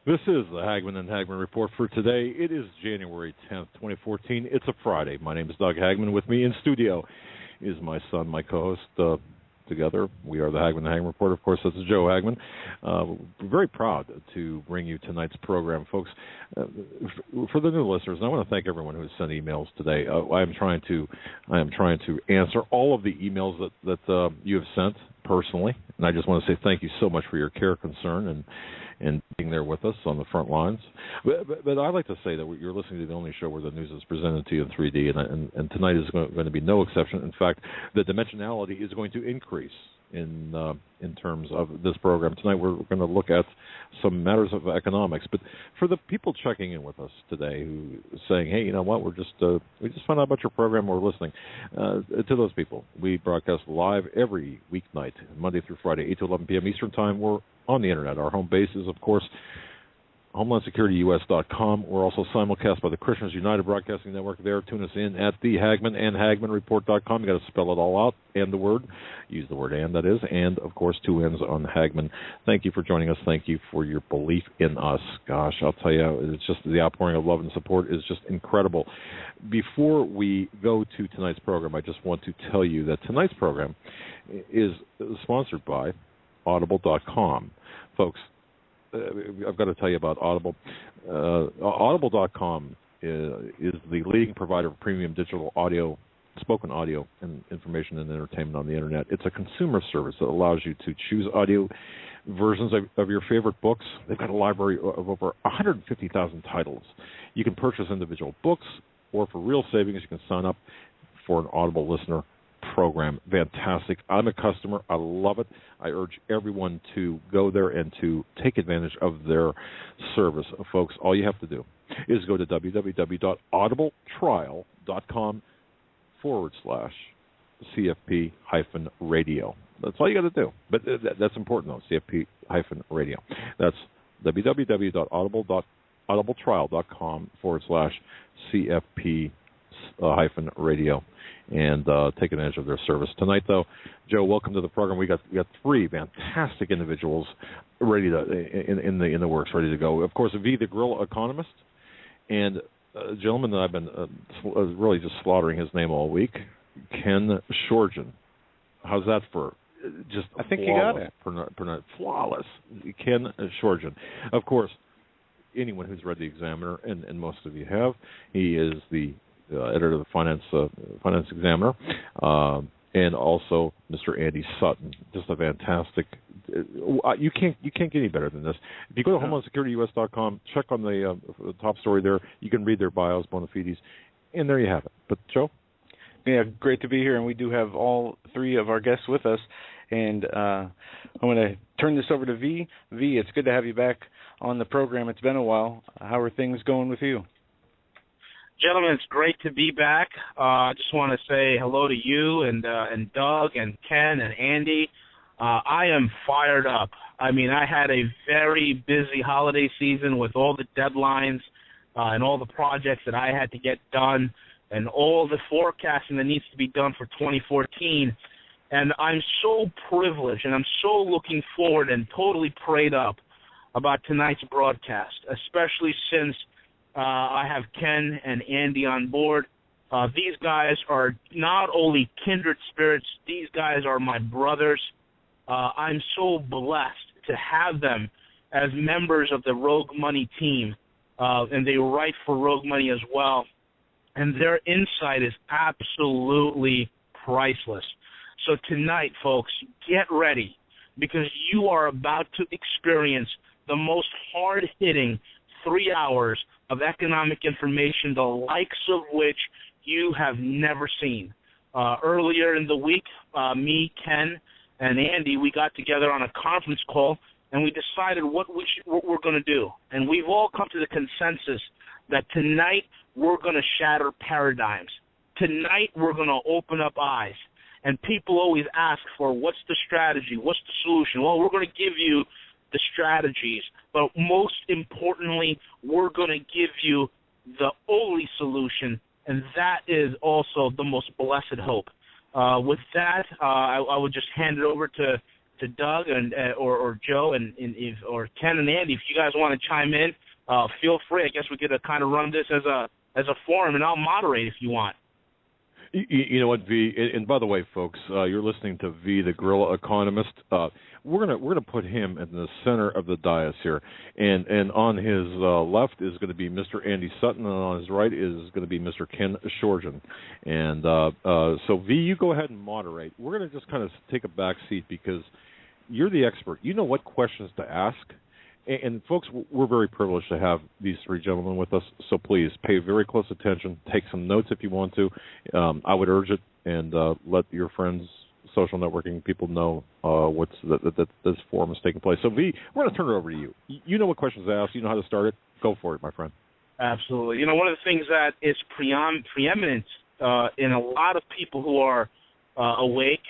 This is the Hagmann and Hagmann Report for today. It is January 10th, 2014. It's a Friday. My name is Doug Hagmann. With me in studio is my son, my co-host. Together, we are the Hagmann and Hagmann Report. Of course, that's Joe Hagmann. We're very proud to bring you tonight's program, folks. For the new listeners, and I want to thank everyone who has sent emails today. I am trying to answer all of the emails that you have sent personally, and I just want to say thank you so much for your care, concern, and being there with us on the front lines. But I'd like to say that you're listening to the only show where the news is presented to you in 3D, and tonight is going to be no exception. In fact, the dimensionality is going to increase in terms of this program. Tonight we're going to look at some matters of economics. But for the people checking in with us today who are saying, hey, you know what, we just found out about your program, we're listening, to those people, we broadcast live every weeknight, Monday through Friday, 8 to 11 p.m. Eastern Time. We're on the Internet. Our home base is, of course, HomelandSecurityUS.com. We're also simulcast by the Christians United Broadcasting Network there. Tune us in at the Hagmann and HagmannReport.com. You've got to spell it all out, and the word. Use the word and, that is. And, of course, 2 N's on Hagmann. Thank you for joining us. Thank you for your belief in us. Gosh, I'll tell you, it's just the outpouring of love and support is just incredible. Before we go to tonight's program, I just want to tell you that tonight's program is sponsored by Audible.com. Folks, I've got to tell you about Audible. Audible.com is the leading provider of premium digital audio, spoken audio, and information and entertainment on the Internet. It's a consumer service that allows you to choose audio versions of your favorite books. They've got a library of over 150,000 titles. You can purchase individual books, or for real savings, you can sign up for an Audible listener program. Fantastic. I'm a customer. I love it. I urge everyone to go there and to take advantage of their service. Folks, all you have to do is go to www.audibletrial.com/CFP-radio. That's all you got to do. But that's important, though, CFP-radio. That's www.audibletrial.com/CFP-radio. And take advantage of their service. Tonight, though, Joe, welcome to the program. We got 3 fantastic individuals ready to in the works, ready to go. Of course, V, the Guerrilla Economist, and a gentleman that I've been really just slaughtering his name all week, Ken Shorgen. How's that for just I think you got it. Flawless. Ken Shorgen. Of course, anyone who's read the Examiner, and most of you have, he is the editor of the Finance Examiner, and also Mr. Andy Sutton. Just a fantastic. You can't get any better than this. If you go to HomelandSecurityUS.com, check on the top story there. You can read their bios, bona fides, and there you have it. But Joe, yeah, great to be here, and we do have all 3 of our guests with us. And I'm going to turn this over to V. V, it's good to have you back on the program. It's been a while. How are things going with you? Gentlemen, it's great to be back. I just want to say hello to you and Doug and Ken and Andy. I am fired up. I mean, I had a very busy holiday season with all the deadlines and all the projects that I had to get done and all the forecasting that needs to be done for 2014. And I'm so privileged and I'm so looking forward and totally prayed up about tonight's broadcast, especially since I have Ken and Andy on board. These guys are not only kindred spirits, these guys are my brothers. I'm so blessed to have them as members of the Rogue Money team, and they write for Rogue Money as well. And their insight is absolutely priceless. So tonight, folks, get ready, because you are about to experience the most hard-hitting 3 hours of economic information, the likes of which you have never seen. Earlier in the week, me, Ken, and Andy, we got together on a conference call, and we decided what we're going to do. And we've all come to the consensus that tonight we're going to shatter paradigms. Tonight we're going to open up eyes. And people always ask for, what's the strategy? What's the solution? Well, we're going to give you the strategies, but most importantly, we're going to give you the only solution, and that is also the most blessed hope. With that, I would just hand it over to Doug and or Joe and if, or Ken and Andy, if you guys want to chime in, feel free. I guess we could kind of run this as a forum, and I'll moderate if you want. You know what, V? And by the way, folks, you're listening to V, the guerrilla economist. We're gonna put him in the center of the dais here, and on his left is going to be Mr. Andy Sutton, and on his right is going to be Mr. Ken Shorjan. And so, V, you go ahead and moderate. We're going to just kind of take a back seat because you're the expert. You know what questions to ask. And folks, we're very privileged to have these three gentlemen with us, so please pay very close attention. Take some notes if you want to. I would urge it, and let your friends, social networking people know that this forum is taking place. So, V, we're going to turn it over to you. You know what questions to ask. You know how to start it. Go for it, my friend. Absolutely. You know, one of the things that is preeminent in a lot of people who are awake,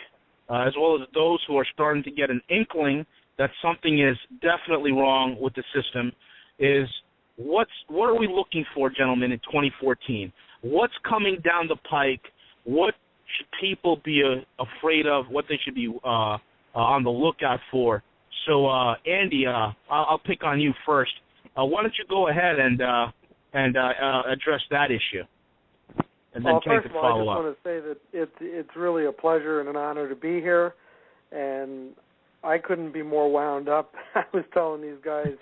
as well as those who are starting to get an inkling that something is definitely wrong with the system, is what are we looking for, gentlemen, in 2014? What's coming down the pike? What should people be afraid of? What they should be on the lookout for? So, Andy, I'll pick on you first. Why don't you go ahead and address that issue? And then first of all, I just want to say that it's really a pleasure and an honor to be here, and I couldn't be more wound up. I was telling these guys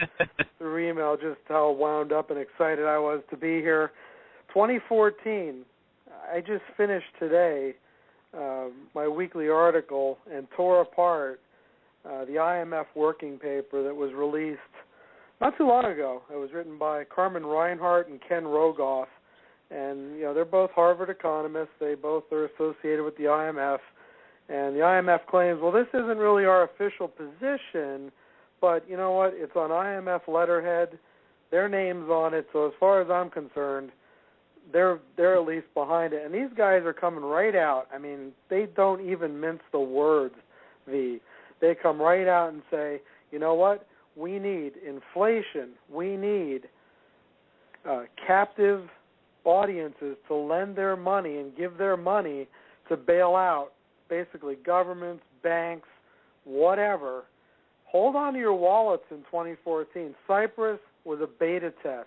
through email just how wound up and excited I was to be here. 2014, I just finished today my weekly article and tore apart the IMF working paper that was released not too long ago. It was written by Carmen Reinhart and Ken Rogoff, and they're both Harvard economists. They both are associated with the IMF. And the IMF claims, well, this isn't really our official position, but you know what? It's on IMF letterhead. Their name's on it, so as far as I'm concerned, they're at least behind it. And these guys are coming right out. I mean, they don't even mince the words, V. They come right out and say, you know what? We need inflation. We need captive audiences to lend their money and give their money to bail out basically governments, banks, whatever. Hold on to your wallets in 2014. Cyprus was a beta test.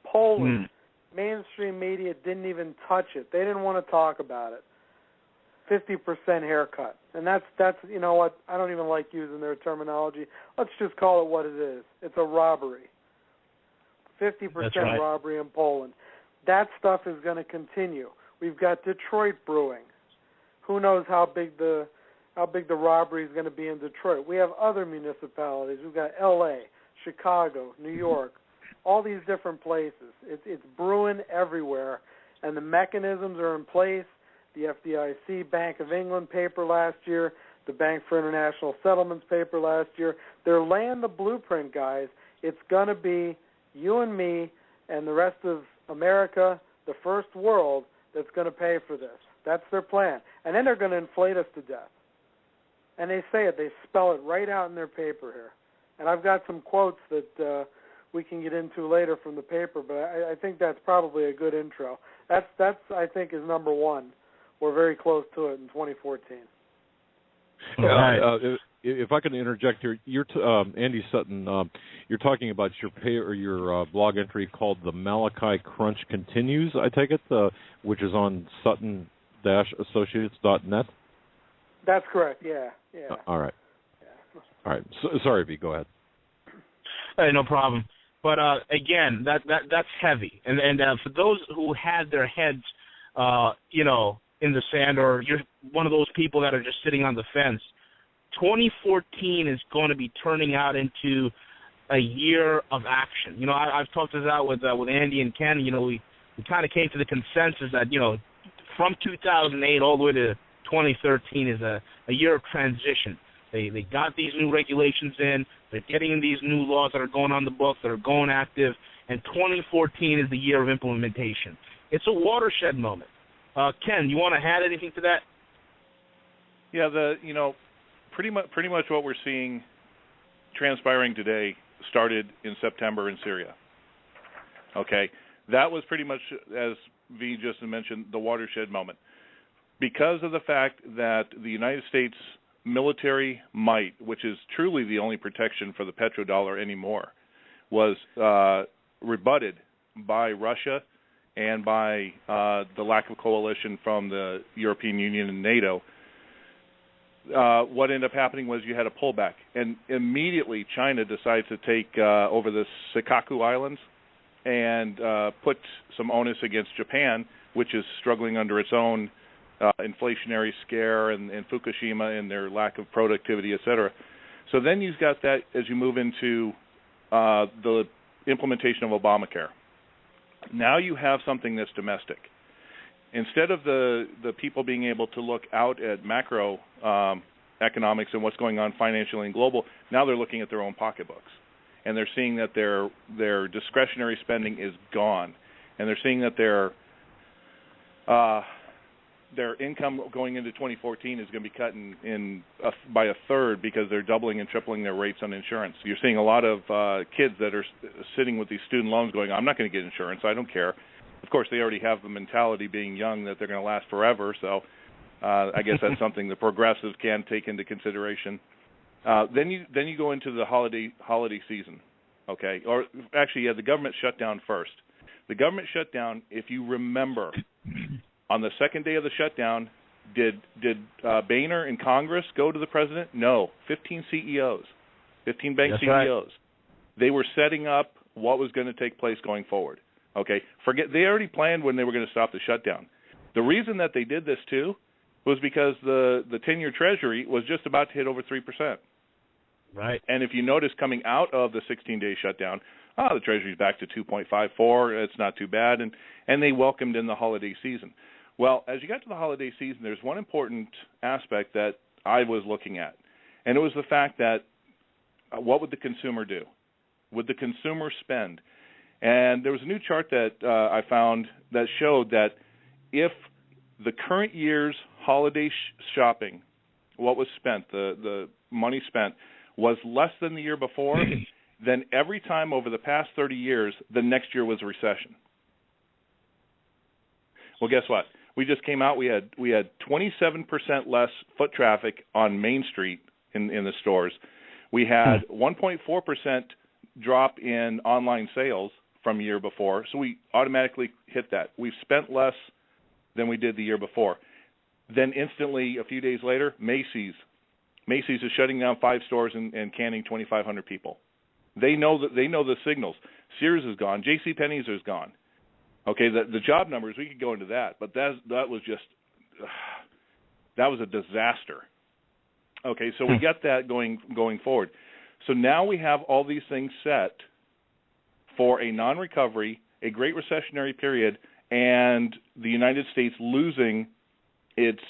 Poland, mainstream media didn't even touch it. They didn't want to talk about it. 50% haircut. And that's you know what, I don't even like using their terminology. Let's just call it what it is. It's a robbery. 50% right. Robbery in Poland. That stuff is going to continue. We've got Detroit brewing. Who knows how big the robbery is going to be in Detroit? We have other municipalities. We've got L.A., Chicago, New York, all these different places. It's brewing everywhere, and the mechanisms are in place. The FDIC Bank of England paper last year, the Bank for International Settlements paper last year. They're laying the blueprint, guys. It's going to be you and me and the rest of America, the first world, that's going to pay for this. That's their plan. And then they're going to inflate us to death. And they say it. They spell it right out in their paper here. And I've got some quotes that we can get into later from the paper, but I think that's probably a good intro. That's I think, is number one. We're very close to it in 2014. If I can interject here, you're Andy Sutton. You're talking about your blog entry called "The Malachi Crunch Continues." I take it, which is on Sutton-Associates.net. That's correct. Yeah. All right. All right. So, sorry, V. Go ahead. Hey, no problem. But again, that's heavy. And for those who had their heads, in the sand, or you're one of those people that are just sitting on the fence, 2014 is going to be turning out into a year of action. I've talked this out with Andy and Ken. We kind of came to the consensus that, from 2008 all the way to 2013 is a year of transition. They got these new regulations in. They're getting in these new laws that are going on the books, that are going active, and 2014 is the year of implementation. It's a watershed moment. Ken, you want to add anything to that? Yeah, pretty much what we're seeing transpiring today started in September in Syria. Okay, that was pretty much, as V just mentioned, the watershed moment. Because of the fact that the United States military might, which is truly the only protection for the petrodollar anymore, was rebutted by Russia and by the lack of coalition from the European Union and NATO, what ended up happening was you had a pullback. And immediately China decides to take over the Senkaku Islands and put some onus against Japan, which is struggling under its own inflationary scare and Fukushima and their lack of productivity, et cetera. So then you've got that as you move into the implementation of Obamacare. Now you have something that's domestic. Instead of the people being able to look out at macro economics and what's going on financially and global, now they're looking at their own pocketbooks. And they're seeing that their discretionary spending is gone. And they're seeing that their income going into 2014 is going to be cut by a third because they're doubling and tripling their rates on insurance. You're seeing a lot of kids that are sitting with these student loans going, I'm not going to get insurance, I don't care. Of course, they already have the mentality being young that they're going to last forever, so I guess that's something the progressives can take into consideration. Then you go into the holiday season, okay? Or actually, yeah, the government shut down first. The government shutdown, if you remember, on the second day of the shutdown, did Boehner and Congress go to the president? No. 15 CEOs, 15 bank That's CEOs. Right. They were setting up what was going to take place going forward. Okay, they already planned when they were going to stop the shutdown. The reason that they did this too was because the 10-year Treasury was just about to hit over 3%. Right. And if you notice, coming out of the 16-day shutdown, the Treasury's back to 2.54. It's not too bad, and they welcomed in the holiday season. Well, as you got to the holiday season, there's one important aspect that I was looking at, and it was the fact that what would the consumer do? Would the consumer spend? And there was a new chart that I found that showed that if the current year's holiday shopping, what was spent, the money spent, was less than the year before, then every time over the past 30 years, the next year was a recession. Well, guess what? We just came out. We had 27% less foot traffic on Main Street in the stores. We had 1.4% drop in online sales from year before, so we automatically hit that. We've spent less than we did the year before. Then instantly, a few days later, Macy's is shutting down 5 stores and canning 2,500 people. They know the signals. Sears is gone. JCPenney's is gone. Okay, the job numbers, we could go into that, but that was just that was a disaster. Okay, so we got that going forward. So now we have all these things set for a non-recovery, a great recessionary period, and the United States losing its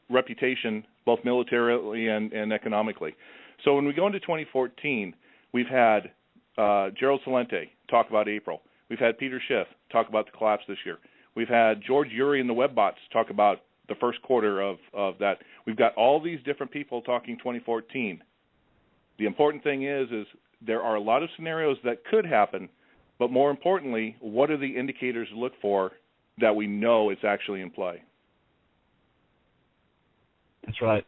reputation both militarily and economically. So when we go into 2014, we've had Gerald Celente talk about April. We've had Peter Schiff talk about the collapse this year. We've had George Urey and the Webbots talk about the first quarter of that. We've got all these different people talking 2014. The important thing is there are a lot of scenarios that could happen, but more importantly, what are the indicators to look for that we know it's actually in play? That's right.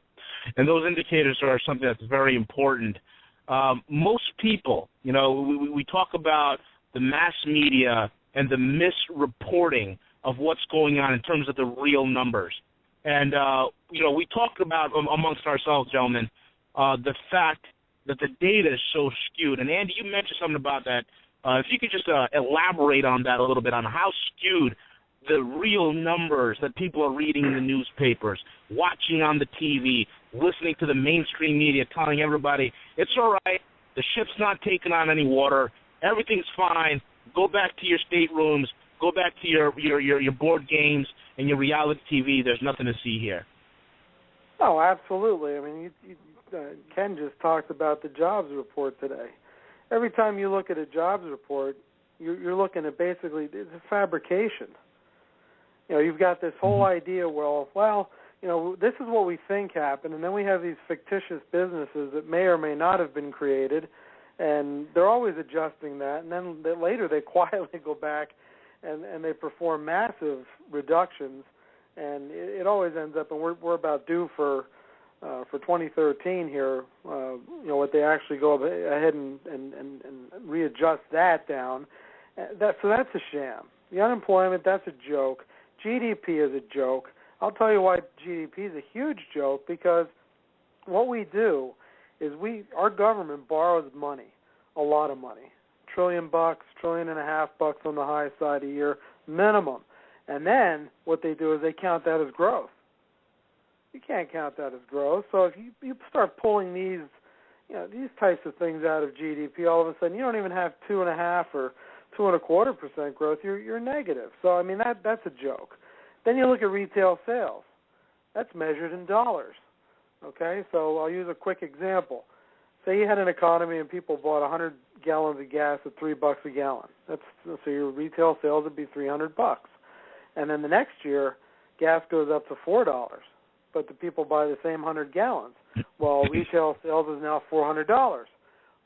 And those indicators are something that's very important. Most people, we talk about the mass media and the misreporting of what's going on in terms of the real numbers. And, we talked about amongst ourselves, gentlemen, the fact that the data is so skewed. And, Andy, you mentioned something about that. If you could just elaborate on that a little bit, on how skewed the real numbers that people are reading in the newspapers, watching on the TV, listening to the mainstream media telling everybody, it's all right, the ship's not taking on any water, everything's fine, go back to your staterooms, go back to your board games and your reality TV, there's nothing to see here. Oh, absolutely. I mean, Ken just talked about the jobs report today. Every time you look at a jobs report, you're looking at basically it's a fabrication. You've got this whole idea, this is what we think happened, and then we have these fictitious businesses that may or may not have been created, and they're always adjusting that, and then later they quietly go back and they perform massive reductions, and it always ends up, and we're about due for for 2013 here, what they actually go ahead and readjust that down. So that's a sham. The unemployment, that's a joke. GDP is a joke. I'll tell you why GDP is a huge joke, because what we do is our government borrows money, a lot of money, $1 trillion, $1.5 trillion on the high side a year minimum. And then what they do is they count that as growth. You can't count that as growth. So if you start pulling these types of things out of GDP, all of a sudden you don't even have 2.5 or 2.25% growth. You're negative. So I mean that's a joke. Then you look at retail sales. That's measured in dollars. Okay, so I'll use a quick example. Say you had an economy and people bought 100 gallons of gas at $3 a gallon. So your retail sales would be $300. And then the next year, gas goes up to $4, but the people buy the same 100 gallons. Well, retail sales is now $400.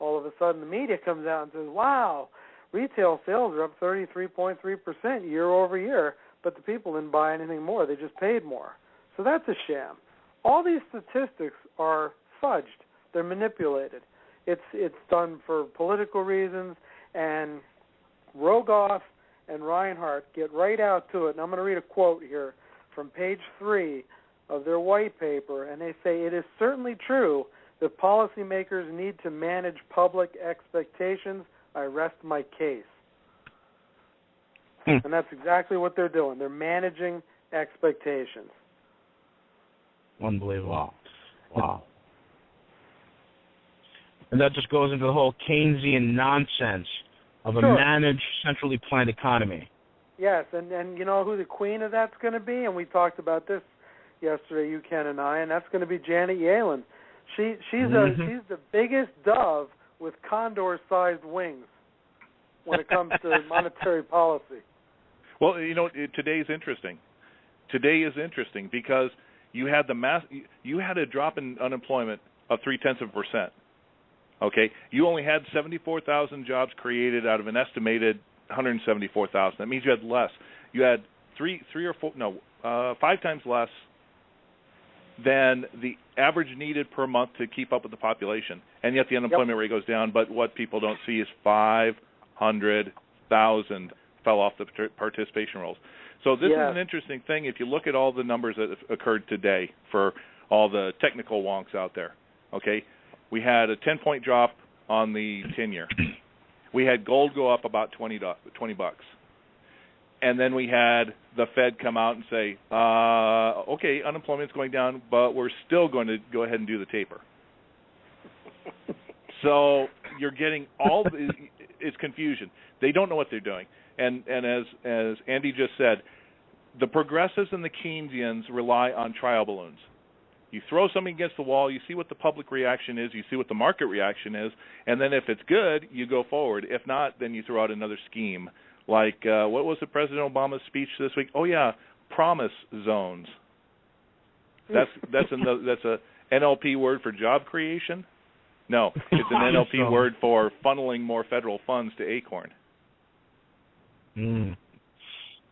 All of a sudden, the media comes out and says, "Wow, retail sales are up 33.3% year over year," but the people didn't buy anything more; they just paid more. So that's a sham. All these statistics are fudged; they're manipulated. It's done for political reasons, and Rogoff and Reinhardt get right out to it. And I'm going to read a quote here from page 3 of their white paper, and they say, "It is certainly true that policymakers need to manage public expectations. I rest my case." And that's exactly what they're doing. They're managing expectations. Unbelievable. Wow. And that just goes into the whole Keynesian nonsense of a managed, centrally planned economy. Yes, and you know who the queen of that's going to be? And we talked about this yesterday, you, Ken, and I, and that's going to be Janet Yellen. She's the biggest dove with condor-sized wings when it comes to monetary policy. Well, today is interesting. Today is interesting because you had you had a drop in unemployment of 0.3%. Okay, you only had 74,000 jobs created out of an estimated 174,000. That means you had less. You had 5 times less than the average needed per month to keep up with the population, and yet the unemployment rate goes down. But what people don't see is 500,000 fell off the participation rolls. So this is an interesting thing. If you look at all the numbers that have occurred today for all the technical wonks out there, okay, we had a 10-point drop on the 10-year. We had gold go up about $20. And then we had the Fed come out and say, okay, unemployment's going down, but we're still going to go ahead and do the taper. So you're getting it's confusion. They don't know what they're doing. And as Andy just said, the progressives and the Keynesians rely on trial balloons. You throw something against the wall, you see what the public reaction is, you see what the market reaction is, and then if it's good, you go forward. If not, then you throw out another scheme. Like, what was the President Obama's speech this week? Oh, yeah, promise zones. That's a NLP word for job creation? No, it's an NLP word for funneling more federal funds to Acorn.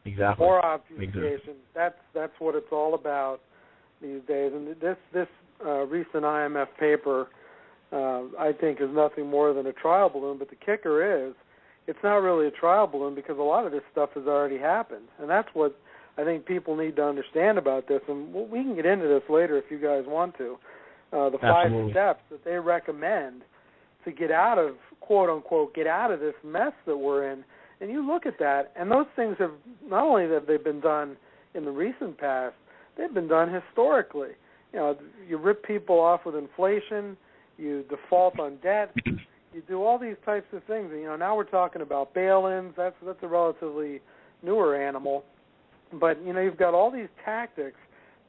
Exactly. More obfuscation. That's what it's all about these days. And this recent IMF paper, I think, is nothing more than a trial balloon. But the kicker is, it's not really a trial balloon because a lot of this stuff has already happened. And that's what I think people need to understand about this. And we can get into this later if you guys want to. The 5 steps that they recommend to get out of, quote unquote, get out of this mess that we're in. And you look at that, and those things have not only have they been done in the recent past, they've been done historically. You rip people off with inflation, you default on debt, you do all these types of things. And, now we're talking about bail-ins. That's a relatively newer animal. But, you've got all these tactics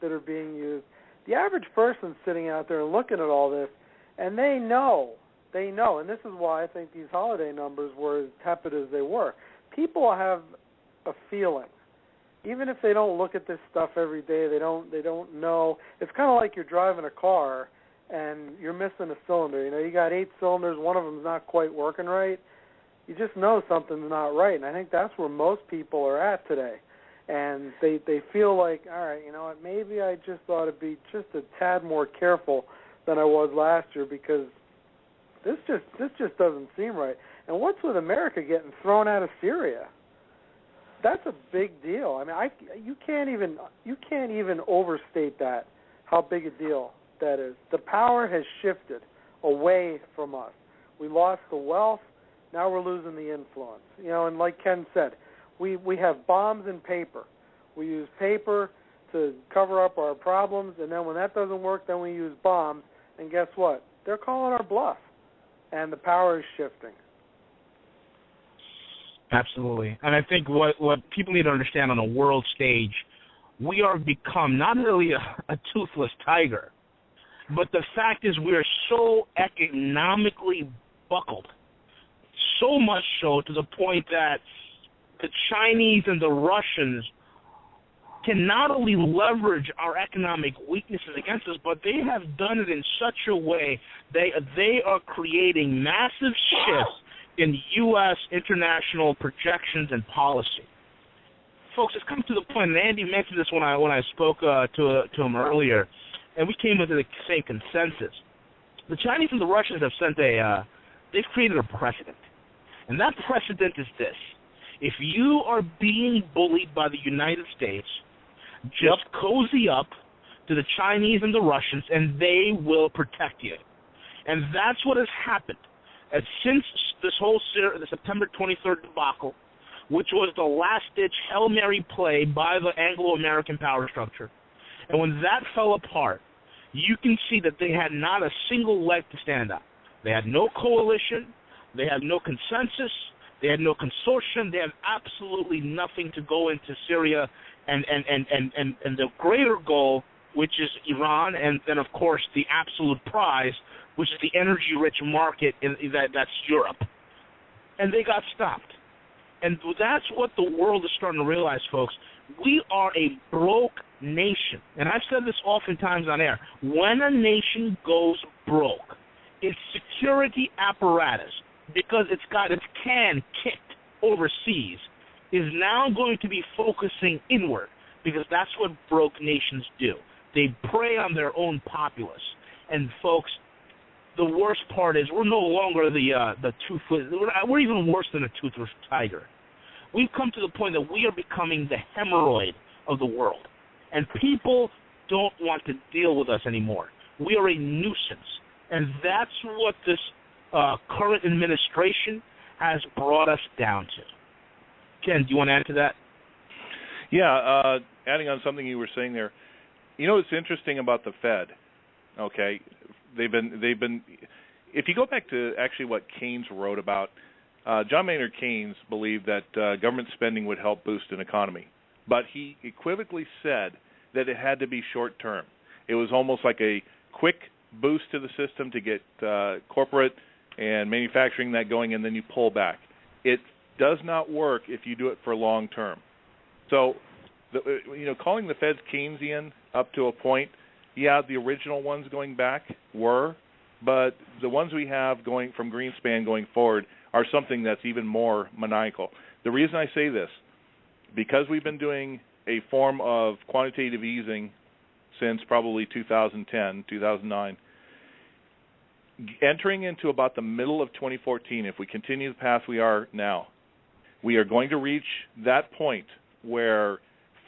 that are being used. The average person's sitting out there and looking at all this, and they know, and this is why I think these holiday numbers were as tepid as they were. People have a feeling. Even if they don't look at this stuff every day, they don't know. It's kind of like you're driving a car and you're missing a cylinder. You got 8 cylinders, one of them's not quite working right. You just know something's not right, and I think that's where most people are at today. And they feel like, all right, you know what, maybe I just ought to be just a tad more careful than I was last year because this just doesn't seem right. And what's with America getting thrown out of Syria? That's a big deal. I mean, you can't even overstate that, how big a deal that is. The power has shifted away from us. We lost the wealth. Now we're losing the influence. You know, and like Ken said, we have bombs and paper. We use paper to cover up our problems, and then when that doesn't work, then we use bombs. And guess what? They're calling our bluff, and the power is shifting. Absolutely. And I think what people need to understand on a world stage, we are become not really a toothless tiger, but the fact is we are so economically buckled, so much so to the point that the Chinese and the Russians can not only leverage our economic weaknesses against us, but they have done it in such a way they are creating massive shifts in U.S. international projections and policy. Folks, it's come to the point, and Andy mentioned this when I spoke to him earlier, and we came into the same consensus. The Chinese and the Russians have they've created a precedent, and that precedent is this. If you are being bullied by the United States, just cozy up to the Chinese and the Russians, and they will protect you. And that's what has happened. And since this whole the September 23rd debacle, which was the last-ditch Hail Mary play by the Anglo-American power structure, and when that fell apart, you can see that they had not a single leg to stand on. They had no coalition. They had no consensus. They had no consortium. They had absolutely nothing to go into Syria and the greater goal, which is Iran, and then, of course, the absolute prize, which is the energy-rich market that's Europe. And they got stopped. And that's what the world is starting to realize, folks. We are a broke nation. And I've said this oftentimes on air. When a nation goes broke, its security apparatus, because it's got its can kicked overseas, is now going to be focusing inward, because that's what broke nations do. They prey on their own populace. And, folks, the worst part is we're no longer the toothless. We're even worse than a toothless tiger. We've come to the point that we are becoming the hemorrhoid of the world. And people don't want to deal with us anymore. We are a nuisance. And that's what this current administration has brought us down to. Ken, do you want to add to that? Yeah, adding on something you were saying there. You know what's interesting about the Fed? Okay, they've been. If you go back to actually what Keynes wrote about, John Maynard Keynes believed that government spending would help boost an economy, but he equivocally said that it had to be short term. It was almost like a quick boost to the system to get corporate and manufacturing that going, and then you pull back. It does not work if you do it for long term. So, calling the Feds Keynesian up to a point, yeah, the original ones going back were, but the ones we have going from Greenspan going forward are something that's even more maniacal. The reason I say this, because we've been doing a form of quantitative easing since probably 2010, 2009, entering into about the middle of 2014, if we continue the path we are now, we are going to reach that point where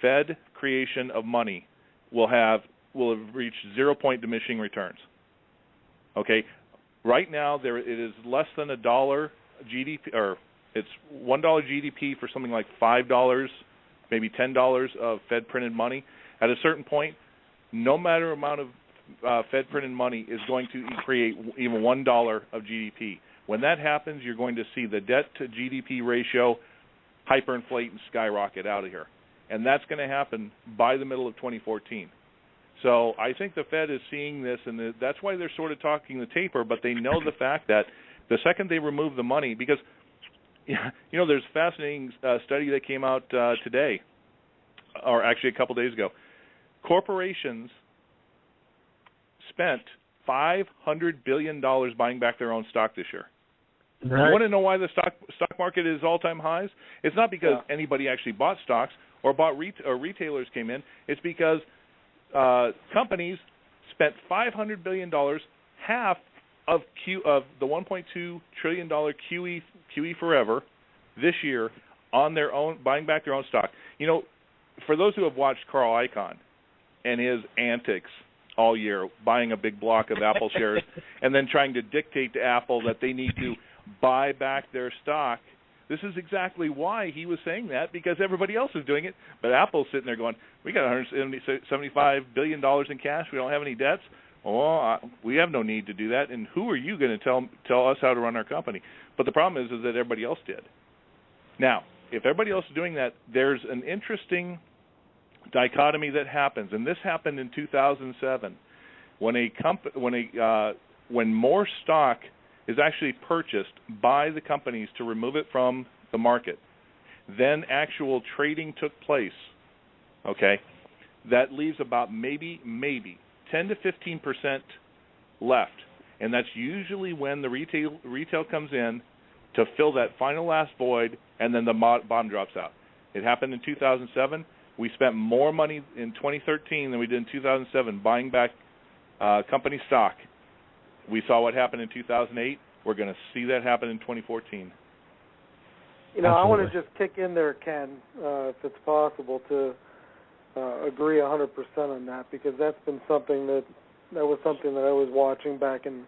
Fed creation of money will have reached 0-point diminishing returns. Okay, right now it is less than $1 GDP, or it's $1 GDP for something like $5, maybe $10 of Fed printed money. At a certain point, no matter amount of Fed printed money is going to create even $1 of GDP. When that happens, you're going to see the debt to GDP ratio hyperinflate and skyrocket out of here. And that's going to happen by the middle of 2014. So I think the Fed is seeing this, and that's why they're sort of talking the taper, but they know the fact that the second they remove the money, because, there's a fascinating study that came out today, or actually a couple days ago. Corporations spent $500 billion buying back their own stock this year. Right. You want to know why the stock market is all-time highs? It's not because anybody actually bought stocks. or retailers came in, it's because companies spent $500 billion, half of the $1.2 trillion QE forever this year on their own, buying back their own stock. You know, for those who have watched Carl Icahn and his antics all year, buying a big block of Apple shares and then trying to dictate to Apple that they need to buy back their stock, this is exactly why he was saying that, because everybody else is doing it. But Apple's sitting there going, we got $175 billion in cash. We don't have any debts. Well, we have no need to do that. And who are you going to tell us how to run our company? But the problem is that everybody else did. Now, if everybody else is doing that, there's an interesting dichotomy that happens, and this happened in 2007 when more stock is actually purchased by the companies to remove it from the market. Then actual trading took place. Okay, that leaves about maybe 10 to 15% left, and that's usually when the retail comes in to fill that final last void, and then the bomb drops out. It happened in 2007. We spent more money in 2013 than we did in 2007 buying back company stock. We saw what happened in 2008. We're going to see that happen in 2014. You know, I want to just kick in there, Ken, if it's possible, to agree 100% on that, because that's been something that was something that I was watching back in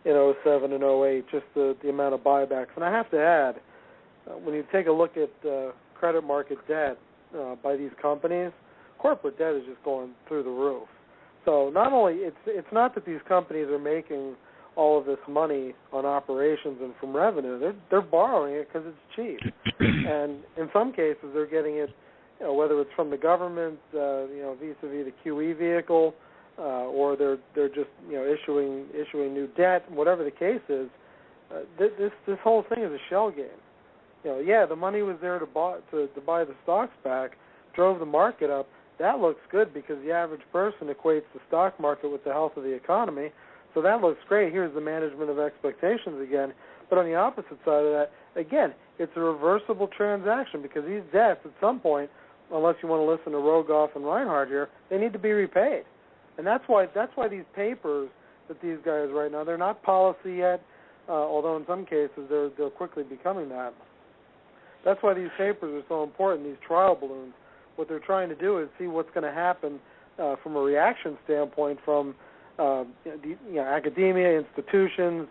07 and 08, just the amount of buybacks. And I have to add, when you take a look at credit market debt by these companies, corporate debt is just going through the roof. So not only it's not that these companies are making all of this money on operations and from revenue, they're borrowing it because it's cheap, and in some cases they're getting it, whether it's from the government, vis-a-vis the QE vehicle, or they're just issuing new debt, whatever the case is. This whole thing is a shell game. The money was there to buy the stocks back, drove the market up. That looks good because the average person equates the stock market with the health of the economy. So that looks great. Here's the management of expectations again. But on the opposite side of that, again, it's a reversible transaction because these debts at some point, unless you want to listen to Rogoff and Reinhardt here, they need to be repaid. And that's why these papers that these guys write now, they're not policy yet, although in some cases they're quickly becoming that. That's why these papers are so important, these trial balloons. What they're trying to do is see what's going to happen from a reaction standpoint from academia, institutions,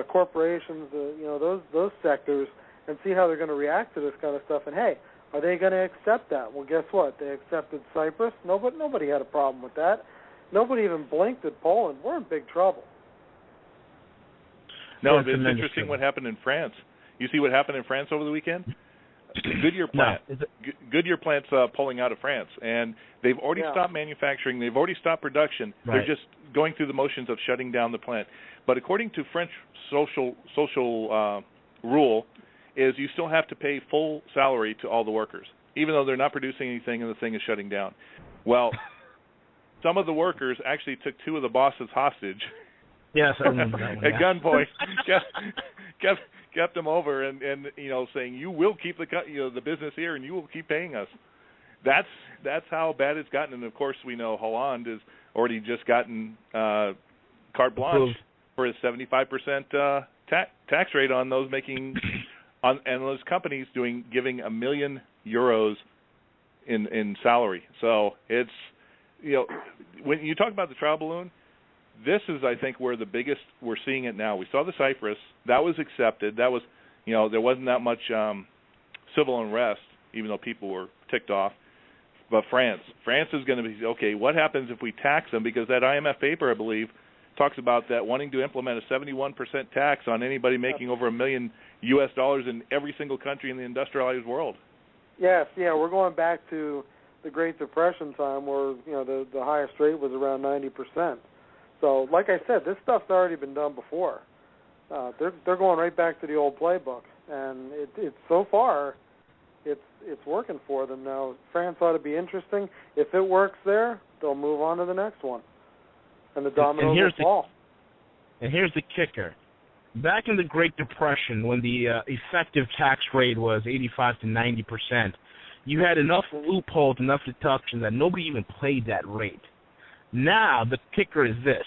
corporations, those sectors, and see how they're going to react to this kind of stuff. And hey, are they going to accept that? Well, guess what? They accepted Cyprus. Nobody had a problem with that. Nobody even blinked at Poland. We're in big trouble. No, it's interesting what happened in France. You see what happened in France over the weekend? Goodyear plant. Goodyear plant's pulling out of France, and they've already stopped manufacturing. They've already stopped production. Right. They're just going through the motions of shutting down the plant. But according to French social rule, is you still have to pay full salary to all the workers, even though they're not producing anything and the thing is shutting down. Well, some of the workers actually took two of the bosses hostage. Yes, I remember that one. At gunpoint, kept them over and saying you will keep the business here and you will keep paying us. That's how bad it's gotten. And of course we know Hollande has already just gotten carte blanche for a 75% tax rate on those making and those companies giving €1 million in salary. So it's when you talk about the trial balloon, this is, I think, where the biggest we're seeing it now. We saw the Cyprus. That was accepted. That was, there wasn't that much civil unrest, even though people were ticked off. But France is going to be, okay, what happens if we tax them? Because that IMF paper, I believe, talks about that wanting to implement a 71% tax on anybody making over $1 million in every single country in the industrialized world. Yes, we're going back to the Great Depression time where, the highest rate was around 90%. So, like I said, this stuff's already been done before. They're going right back to the old playbook, and it's so far, it's working for them. Now, France ought to be interesting. If it works there, they'll move on to the next one, and the dominoes will fall. And here's the kicker: back in the Great Depression, when the effective tax rate was 85 to 90%, you had enough loopholes, enough deductions that nobody even played that rate. Now, the kicker is this.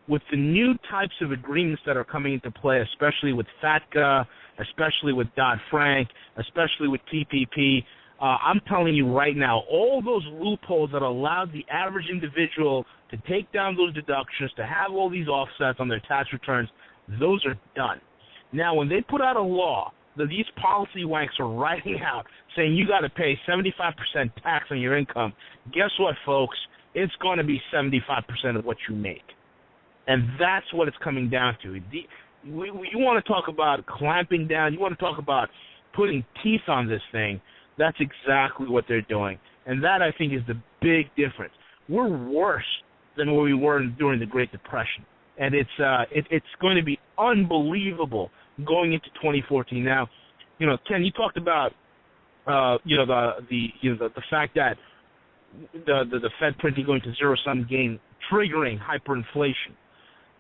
With the new types of agreements that are coming into play, especially with FATCA, especially with Dodd-Frank, especially with TPP, I'm telling you right now, all those loopholes that allowed the average individual to take down those deductions, to have all these offsets on their tax returns, those are done. Now, when they put out a law that these policy wanks are writing out saying you got to pay 75% tax on your income, guess what, folks? It's going to be 75% of what you make. And that's what it's coming down to. You want to talk about clamping down, you want to talk about putting teeth on this thing, that's exactly what they're doing. And that, I think, is the big difference. We're worse than where we were during the Great Depression. And it's going to be unbelievable going into 2014. Now, Ken, you talked about the fact that the Fed printing going to zero-sum gain, triggering hyperinflation.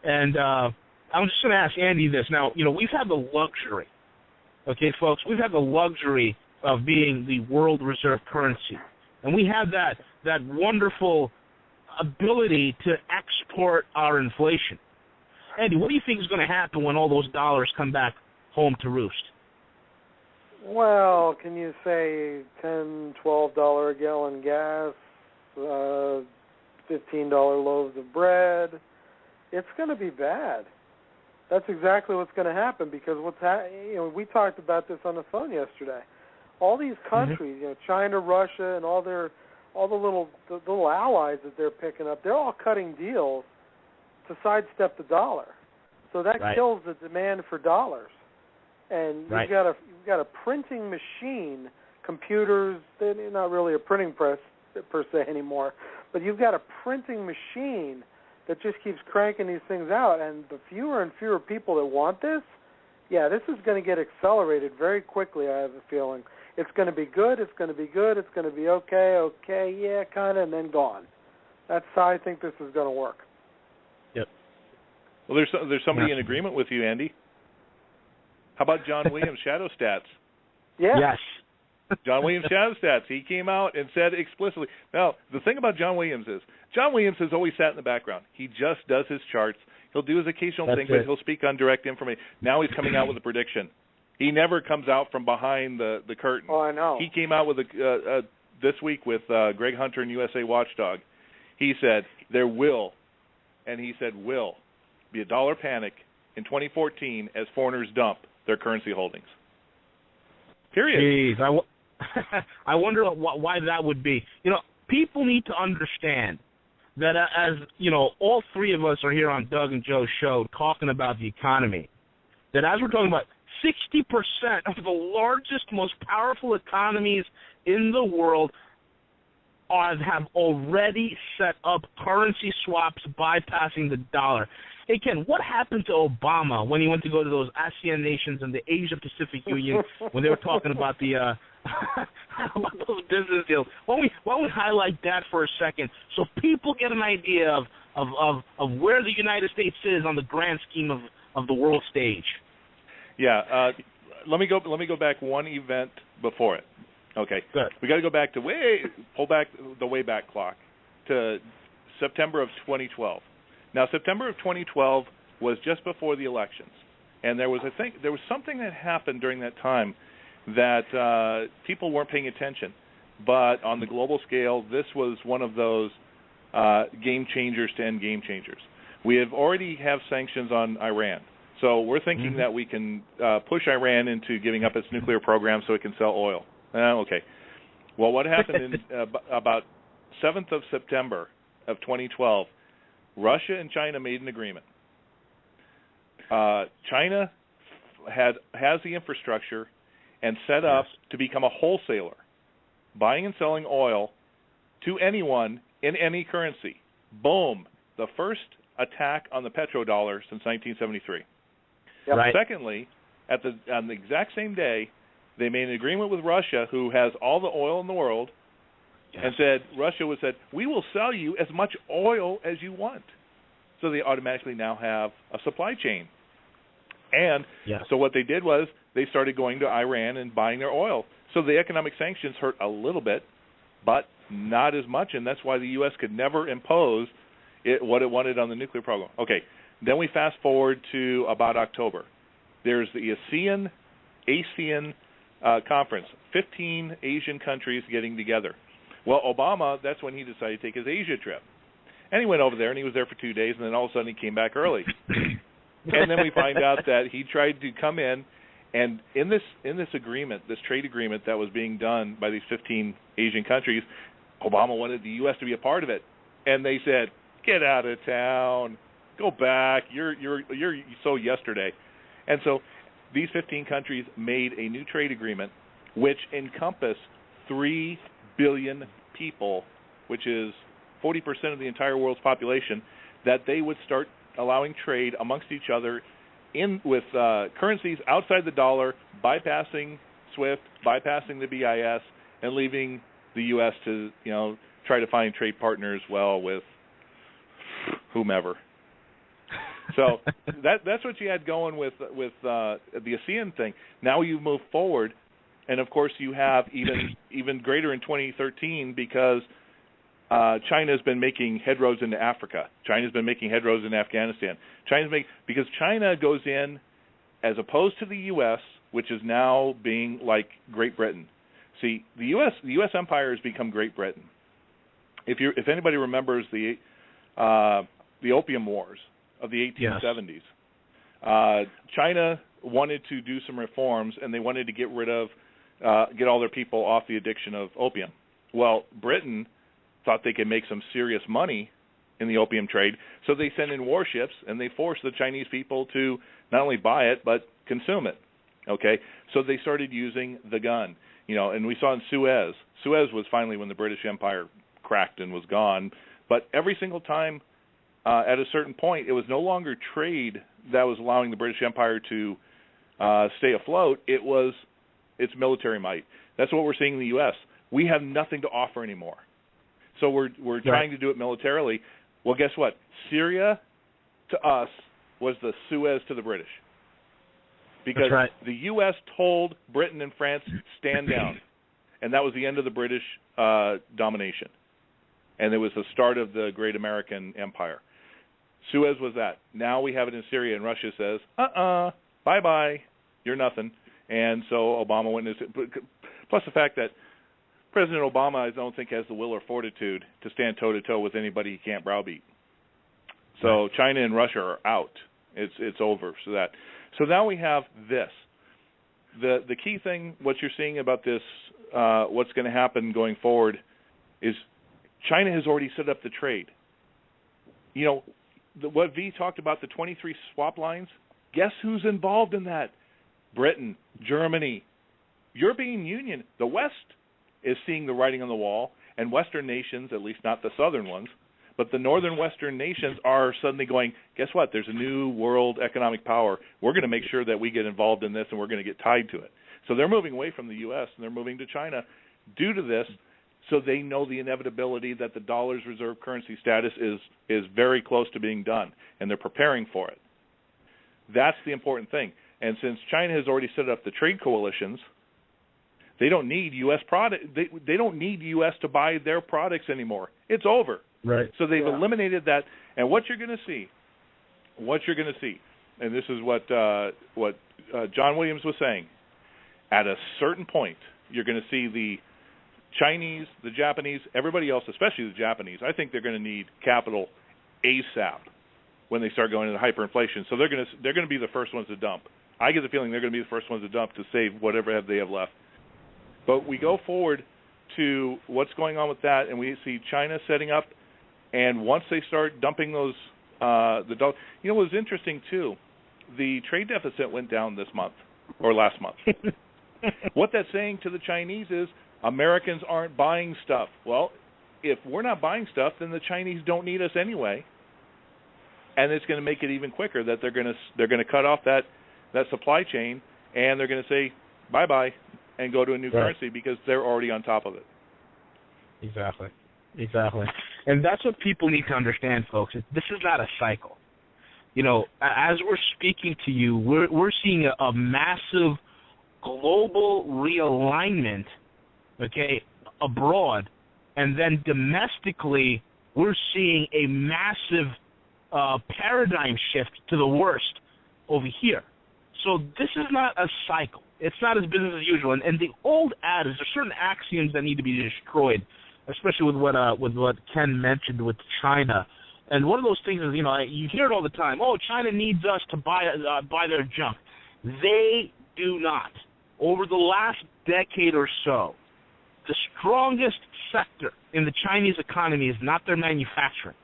And I'm just going to ask Andy this. Now, we've had the luxury, okay, folks, we've had the luxury of being the world reserve currency. And we have that wonderful ability to export our inflation. Andy, what do you think is going to happen when all those dollars come back home to roost? Well, can you say $10, $12 a gallon gas, $15 loaves of bread? It's going to be bad. That's exactly what's going to happen because we talked about this on the phone yesterday. All these countries, China, Russia, and all the little allies that they're picking up, they're all cutting deals to sidestep the dollar. So that kills the demand for dollars. And you've got a printing machine, computers, they're not really a printing press per se anymore, but you've got a printing machine that just keeps cranking these things out. And the fewer and fewer people that want this, this is going to get accelerated very quickly, I have a feeling. It's going to be good, it's going to be good, it's going to be okay, yeah, kind of, and then gone. That's how I think this is going to work. Yep. Well, there's somebody in agreement with you, Andy. How about John Williams' shadow stats? Yeah. Yes. John Williams' shadow stats. He came out and said explicitly. Now, the thing about John Williams is John Williams has always sat in the background. He just does his charts. He'll do his occasional thing, but he'll speak on direct information. Now he's coming out with a prediction. He never comes out from behind the curtain. Oh, I know. He came out with this week with Greg Hunter and USA Watchdog. He said there will, and he said will, be a dollar panic in 2014 as foreigners dump their currency holdings. Period. Jeez, I wonder why that would be. People need to understand that as, all three of us are here on Doug and Joe's show talking about the economy, that as we're talking about 60% of the largest, most powerful economies in the world have already set up currency swaps bypassing the dollar. Hey, Ken, what happened to Obama when he went to go to those ASEAN nations and the Asia-Pacific Union when they were talking about about those business deals? Why don't we highlight that for a second so people get an idea of where the United States is on the grand scheme of the world stage? Yeah, let me go back one event before it. Okay, good. We got to go back to pull back the way back clock to September of 2012. Now, September of 2012 was just before the elections, and there was something that happened during that time that people weren't paying attention. But on the global scale, this was one of those game changers to end game changers. We already have sanctions on Iran. So we're thinking that we can push Iran into giving up its nuclear program so it can sell oil. Okay. Well, what happened in about 7th of September of 2012, Russia and China made an agreement. China has the infrastructure and set up to become a wholesaler, buying and selling oil to anyone in any currency. Boom. The first attack on the petrodollar since 1973. Yep. Right. Secondly, on the exact same day, they made an agreement with Russia, who has all the oil in the world, and Russia said, we will sell you as much oil as you want. So they automatically now have a supply chain. And so what they did was they started going to Iran and buying their oil. So the economic sanctions hurt a little bit, but not as much, and that's why the U.S. could never impose what it wanted on the nuclear program. Okay, then we fast forward to about October. There's the ASEAN conference, 15 Asian countries getting together. Well, Obama, that's when he decided to take his Asia trip. And he went over there, and he was there for 2 days, and then all of a sudden he came back early. And then we find out that he tried to come in, and in this agreement, this trade agreement that was being done by these 15 Asian countries, Obama wanted the U.S. to be a part of it. And they said, get out of town. Go back. You're so yesterday. And so these 15 countries made a new trade agreement which encompassed 3 billion people, which is 40% of the entire world's population, that they would start allowing trade amongst each other with currencies outside the dollar, bypassing SWIFT, bypassing the BIS, and leaving the U.S. to try to find trade partners with whomever. So that's what you had going with the ASEAN thing. Now you move forward, and of course you have even greater in 2013 because China's been making headroads into Africa. China's been making headroads in Afghanistan. Because China goes in as opposed to the U.S., which is now being like Great Britain. See, the U.S. empire has become Great Britain. If anybody remembers the Opium Wars of the 1870s, yes. China wanted to do some reforms, and they wanted to get all their people off the addiction of opium. Well, Britain thought they could make some serious money in the opium trade, so they sent in warships, and they forced the Chinese people to not only buy it, but consume it. Okay? So they started using the gun. And we saw in Suez. Suez was finally when the British Empire cracked and was gone. But every single time, at a certain point, it was no longer trade that was allowing the British Empire to stay afloat. It was its military might. That's what we're seeing in the U.S. We have nothing to offer anymore. So we're trying to do it militarily. Well, guess what? Syria, to us, was the Suez to the British. Because the U.S. told Britain and France, stand down. And that was the end of the British domination. And it was the start of the great American empire. Suez was that. Now we have it in Syria, and Russia says, bye-bye, you're nothing. And so Obama went into plus the fact that President Obama, I don't think, has the will or fortitude to stand toe-to-toe with anybody he can't browbeat. So China and Russia are out. It's over. So now we have this. The key thing, what you're seeing about this, what's going to happen going forward, is China has already set up the trade. What V talked about, the 23 swap lines, guess who's involved in that? Britain, Germany, European Union. The West is seeing the writing on the wall, and Western nations, at least not the Southern ones, but the Northern Western nations are suddenly going, guess what? There's a new world economic power. We're going to make sure that we get involved in this, and we're going to get tied to it. So they're moving away from the U.S., and they're moving to China due to this, so they know the inevitability that the dollar's reserve currency status is very close to being done, and they're preparing for it. That's the important thing. And since China has already set up the trade coalitions, they don't need U.S. product. They don't need U.S. to buy their products anymore. It's over. Right. So they've eliminated that. And what you're going to see, and this is what John Williams was saying, at a certain point, you're going to see the Chinese, the Japanese, everybody else, especially the Japanese, I think they're going to need capital ASAP when they start going into hyperinflation. So they're going to be the first ones to dump. I get the feeling they're going to be the first ones to dump to save whatever they have left. But we go forward to what's going on with that, and we see China setting up, and once they start dumping those, what was interesting too, the trade deficit went down this month, or last month. What that's saying to the Chinese is Americans aren't buying stuff. Well, if we're not buying stuff, then the Chinese don't need us anyway, and it's going to make it even quicker that they're going to cut off that supply chain, and they're going to say bye-bye and go to a new currency because they're already on top of it. Exactly. And that's what people need to understand, folks. This is not a cycle. As we're speaking to you, we're seeing a massive global realignment, okay, abroad, and then domestically we're seeing a massive paradigm shift to the worst over here. So this is not a cycle. It's not as business as usual. And the old adage, there's certain axioms that need to be destroyed, especially with what Ken mentioned with China. And one of those things is, you hear it all the time. Oh, China needs us to buy their junk. They do not. Over the last decade or so, the strongest sector in the Chinese economy is not their manufacturing.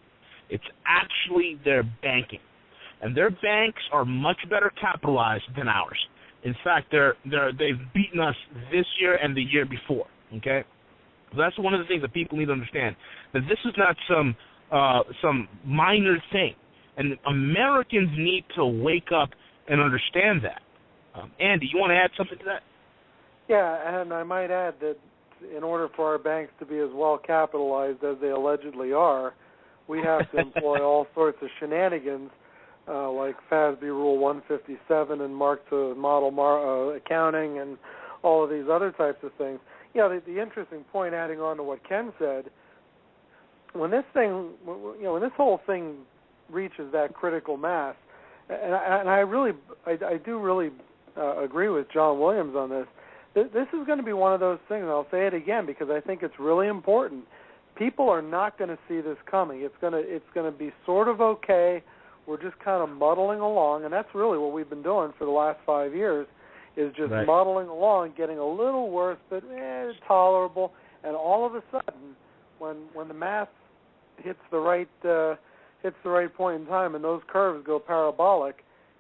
It's actually their banking. And their banks are much better capitalized than ours. In fact, they've beaten us this year and the year before, okay? So that's one of the things that people need to understand, that this is not some minor thing. And Americans need to wake up and understand that. Andy, you want to add something to that? Yeah, and I might add that in order for our banks to be as well capitalized as they allegedly are, we have to employ all sorts of shenanigans like FASB Rule 157 and model accounting and all of these other types of things. The interesting point, adding on to what Ken said, when this whole thing reaches that critical mass, and I do really agree with John Williams on this. This is going to be one of those things, and I'll say it again because I think it's really important. People are not going to see this coming. It's going to be sort of okay. We're just kind of muddling along, and that's really what we've been doing for the last 5 years, is just muddling along, getting a little worse, but tolerable. And all of a sudden, when the math hits the right point in time, and those curves go parabolic,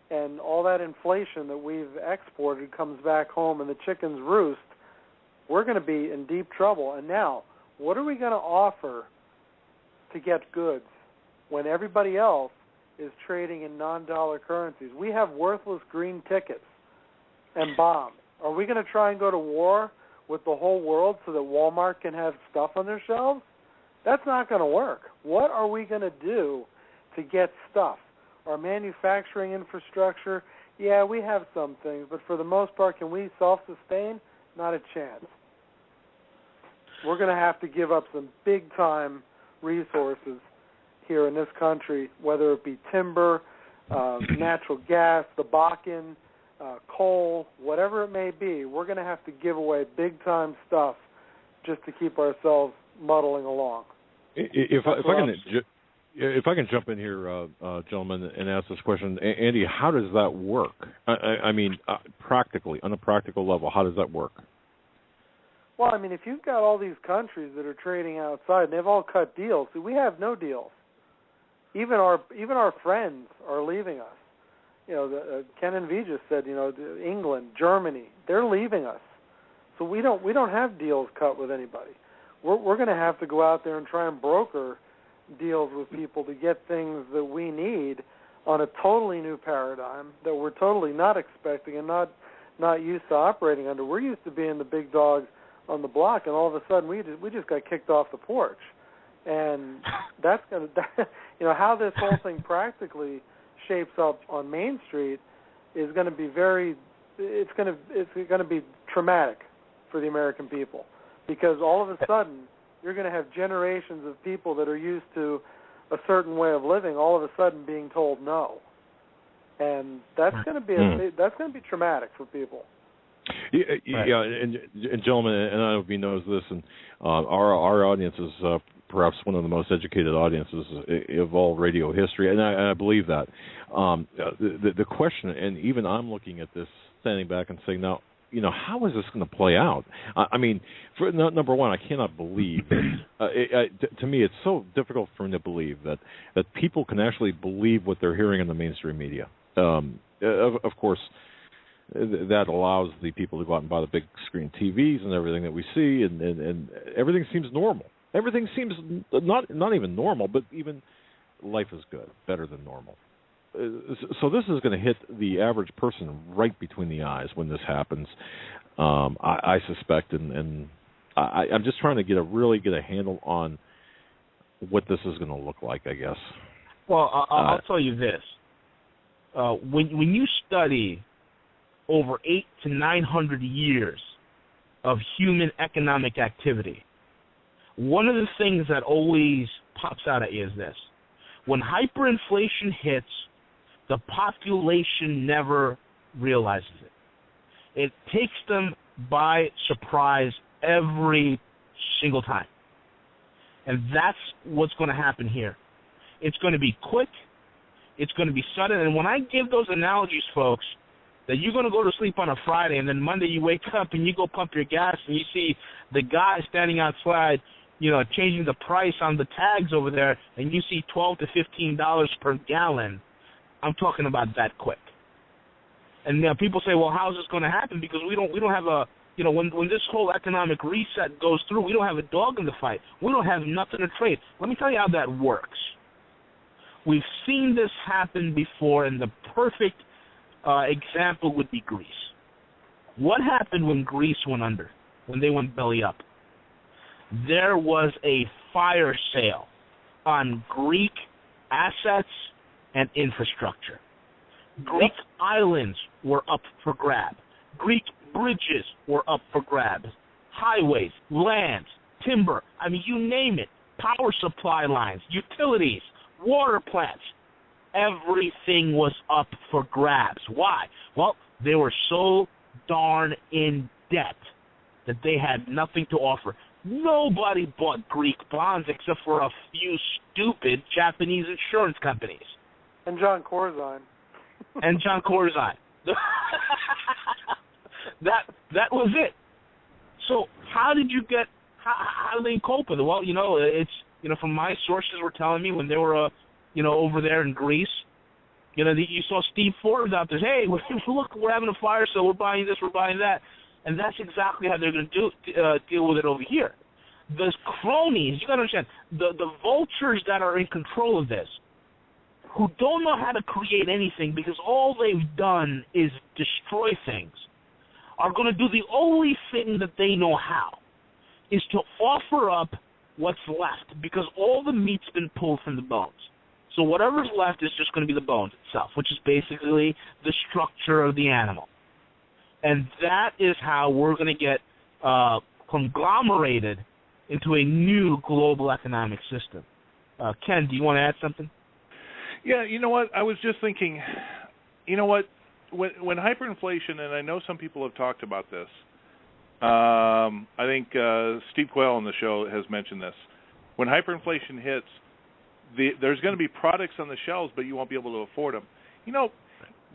and all that inflation that we've exported comes back home and the chickens roost, we're going to be in deep trouble. And now, what are we going to offer to get goods when everybody else is trading in non-dollar currencies? We have worthless green tickets and bombs. Are we going to try and go to war with the whole world so that Walmart can have stuff on their shelves? That's not going to work. What are we going to do to get stuff? Our manufacturing infrastructure, yeah, we have some things, but for the most part, can we self-sustain? Not a chance. We're going to have to give up some big-time resources here in this country, whether it be timber, natural gas, the Bakken, coal, whatever it may be. We're going to have to give away big-time stuff just to keep ourselves muddling along. If I can jump in here, gentlemen, and ask this question, Andy, how does that work? I mean, practically, on a practical level, how does that work? Well, I mean, if you've got all these countries that are trading outside, and they've all cut deals. See, we have no deals. Even our friends are leaving us. Ken and V just said, England, Germany, they're leaving us. So we don't have deals cut with anybody. We're going to have to go out there and try and broker deals with people to get things that we need on a totally new paradigm that we're totally not expecting and not used to operating under. We're used to being the big dogs on the block, and all of a sudden we just got kicked off the porch. And that's going to, how this whole thing practically shapes up on Main Street is going to be it's going to be traumatic for the American people, because all of a sudden you're going to have generations of people that are used to a certain way of living all of a sudden being told no, and that's going to be that's going to be traumatic for people. Yeah, and gentlemen, and I don't know if he knows this, and our audience is perhaps one of the most educated audiences of all radio history, and I believe that. The question, and even I'm looking at this, standing back and saying, now, how is this going to play out? I mean, number one, I cannot believe. To me, it's so difficult for me to believe that people can actually believe what they're hearing in the mainstream media. Of course, that allows the people to go out and buy the big screen TVs and everything that we see, and everything seems normal. Everything seems not even normal, but even life is good, better than normal. So this is going to hit the average person right between the eyes when this happens, I suspect, and I'm just trying to really get a handle on what this is going to look like, I guess. Well, I'll tell you this. When you study over 800 to 900 years of human economic activity, one of the things that always pops out at you is this. When hyperinflation hits, the population never realizes it. It takes them by surprise every single time. And that's what's going to happen here. It's going to be quick. It's going to be sudden. And when I give those analogies, folks, that you're going to go to sleep on a Friday and then Monday you wake up and you go pump your gas and you see the guy standing outside, changing the price on the tags over there, and you see $12 to $15 per gallon, I'm talking about that quick. And people say, well, how is this going to happen? Because we don't have a, when this whole economic reset goes through, we don't have a dog in the fight. We don't have nothing to trade. Let me tell you how that works. We've seen this happen before, and the perfect example would be Greece. What happened when Greece went under, when they went belly up? There was a fire sale on Greek assets and infrastructure. Greek islands were up for grab. Greek bridges were up for grabs. Highways, lands, timber, you name it. Power supply lines, utilities, water plants. Everything was up for grabs. Why? Well, they were so darn in debt that they had nothing to offer. Nobody bought Greek bonds except for a few stupid Japanese insurance companies. And John Corzine. That was it. So how did you get? How do they cope with it? Well, it's from my sources were telling me when they were over there in Greece, you saw Steve Forbes out there. Hey, look, we're having a fire, so we're buying this, we're buying that, and that's exactly how they're going to deal with it over here. The cronies, you got to understand, the vultures that are in control of this, who don't know how to create anything because all they've done is destroy things, are going to do the only thing that they know how, is to offer up what's left, because all the meat's been pulled from the bones. So whatever's left is just going to be the bones itself, which is basically the structure of the animal. And that is how we're going to get conglomerated into a new global economic system. Ken, do you want to add something? Yeah, you know what? I was just thinking, when hyperinflation, and I know some people have talked about this, I think Steve Quayle on the show has mentioned this. When hyperinflation hits, there's going to be products on the shelves, but you won't be able to afford them.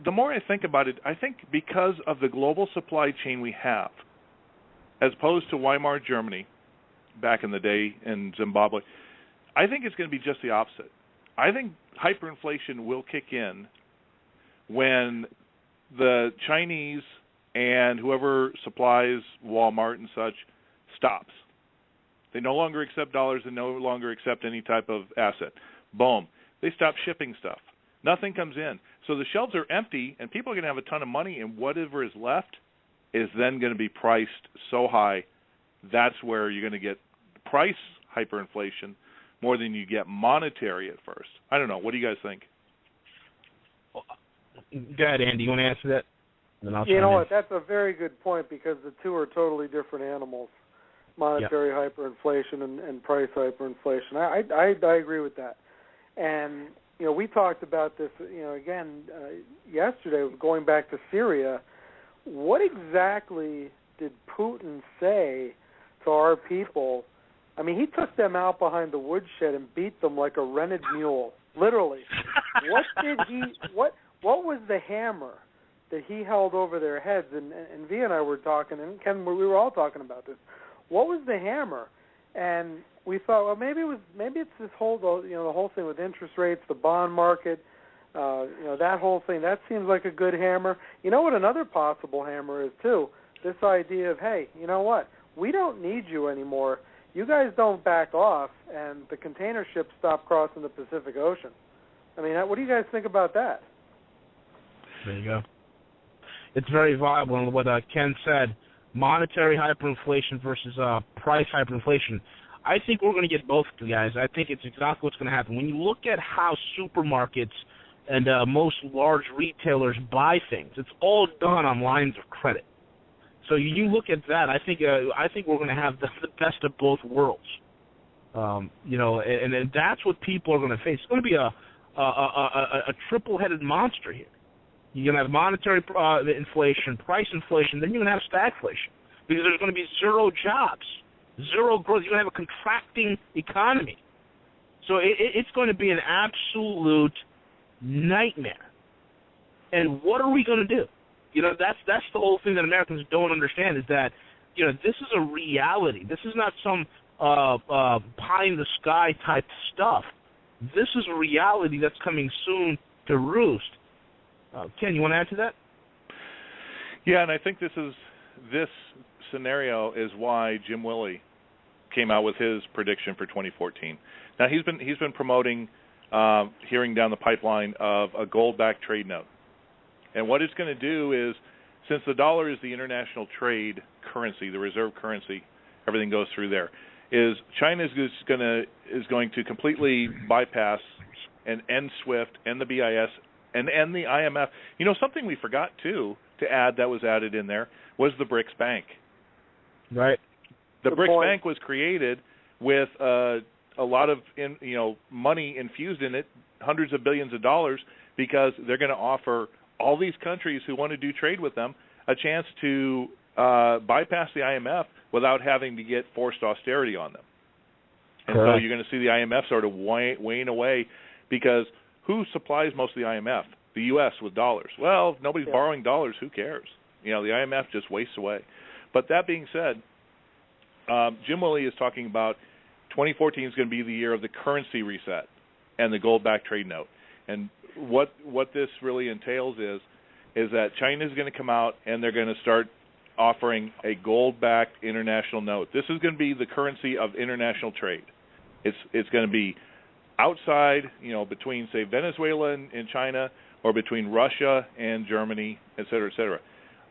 The more I think about it, I think because of the global supply chain we have, as opposed to Weimar Germany back in the day in Zimbabwe, I think it's going to be just the opposite. I think hyperinflation will kick in when the Chinese and whoever supplies Walmart and such stops. They no longer accept dollars and no longer accept any type of asset. Boom. They stop shipping stuff. Nothing comes in. So the shelves are empty, and people are going to have a ton of money, and whatever is left is then going to be priced so high. That's where you're going to get price hyperinflation more than you get monetary at first. I don't know. What do you guys think? Go ahead, Andy. You want to answer that? Then I'll you know what? That's a very good point, because the two are totally different animals. Monetary hyperinflation and price hyperinflation. I agree with that. And, we talked about this, again, yesterday, going back to Syria. What exactly did Putin say to our people? I mean, he took them out behind the woodshed and beat them like a rented mule, literally. What was the hammer that he held over their heads? And V and I were talking, and Ken, we were all talking about this. What was the hammer? And we thought, well, maybe it's this whole, the whole thing with interest rates, the bond market, that whole thing. That seems like a good hammer. You know what another possible hammer is too? This idea of, hey, you know what? We don't need you anymore. You guys don't back off, and the container ships stop crossing the Pacific Ocean. I mean, what do you guys think about that? There you go. It's very viable. And what Ken said, monetary hyperinflation versus price hyperinflation, I think we're going to get both, guys. I think it's exactly what's going to happen. When you look at how supermarkets and most large retailers buy things. It's all done on lines of credit. So you look at that, I think we're going to have the best of both worlds. You know, and that's what people are going to face. It's going to be a triple-headed monster here. You're going to have monetary inflation, price inflation, then you're going to have stagflation because there's going to be zero jobs, zero growth. You're going to have a contracting economy. So it's going to be an absolute nightmare. And what are we going to do? You know, that's the whole thing that Americans don't understand is that, you know, this is a reality. This is not some pie-in-the-sky type stuff. This is a reality that's coming soon to roost. Ken, you want to add to that? Yeah, and I think this scenario is why Jim Willie came out with his prediction for 2014. Now he's been promoting hearing down the pipeline of a gold-backed trade note, and what it's going to do is, since the dollar is the international trade currency, the reserve currency, everything goes through there. Is China is going to completely bypass and end SWIFT and the BIS and end the IMF. You know, something we forgot too to add that was added in there was the BRICS Bank. Right. The BRICS Bank was created with a lot of money infused in it, hundreds of billions of dollars, because they're going to offer all these countries who want to do trade with them a chance to bypass the IMF without having to get forced austerity on them. And so you're going to see the IMF sort of wane away, because who supplies most of the IMF? The U.S. with dollars. Well, if nobody's borrowing dollars, who cares? You know, the IMF just wastes away. But that being said, Jim Willie is talking about 2014 is going to be the year of the currency reset and the gold-backed trade note. And what this really entails is that China is going to come out and they're going to start offering a gold-backed international note. This is going to be the currency of international trade. It's going to be outside, between, say, Venezuela and China, or between Russia and Germany, et cetera, et cetera.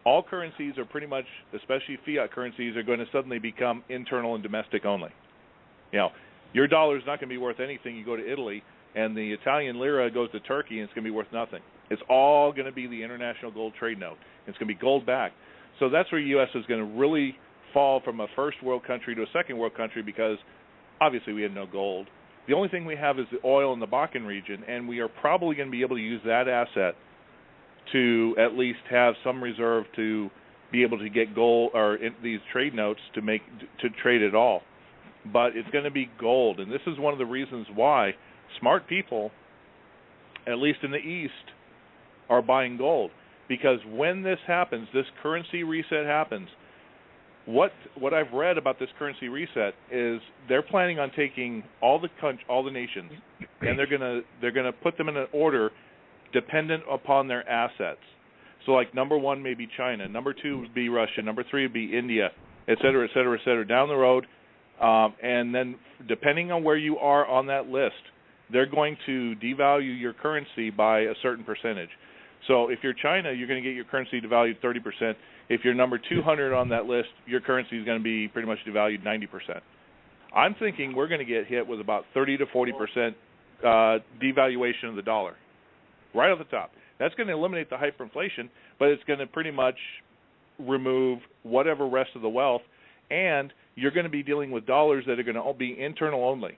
All currencies are pretty much, especially fiat currencies, are going to suddenly become internal and domestic only. Your dollar is not going to be worth anything. You go to Italy, and the Italian lira goes to Turkey, and it's going to be worth nothing. It's all going to be the international gold trade note. It's going to be gold-backed. So that's where the U.S. is going to really fall from a first world country to a second world country, because obviously we had no gold. The only thing we have is the oil in the Bakken region, and we are probably going to be able to use that asset to at least have some reserve to be able to get gold or these trade notes to trade at all. But it's going to be gold, and this is one of the reasons why smart people, at least in the East, are buying gold. Because when this happens, this currency reset happens, what I've read about this currency reset is they're planning on taking all the nations, and they're gonna put them in an order dependent upon their assets. So, like, number one may be China, number two would be Russia, number three would be India, et cetera, et cetera, et cetera, down the road. And then depending on where you are on that list, they're going to devalue your currency by a certain percentage. So if you're China, you're going to get your currency devalued 30%. If you're number 200 on that list, your currency is going to be pretty much devalued 90%. I'm thinking we're going to get hit with about 30 to 40% devaluation of the dollar right off the top. That's going to eliminate the hyperinflation, but it's going to pretty much remove whatever rest of the wealth, and you're going to be dealing with dollars that are going to all be internal only.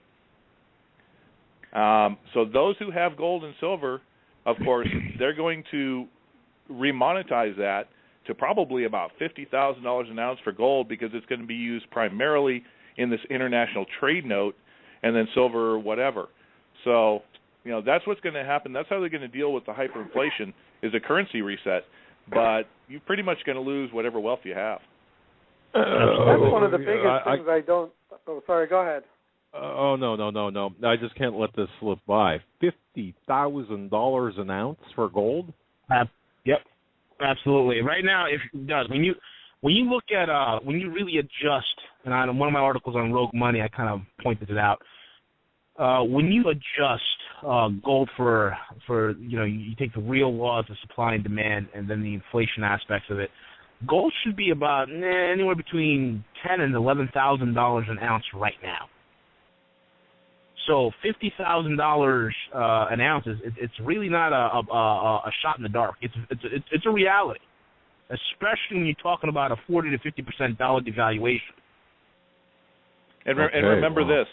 So those who have gold and silver, of course, they're going to remonetize that to probably about $50,000 an ounce for gold, because it's going to be used primarily in this international trade note, and then silver or whatever. So, that's what's going to happen. That's how they're going to deal with the hyperinflation, is a currency reset. But you're pretty much going to lose whatever wealth you have. That's one of the biggest things I don't... Oh, sorry, go ahead. No. I just can't let this slip by. $50,000 an ounce for gold? Yep, absolutely. Right now, when you look at when you really adjust, and on one of my articles on Rogue Money, I kind of pointed it out. When you adjust gold for you take the real laws of supply and demand, and then the inflation aspects of it, gold should be about anywhere between $10,000 and $11,000 an ounce right now. So $50,000 an ounce it's really not a shot in the dark. It's a reality, especially when you're talking about a 40 to 50% dollar devaluation. And remember this.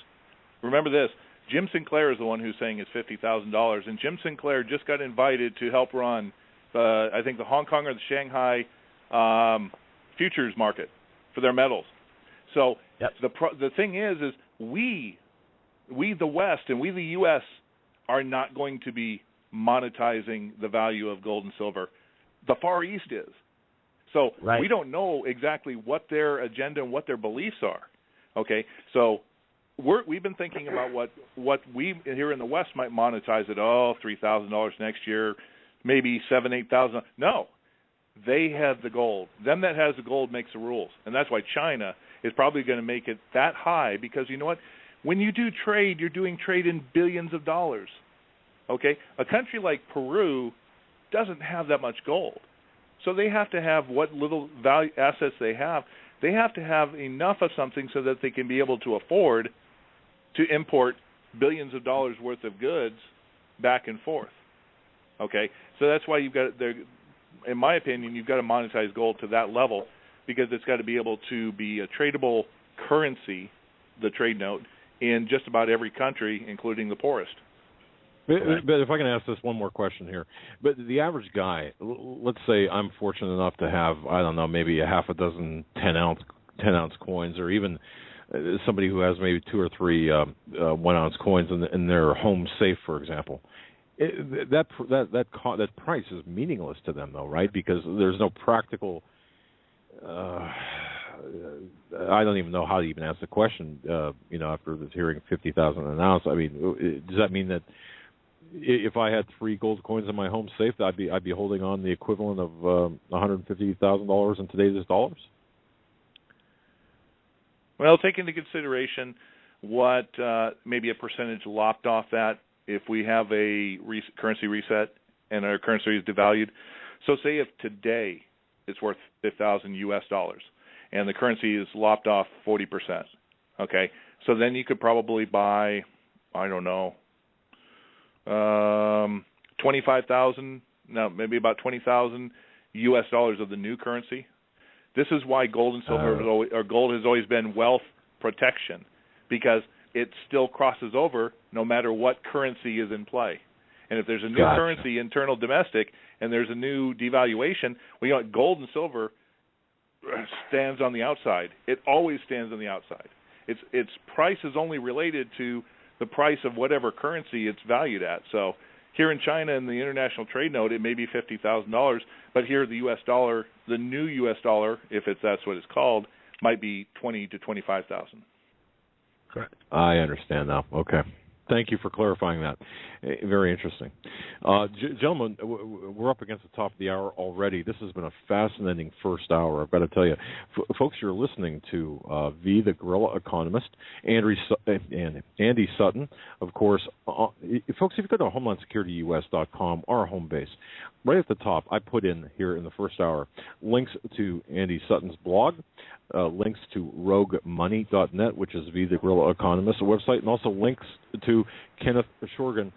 Remember this. Jim Sinclair is the one who's saying it's $50,000, and Jim Sinclair just got invited to help run, I think, the Hong Kong or the Shanghai futures market for their metals. So the thing is we the West and we the U.S. are not going to be monetizing the value of gold and silver. The Far East is. So we don't know exactly what their agenda and what their beliefs are. Okay, so we've been thinking about what we here in the West might monetize at $3,000 next year, maybe $7,000, $8,000. No, they have the gold. Them that has the gold makes the rules, and that's why China is probably going to make it that high, because you know what? When you do trade, you're doing trade in billions of dollars. Okay, a country like Peru doesn't have that much gold, so they have to have what little value assets they have. They have to have enough of something so that they can be able to afford to import billions of dollars worth of goods back and forth. Okay, so that's why you've got, in my opinion, you've got to monetize gold to that level, because it's got to be able to be a tradable currency, the trade note, in just about every country, including the poorest. But if I can ask this one more question here, but the average guy, let's say I'm fortunate enough to have, I don't know, maybe a half a dozen 10-ounce coins, or even somebody who has maybe 2 or 3 1-ounce coins in their home safe, for example. That price is meaningless to them, though, right? Because there's no practical. I don't even know how to even ask the question. After hearing 50,000 an ounce, I mean, does that mean that if I had 3 gold coins in my home safe, I'd be holding on the equivalent of $150,000 in today's dollars? Well, take into consideration what maybe a percentage lopped off that if we have a currency reset and our currency is devalued. So say if today it's worth $5,000 and the currency is lopped off 40%. Okay, so then you could probably buy, I don't know, 25,000, no, maybe about 20,000 US dollars of the new currency. This is why gold and silver gold has always been wealth protection, because it still crosses over no matter what currency is in play. And if there's a new currency, internal domestic, and there's a new devaluation, gold and silver stands on the outside. It always stands on the outside. Its price is only related to the price of whatever currency it's valued at. So here in China, in the international trade note, it may be $50,000, but here the U.S. dollar, the new U.S. dollar, if that's what it's called, might be $20,000 to $25,000. Correct. I understand now. Okay. Thank you for clarifying that. Very interesting. Gentlemen, we're up against the top of the hour already. This has been a fascinating first hour, I've got to tell you. Folks, you're listening to V, the Guerrilla Economist, Andy Sutton, of course. Folks, if you go to HomelandSecurityUS.com, our home base, right at the top, I put in here in the first hour links to Andy Sutton's blog, links to roguemoney.net, which is V, the Guerrilla Economist website, and also links to Kenneth Shorgen's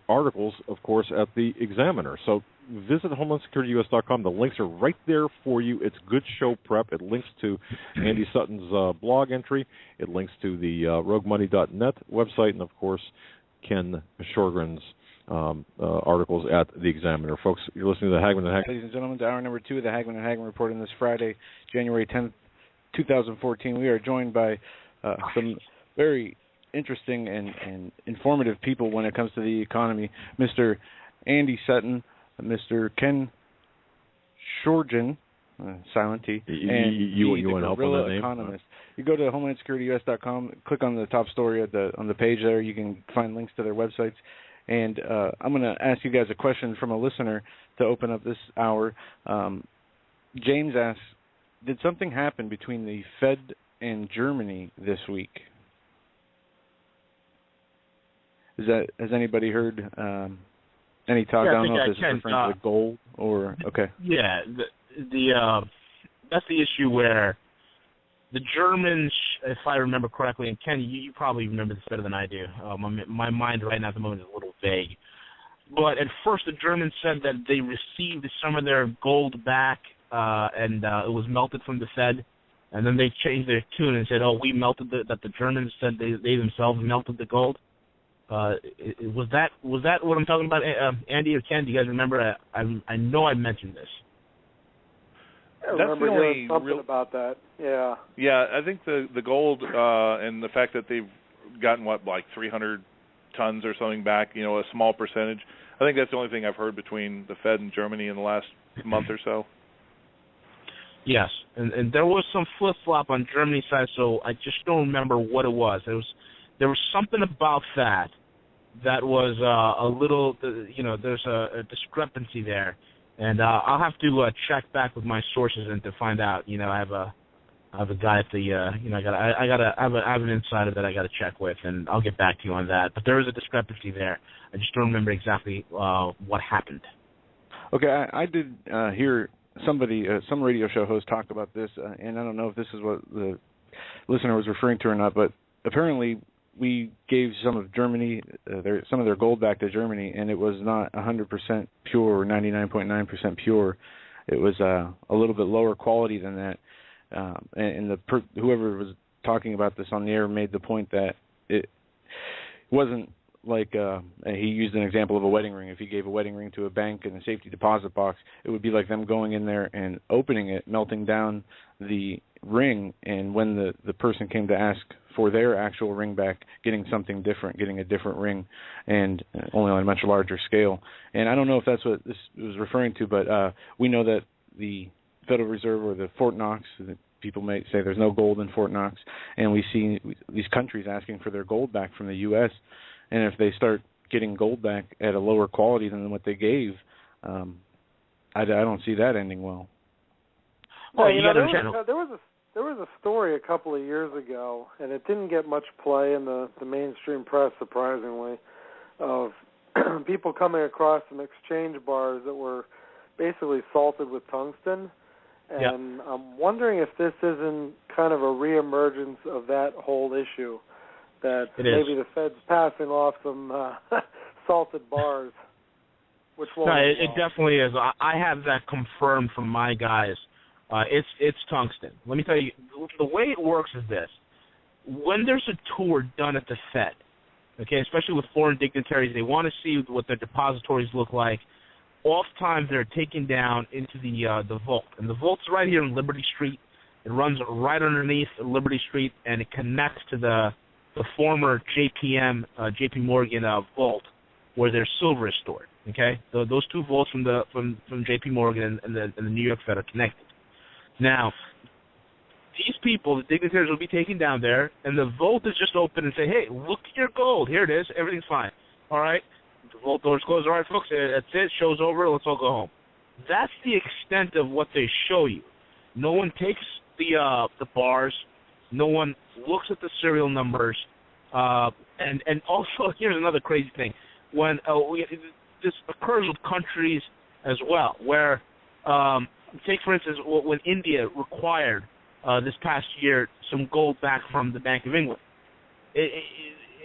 articles, of course, at the Examiner. So visit HomelandSecurityUS.com. The links are right there for you. It's good show prep. It links to Andy Sutton's blog entry. It links to the roguemoney.net website, and, of course, Ken Shorgen's articles at the Examiner. Folks, you're listening to the Hagmann and Hagmann. Ladies and gentlemen, to hour number 2 of the Hagmann and Hagmann Report on this Friday, January 10th, 2014. We are joined by some very interesting and informative people when it comes to the economy. Mr. Andy Sutton, Mr. Ken Shorgen, silent T, and you want to help on that name? Economist. You go to HomelandSecurityUS.com, click on the top story on the page there. You can find links to their websites. And I'm going to ask you guys a question from a listener to open up this hour. James asks, did something happen between the Fed and Germany this week? Has anybody heard any talk? I don't know if this is referring to gold or okay. Yeah, the that's the issue where the Germans, if I remember correctly, and Ken, you probably remember this better than I do. My mind right now at the moment is a little vague. But at first, the Germans said that they received some of their gold back, and it was melted from the Fed. And then they changed their tune and said, "Oh, we melted that the Germans said they themselves melted the gold." Was that what I'm talking about, Andy or Ken? Do you guys remember? I know I mentioned this. I remember hearing something about that. Yeah. Yeah, I think the gold and the fact that they've gotten like 300 tons or something back, a small percentage. I think that's the only thing I've heard between the Fed and Germany in the last month or so. Yes, and there was some flip-flop on Germany's side, so I just don't remember what it was. There was something about that was a little, there's a discrepancy there, and I'll have to check back with my sources and to find out. I have a guy at the, I have an insider that I got to check with, and I'll get back to you on that. But there is a discrepancy there. I just don't remember exactly what happened. Okay, I did hear somebody, some radio show host talk about this, and I don't know if this is what the listener was referring to or not, but apparently we gave some of Germany, some of their gold back to Germany, and it was not 100% pure or 99.9% pure. It was a little bit lower quality than that. And whoever was talking about this on the air made the point that it wasn't like he used an example of a wedding ring. If he gave a wedding ring to a bank in a safety deposit box, it would be like them going in there and opening it, melting down the ring, and when the person came to ask for their actual ring back, getting something different, getting a different ring, and only on a much larger scale. And I don't know if that's what this was referring to, but we know that the Federal Reserve or the Fort Knox, people may say there's no gold in Fort Knox, and we see these countries asking for their gold back from the U.S., and if they start getting gold back at a lower quality than what they gave, I don't see that ending well. Well, there was a story a couple of years ago, and it didn't get much play in the mainstream press, surprisingly, of people coming across some exchange bars that were basically salted with tungsten. And I'm wondering if this isn't kind of a reemergence of that whole issue, that maybe the Fed's passing off some salted bars. Which won't it definitely is. I have that confirmed from my guys. It's tungsten. Let me tell you, the way it works is this. When there's a tour done at the Fed, okay, especially with foreign dignitaries, they want to see what their depositories look like. Oftentimes they're taken down into the vault. And the vault's right here on Liberty Street. It runs right underneath Liberty Street, and it connects to the former JP Morgan vault where their silver is stored. Okay? Those two vaults from JP Morgan and the New York Fed are connected. Now, these people, the dignitaries, will be taken down there, and the vault is just open and say, hey, look at your gold. Here it is. Everything's fine. All right? The vault doors closed. All right, folks, that's it. Show's over. Let's all go home. That's the extent of what they show you. No one takes the bars. No one looks at the serial numbers. And also, here's another crazy thing. When this occurs with countries as well, where take, for instance, when India required this past year some gold back from the Bank of England.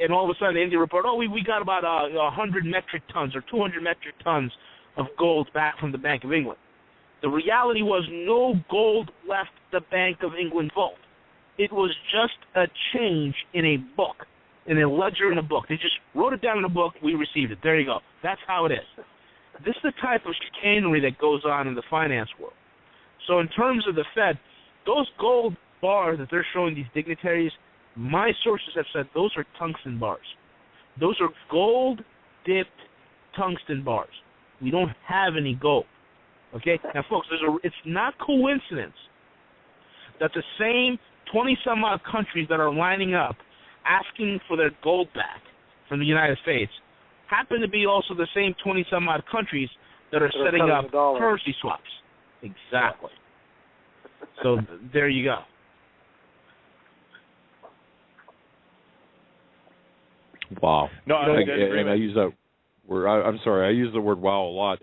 And all of a sudden, the India report, we got about 100 metric tons or 200 metric tons of gold back from the Bank of England. The reality was no gold left the Bank of England vault. It was just a change in a book, in a ledger in a book. They just wrote it down in a book. We received it. There you go. That's how it is. This is the type of chicanery that goes on in the finance world. So in terms of the Fed, those gold bars that they're showing these dignitaries, my sources have said those are tungsten bars. Those are gold-dipped tungsten bars. We don't have any gold. Okay? Now, folks, it's not coincidence that the same 20-some-odd countries that are lining up asking for their gold back from the United States happen to be also the same 20-some-odd countries that are setting up currency swaps. Exactly. So there you go. Wow. No, and I use that word. I'm sorry. I use the word "wow" a lot,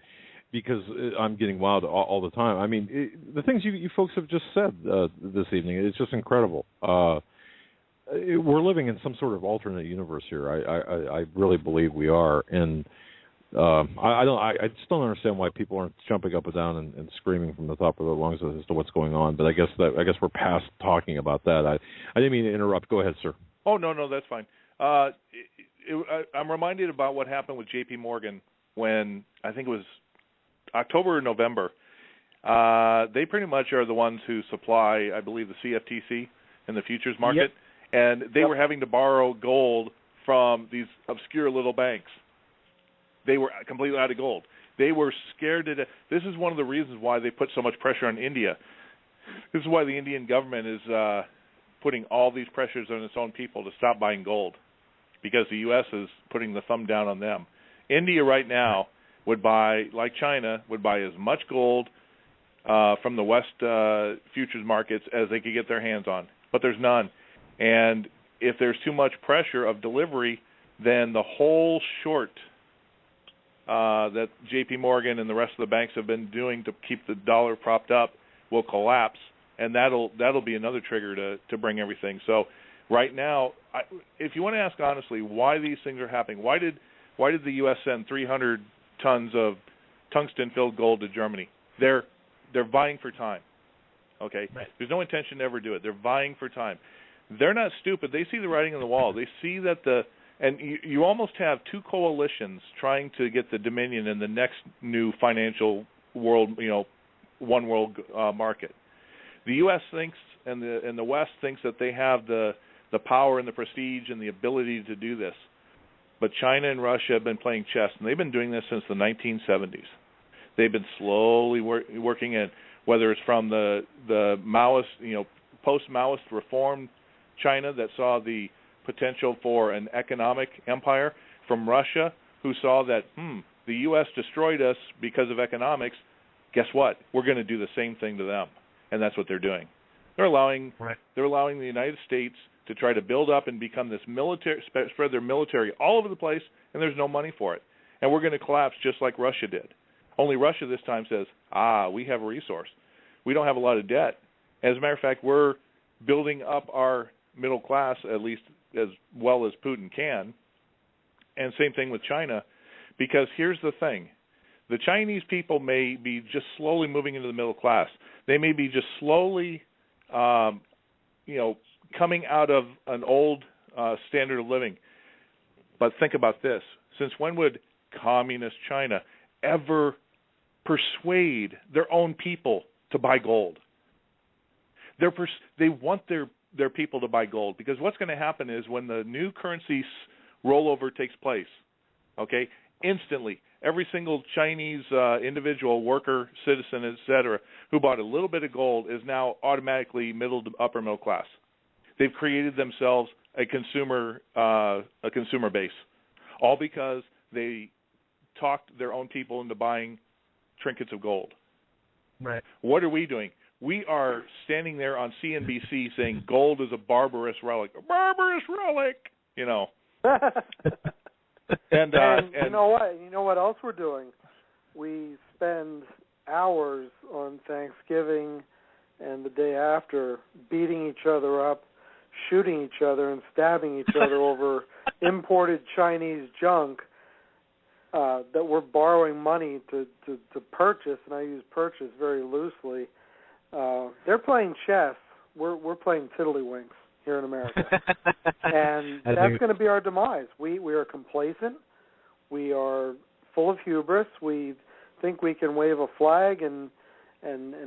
because I'm getting wild all the time. I mean, the things you folks have just said this evening, it's just incredible. We're living in some sort of alternate universe here. I really believe we are, and I just don't understand why people aren't jumping up and down and screaming from the top of their lungs as to what's going on. But I guess we're past talking about that. I didn't mean to interrupt. Go ahead, sir. Oh no, that's fine. I'm reminded about what happened with J.P. Morgan when I think it was October or November. They pretty much are the ones who supply, I believe, the CFTC in the futures market, and they were having to borrow gold from these obscure little banks. They were completely out of gold. They were scared to death. This is one of the reasons why they put so much pressure on India. This is why the Indian government is putting all these pressures on its own people to stop buying gold, because the U.S. is putting the thumb down on them. India right now would buy, like China, would buy as much gold from the West futures markets as they could get their hands on, but there's none. And if there's too much pressure of delivery, then the whole short that J.P. Morgan and the rest of the banks have been doing to keep the dollar propped up will collapse, and that'll be another trigger to bring everything. So right now, if you want to ask honestly why these things are happening, why did the U.S. send 300 tons of tungsten-filled gold to Germany? They're vying for time. Okay, right. There's no intention to ever do it. They're vying for time. They're not stupid. They see the writing on the wall. They see that and you almost have two coalitions trying to get the dominion in the next new financial world, one world market. The U.S. thinks, and the West thinks that they have the power and the prestige and the ability to do this. But China and Russia have been playing chess, and they've been doing this since the 1970s. They've been slowly working in, whether it's from the Maoist, post-Maoist reform China that saw the potential for an economic empire, from Russia, who saw that, the U.S. destroyed us because of economics. Guess what? We're going to do the same thing to them, and that's what they're doing. They're allowing the United States to try to build up and become this military, spread their military all over the place, and there's no money for it. And we're going to collapse just like Russia did. Only Russia this time says, we have a resource. We don't have a lot of debt. As a matter of fact, we're building up our middle class, at least as well as Putin can. And same thing with China, because here's the thing. The Chinese people may be just slowly moving into the middle class. They may be just slowly, coming out of an old standard of living. But think about this. Since when would communist China ever persuade their own people to buy gold? They want their people to buy gold, because what's going to happen is when the new currency rollover takes place, okay, instantly every single Chinese individual, worker, citizen, etc., who bought a little bit of gold is now automatically middle to upper middle class. They've created themselves a consumer base, all because they talked their own people into buying trinkets of gold. Right. What are we doing? We are standing there on CNBC saying gold is a barbarous relic. A barbarous relic, And you know what? You know what else we're doing? We spend hours on Thanksgiving and the day after beating each other up, shooting each other, and stabbing each other over imported Chinese junk that we're borrowing money to purchase, and I use purchase very loosely. They're playing chess. We're playing tiddlywinks here in America. And that's going to be our demise. We are complacent. We are full of hubris. We think we can wave a flag and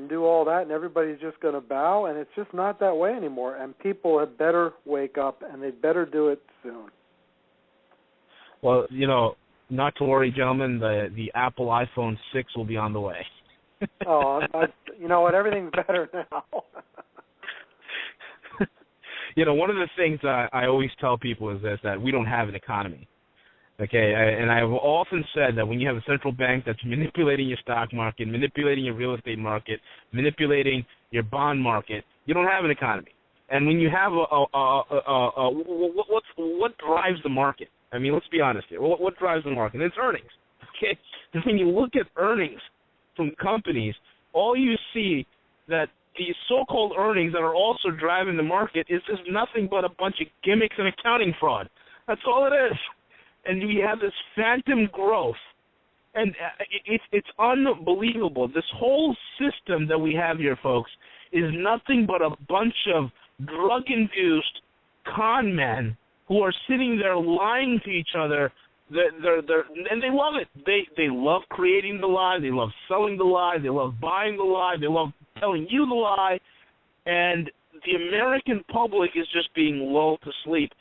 do all that, and everybody's just going to bow, and it's just not that way anymore. And people had better wake up, and they'd better do it soon. Well, not to worry, gentlemen, the Apple iPhone 6 will be on the way. You know what? Everything's better now. One of the things I always tell people is this, that we don't have an economy. Okay, and I've often said that when you have a central bank that's manipulating your stock market, manipulating your real estate market, manipulating your bond market, you don't have an economy. And when you have what drives the market? I mean, let's be honest here. What drives the market? It's earnings. Okay, And when you look at earnings from companies, all you see that these so-called earnings that are also driving the market is just nothing but a bunch of gimmicks and accounting fraud. That's all it is. And we have this phantom growth. And it's unbelievable. This whole system that we have here, folks, is nothing but a bunch of drug-induced con men who are sitting there lying to each other. And they love it. They love creating the lie. They love selling the lie. They love buying the lie. They love telling you the lie. And the American public is just being lulled to sleep.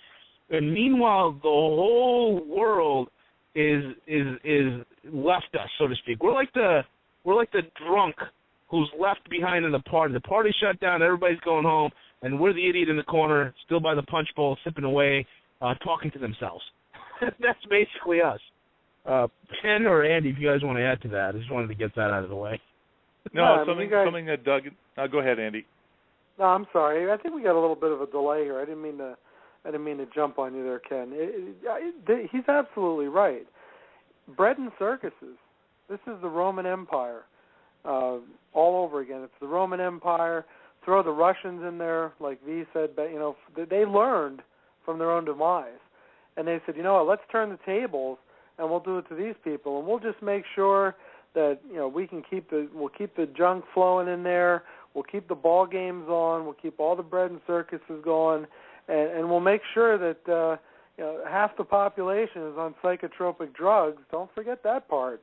And meanwhile, the whole world is left us, so to speak. We're like the drunk who's left behind in the party. The party shut down. Everybody's going home, and we're the idiot in the corner, still by the punch bowl, sipping away, talking to themselves. That's basically us. Ken or Andy, if you guys want to add to that, I just wanted to get that out of the way. No, something that Doug. Go ahead, Andy. No, I'm sorry. I think we got a little bit of a delay here. I didn't mean to jump on you there, Ken. He's absolutely right. Bread and circuses. This is the Roman Empire all over again. It's the Roman Empire. Throw the Russians in there, like V said. But they learned from their own demise, and they said, let's turn the tables and we'll do it to these people, and we'll just make sure that we'll keep the junk flowing in there. We'll keep the ball games on. We'll keep all the bread and circuses going. And we'll make sure that half the population is on psychotropic drugs. Don't forget that part.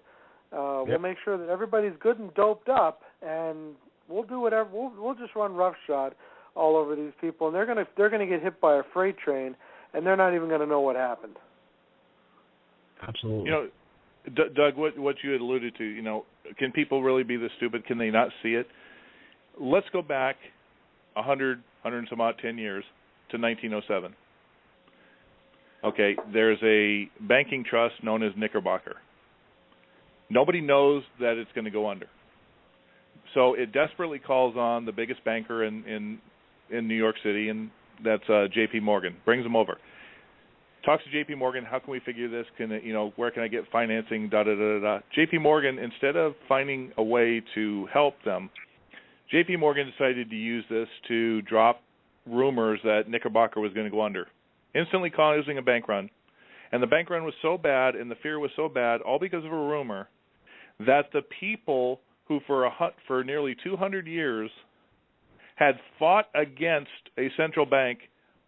We'll make sure that everybody's good and doped up, and we'll do whatever. We'll just run roughshod all over these people, and they're gonna get hit by a freight train, and they're not even gonna know what happened. Absolutely. Doug, what you had alluded to. Can people really be this stupid? Can they not see it? Let's go back 100 and some odd 10 years. To 1907. Okay, there's a banking trust known as Knickerbocker. Nobody knows that it's going to go under. So it desperately calls on the biggest banker in New York City, and that's J.P. Morgan. Brings him over. Talks to J.P. Morgan. How can we figure this? Where can I get financing? J.P. Morgan, instead of finding a way to help them, J.P. Morgan decided to use this to drop rumors that Knickerbocker was going to go under, instantly causing a bank run. And the bank run was so bad and the fear was so bad, all because of a rumor, that the people who for nearly 200 years had fought against a central bank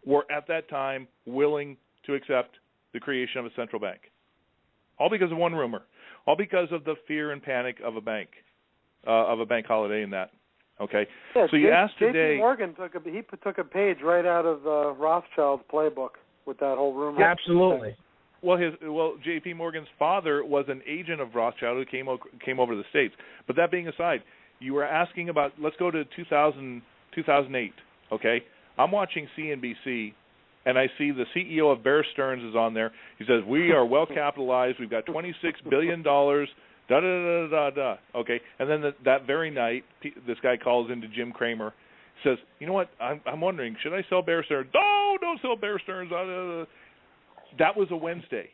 were at that time willing to accept the creation of a central bank. All because of one rumor. All because of the fear and panic of a bank holiday and that. Okay, yeah, so you asked today. J.P. Morgan took a page right out of Rothschild's playbook with that whole rumor. Absolutely. Well, J.P. Morgan's father was an agent of Rothschild who came over to the States. But that being aside, you were asking about. Let's go to 2008. Okay, I'm watching CNBC, and I see the CEO of Bear Stearns is on there. He says we are well capitalized. We've got $26 billion. Okay, and then that very night, this guy calls into Jim Cramer, says, "You know what? I'm wondering, should I sell Bear Stearns?" No, don't sell Bear Stearns. That was a Wednesday.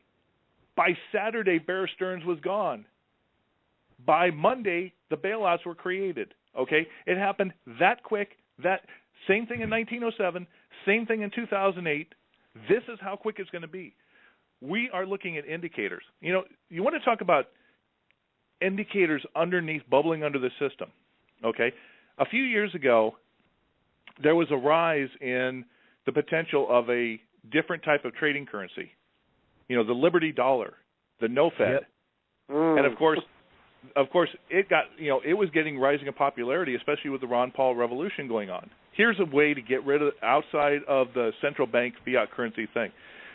By Saturday, Bear Stearns was gone. By Monday, the bailouts were created. Okay, it happened that quick. That same thing in 1907, same thing in 2008. This is how quick it's going to be. We are looking at indicators. You want to talk about indicators bubbling under the system. Okay, a few years ago, there was a rise in the potential of a different type of trading currency. The Liberty dollar, the no Fed, yep. And of course, it got it was getting rising in popularity, especially with the Ron Paul revolution going on. Here's a way to get rid of outside of the central bank fiat currency thing.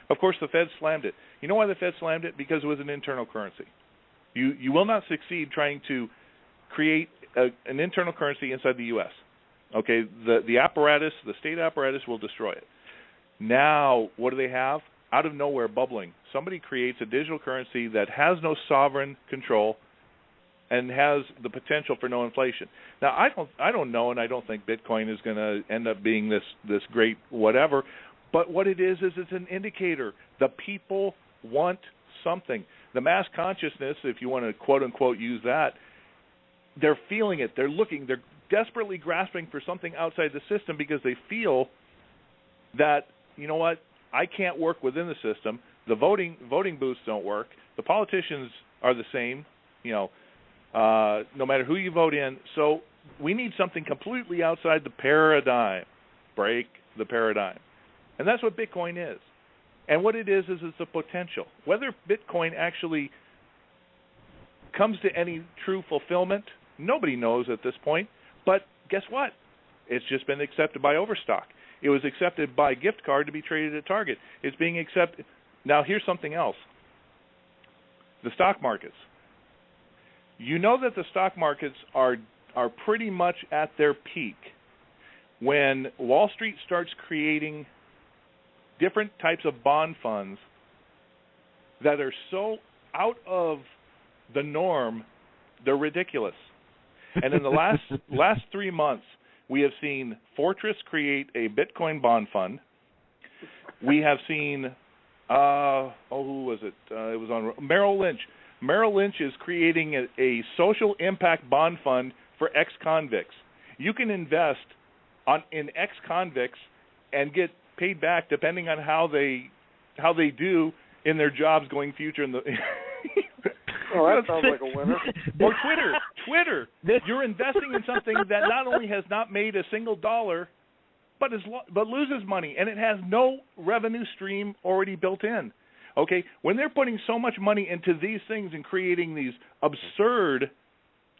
Of course, the Fed slammed it. You know why the Fed slammed it? Because it was an internal currency. You will not succeed trying to create an internal currency inside the U.S. Okay, the apparatus, the state apparatus will destroy it. Now, what do they have? Out of nowhere, bubbling. Somebody creates a digital currency that has no sovereign control and has the potential for no inflation. Now, I don't know, and I don't think Bitcoin is going to end up being this great whatever. But what it is it's an indicator. The people want something. the mass consciousness, if you want to quote-unquote use that, they're feeling it. They're looking. They're desperately grasping for something outside the system because they feel that, you know what, I can't work within the system. The voting booths don't work. The politicians are the same, no matter who you vote in. So we need something completely outside the paradigm. Break the paradigm. And that's what Bitcoin is. And what it is it's a potential. Whether Bitcoin actually comes to any true fulfillment, nobody knows at this point. But guess what? It's just been accepted by Overstock. It was accepted by gift card to be traded at Target. It's being accepted. Now, here's something else. The stock markets. You know that the stock markets are pretty much at their peak when Wall Street starts creating different types of bond funds that are so out of the norm, they're ridiculous. And in the last 3 months, we have seen Fortress create a Bitcoin bond fund. We have seen, who was it? It was on Merrill Lynch. Merrill Lynch is creating a social impact bond fund for ex-convicts. You can invest in ex-convicts and get paid back depending on how they do in their jobs going future in the. Oh, that sounds like a winner. Or Twitter. You're investing in something that not only has not made a single dollar, but loses money, and it has no revenue stream already built in. Okay, when they're putting so much money into these things and creating these absurd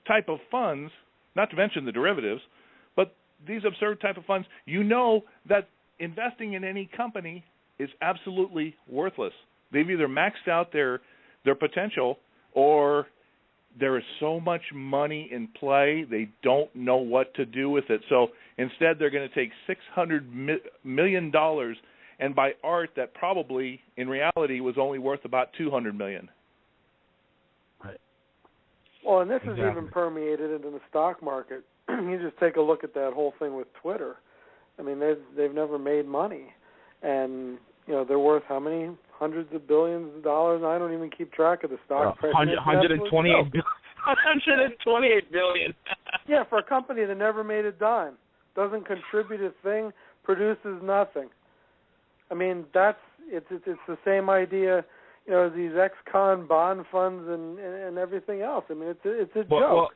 type of funds, not to mention the derivatives, but these absurd type of funds, you know that investing in any company is absolutely worthless. They've either maxed out their potential, or there is so much money in play, they don't know what to do with it. So instead, they're going to take $600 million and buy art that probably, in reality, was only worth about $200 million. Right. Well, and this is even permeated into the stock market. You just take a look at that whole thing with Twitter. I mean, they've never made money, and they're worth how many hundreds of billions of dollars? I don't even keep track of the stock price. 128 billion. Yeah, for a company that never made a dime, doesn't contribute a thing, produces nothing. I mean, it's the same idea, these ex-con bond funds and everything else. I mean, it's a joke.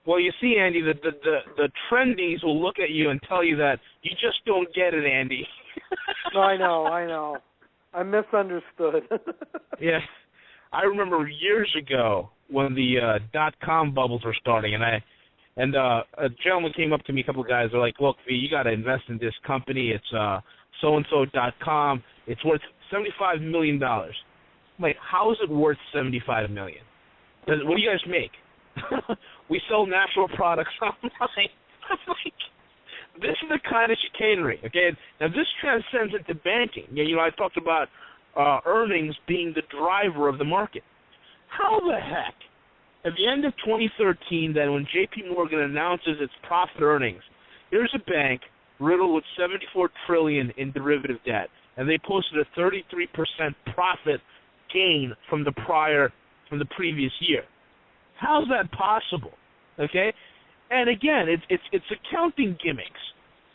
Well, you see, Andy, the trendies will look at you and tell you that you just don't get it, Andy. No, I know. I misunderstood. Yeah. I remember years ago when the .com bubbles were starting, and a gentleman came up to me, a couple of guys, they're like, look, V, you got to invest in this company. It's so-and-so.com. It's worth $75 million. I'm like, how is it worth $75 million? What do you guys make? We sell natural products. I'm like, this is the kind of chicanery, okay? Now, this transcends into banking. I talked about earnings being the driver of the market. How the heck, at the end of 2013, then when J.P. Morgan announces its profit earnings, here's a bank riddled with $74 trillion in derivative debt, and they posted a 33% profit gain from the previous year. How's that possible? Okay? And again, it's accounting gimmicks.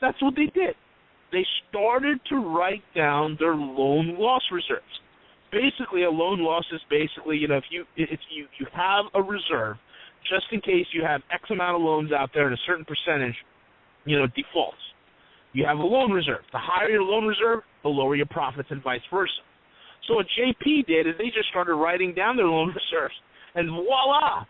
That's what they did. They started to write down their loan loss reserves. Basically, a loan loss is basically, if you have a reserve, just in case you have X amount of loans out there and a certain percentage, defaults. You have a loan reserve. The higher your loan reserve, the lower your profits, and vice versa. So what JP did is they just started writing down their loan reserves, and voila!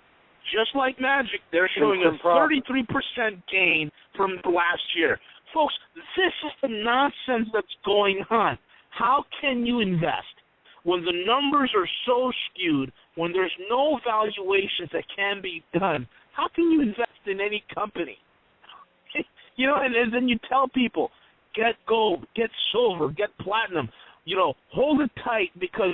Just like magic, they're showing a 33% gain from last year. Folks, this is the nonsense that's going on. How can you invest when the numbers are so skewed, when there's no valuations that can be done? How can you invest in any company? And then you tell people, get gold, get silver, get platinum. Hold it tight because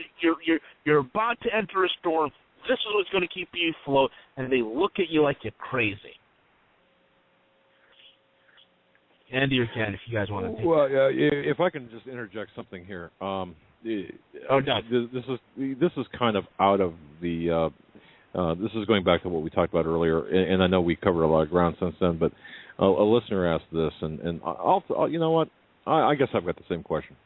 you're about to enter a storm. This is what's going to keep you afloat, and they look at you like you're crazy. Andy or Ken, if you guys want to take Well, if I can just interject something here. this is kind of out of the. This is going back to what we talked about earlier, and I know we covered a lot of ground since then. But a listener asked this, and I'll you know what? I guess I've got the same question.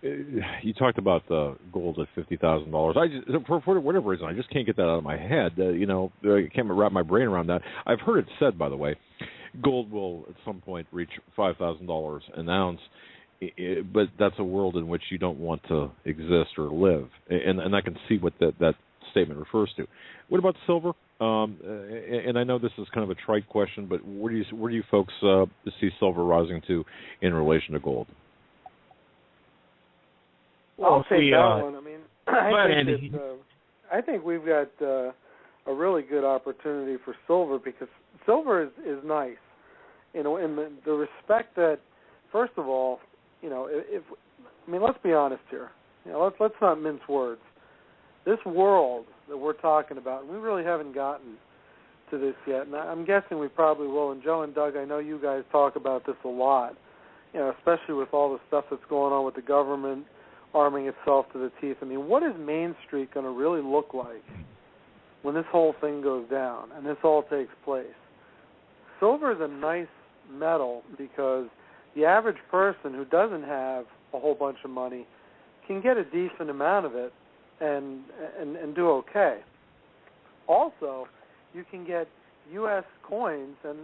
You talked about gold at $50,000. I just, for whatever reason, I just can't get that out of my head. I can't wrap my brain around that. I've heard it said, by the way, gold will at some point reach $5,000 an ounce, but that's a world in which you don't want to exist or live, and I can see what that statement refers to. What about silver? And I know this is kind of a trite question, but where do you folks see silver rising to in relation to gold? I'll take that one. I mean, I think we've got a really good opportunity for silver, because silver is nice, in the respect that, first of all, let's be honest here. Let's not mince words. This world that we're talking about, and we really haven't gotten to this yet, and I'm guessing we probably will. And Joe and Doug, I know you guys talk about this a lot, especially with all the stuff that's going on with the government arming itself to the teeth. I mean, what is Main Street going to really look like when this whole thing goes down and this all takes place? Silver is a nice metal because the average person who doesn't have a whole bunch of money can get a decent amount of it and do okay. Also, you can get U.S. coins and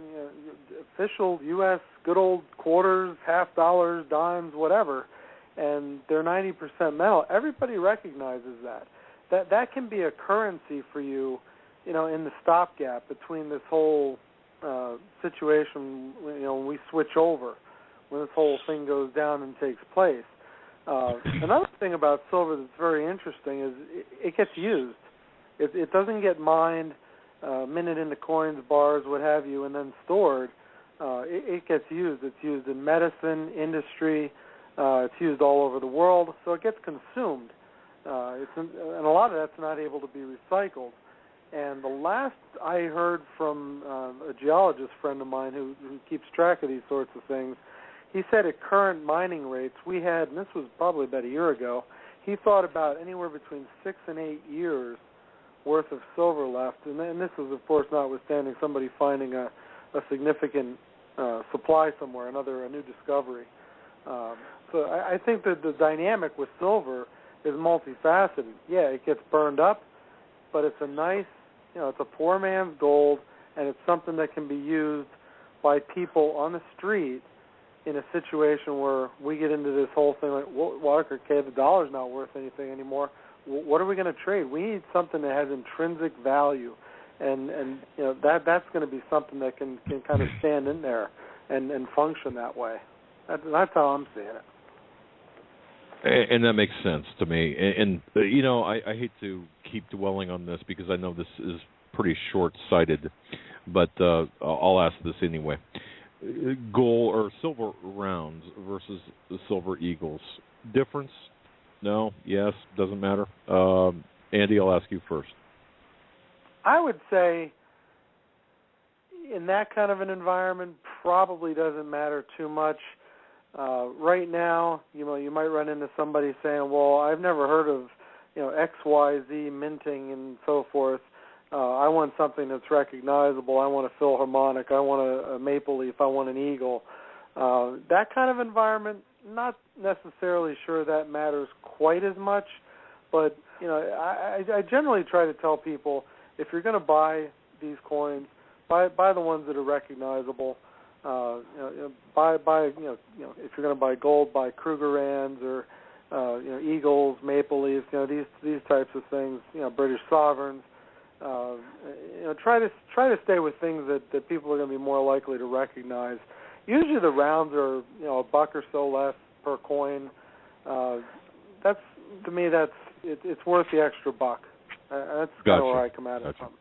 official U.S. good old quarters, half dollars, dimes, whatever, and they're 90% metal. Everybody recognizes that. That can be a currency for you, in the stopgap between this whole situation, when we switch over, when this whole thing goes down and takes place. Another thing about silver that's very interesting is it gets used. It doesn't get mined, minted into coins, bars, what have you, and then stored. It gets used. It's used in medicine, industry. It's used all over the world, so it gets consumed. And a lot of that's not able to be recycled. And the last I heard from a geologist friend of mine who keeps track of these sorts of things, he said at current mining rates we had, and this was probably about a year ago, he thought about anywhere between 6 and 8 years worth of silver left. And this was, of course, notwithstanding somebody finding a significant supply somewhere, a new discovery. So I think that the dynamic with silver is multifaceted. Yeah, it gets burned up, but it's a nice, it's a poor man's gold, and it's something that can be used by people on the street in a situation where we get into this whole thing like, well, okay, the dollar's not worth anything anymore. What are we going to trade? We need something that has intrinsic value, and that's going to be something that can kind of stand in there and function that way. That's how I'm seeing it. And that makes sense to me. And I hate to keep dwelling on this because I know this is pretty short-sighted, but I'll ask this anyway. Gold or silver rounds versus the silver eagles. Difference? No? Yes? Doesn't matter? Andy, I'll ask you first. I would say in that kind of an environment probably doesn't matter too much. Right now, you might run into somebody saying, well, I've never heard of, XYZ minting and so forth. I want something that's recognizable. I want a Philharmonic. I want a Maple Leaf. I want an Eagle. That kind of environment, not necessarily sure that matters quite as much, but, I generally try to tell people, if you're going to buy these coins, buy the ones that are recognizable. Buy if you're going to buy gold, buy Krugerrands or Eagles, Maple Leafs, these types of things. British sovereigns. Try to stay with things that people are going to be more likely to recognize. Usually the rounds are a buck or so less per coin. That's, to me, it's worth the extra buck. That's kind of where I come at it from.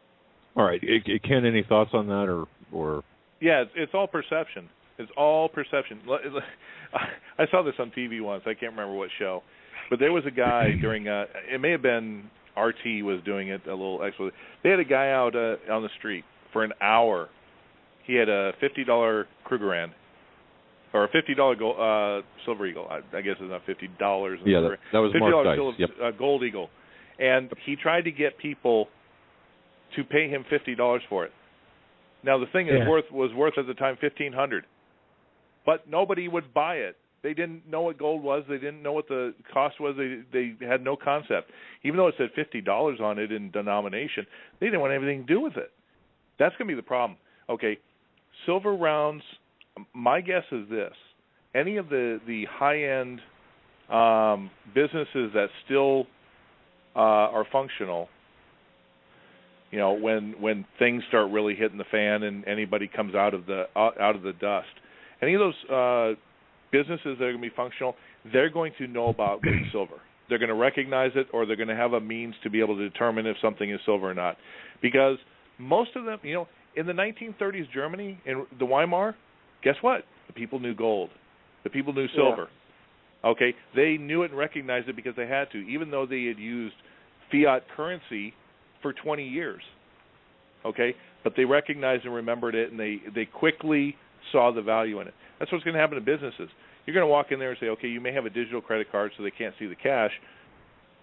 All right, Ken, any thoughts on that or? Yeah, it's all perception. It's all perception. I saw this on TV once. I can't remember what show, but there was a guy during it may have been RT was doing it a little extra. They had a guy out on the street for an hour. He had a $50 Krugerrand, or a $50 gold, silver eagle. I guess it's not $50. Yeah, that was Mark Dice. Yep. Gold eagle, and he tried to get people to pay him $50 for it. Now the thing was worth at the time $1,500, but nobody would buy it. They didn't know what gold was. They didn't know what the cost was. They had no concept. Even though it said $50 on it in denomination, they didn't want anything to do with it. That's going to be the problem. Okay, silver rounds, my guess is this. Any of the high-end businesses that still are functional, you know, when things start really hitting the fan and anybody comes out of the dust, any of those businesses that are going to be functional, they're going to know about gold and silver. They're going to recognize it, or they're going to have a means to be able to determine if something is silver or not. Because most of them, you know, in the 1930s Germany, in the Weimar, guess what? The people knew gold. The people knew silver. Yeah. Okay? They knew it and recognized it because they had to, even though they had used fiat currency for 20 years. Okay? But they recognized and remembered it, and they quickly saw the value in it. That's what's going to happen to businesses. You're going to walk in there and say, okay, you may have a digital credit card so they can't see the cash,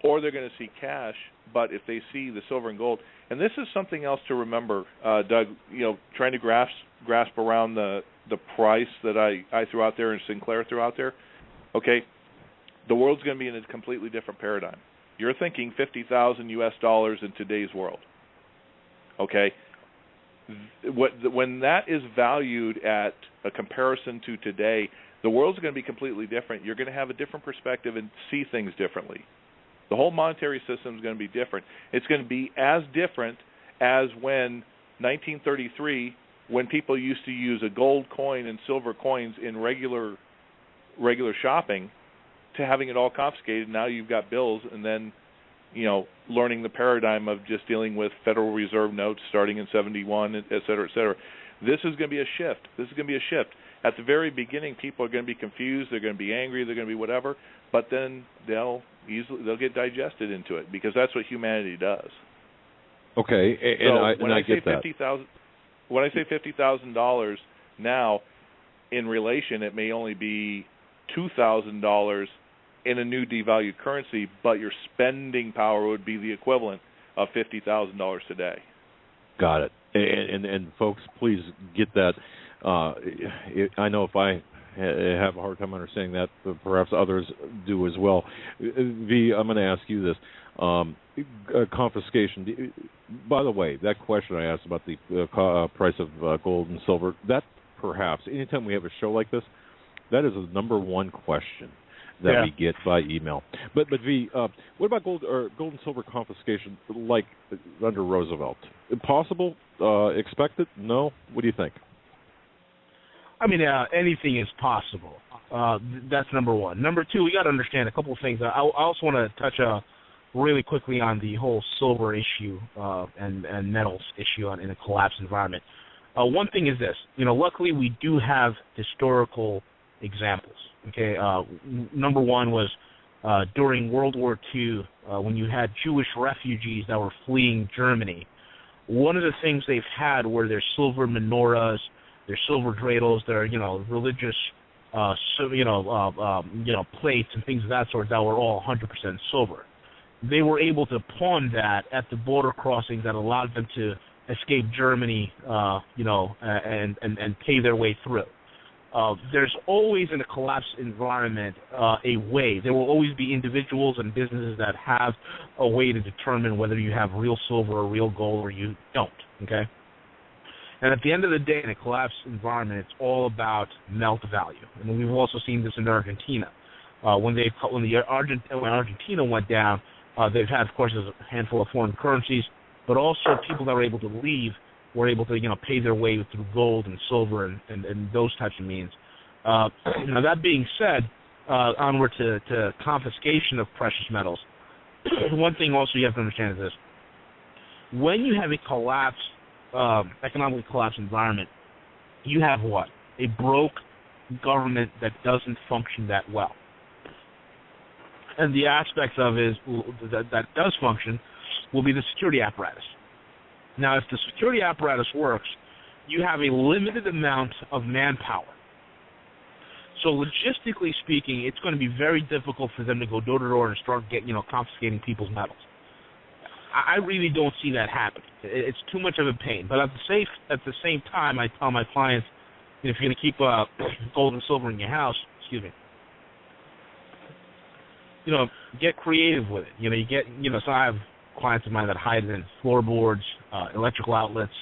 or they're going to see cash, but if they see the silver and gold. And this is something else to remember, Doug, you know, trying to grasp around the price that I threw out there and Sinclair threw out there. Okay, the world's going to be in a completely different paradigm. You're thinking $50,000 in today's world. Okay? When that is valued at a comparison to today, the world's going to be completely different. You're going to have a different perspective and see things differently. The whole monetary system is going to be different. It's going to be as different as when 1933, when people used to use a gold coin and silver coins in regular shopping, to having it all confiscated. Now you've got bills, and then, you know, learning the paradigm of just dealing with Federal Reserve notes starting in 71, et cetera, et cetera. This is going to be a shift. This is going to be a shift. At the very beginning, people are going to be confused. They're going to be angry. They're going to be whatever. But then they'll get digested into it, because that's what humanity does. Okay, and I get that. When I say $50,000 now, in relation, it may only be $2,000 in a new devalued currency, but your spending power would be the equivalent of $50,000 today. Got it. And folks, please get that. I know if I have a hard time understanding that, but perhaps others do as well. V, I'm going to ask you this. Confiscation. By the way, that question I asked about the price of gold and silver, that perhaps, anytime we have a show like this, that is the number one question that we get by email. But V, what about gold and silver confiscation like under Roosevelt? Impossible? Expected? No? What do you think? I mean, anything is possible. That's number one. Number two, we got to understand a couple of things. I also want to touch really quickly on the whole silver issue and metals issue in a collapsed environment. One thing is this. You know, luckily we do have historical examples. Okay, number one was during World War II, when you had Jewish refugees that were fleeing Germany. One of the things they've had were their silver menorahs, their silver dreidels, their religious plates and things of that sort that were all 100% silver. They were able to pawn that at the border crossings that allowed them to escape Germany, and pay their way through. There's always in a collapsed environment a way. There will always be individuals and businesses that have a way to determine whether you have real silver or real gold or you don't, okay? And at the end of the day, in a collapsed environment, it's all about melt value. And we've also seen this in Argentina. When Argentina went down, they've had, of course, a handful of foreign currencies, but also people that were able to leave were able to, pay their way through gold and silver and those types of means. Now, that being said, onward to confiscation of precious metals. One thing also you have to understand is this. When you have a collapsed, economically collapsed environment, you have what? A broke government that doesn't function that well. And the aspects of it that does function will be the security apparatus. Now, if the security apparatus works, you have a limited amount of manpower. So logistically speaking, it's going to be very difficult for them to go door to door and start confiscating people's metals. I really don't see that happening. It's too much of a pain. But at the same time, I tell my clients, if you're going to keep gold and silver in your house, get creative with it. So I have clients of mine that hide it in floorboards, electrical outlets,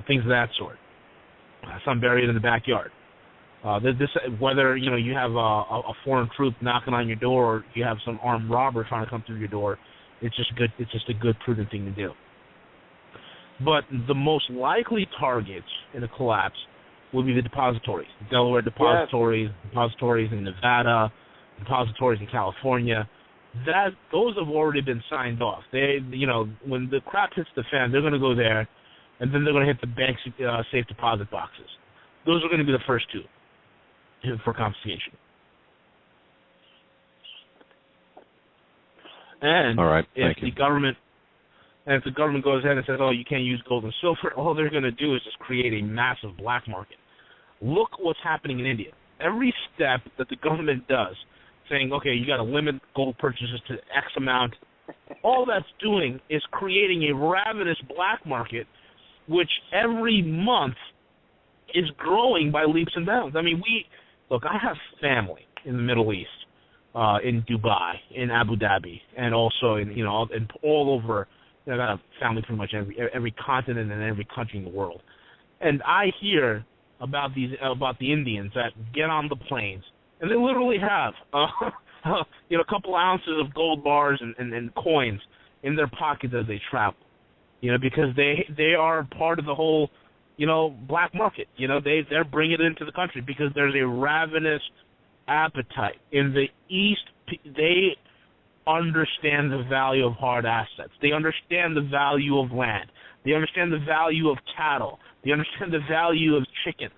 things of that sort. Some buried in the backyard. Whether you have a foreign troop knocking on your door, or you have some armed robber trying to come through your door, it's just good. It's just a good, prudent thing to do. But the most likely targets in a collapse will be the depositories, Delaware depositories, depositories in Nevada, depositories in California. Those have already been signed off. When the crap hits the fan, they're going to go there, and then they're going to hit the bank's safe deposit boxes. Those are going to be the first two for confiscation. And all right, if the government goes ahead and says, "Oh, you can't use gold and silver," all they're going to do is just create a massive black market. Look what's happening in India. Every step that the government does, saying, "Okay, you got to limit gold purchases to X amount," all that's doing is creating a ravenous black market, which every month is growing by leaps and bounds. I mean, I have family in the Middle East, in Dubai, in Abu Dhabi, and also in all over. I got a family pretty much every continent and every country in the world, and I hear about the Indians that get on the planes and they literally have a couple ounces of gold bars and coins in their pockets as they travel, because they are part of the whole black market. They're bringing it into the country because there's a ravenous appetite. In the East, they understand the value of hard assets. They understand the value of land. They understand the value of cattle. They understand the value of chickens.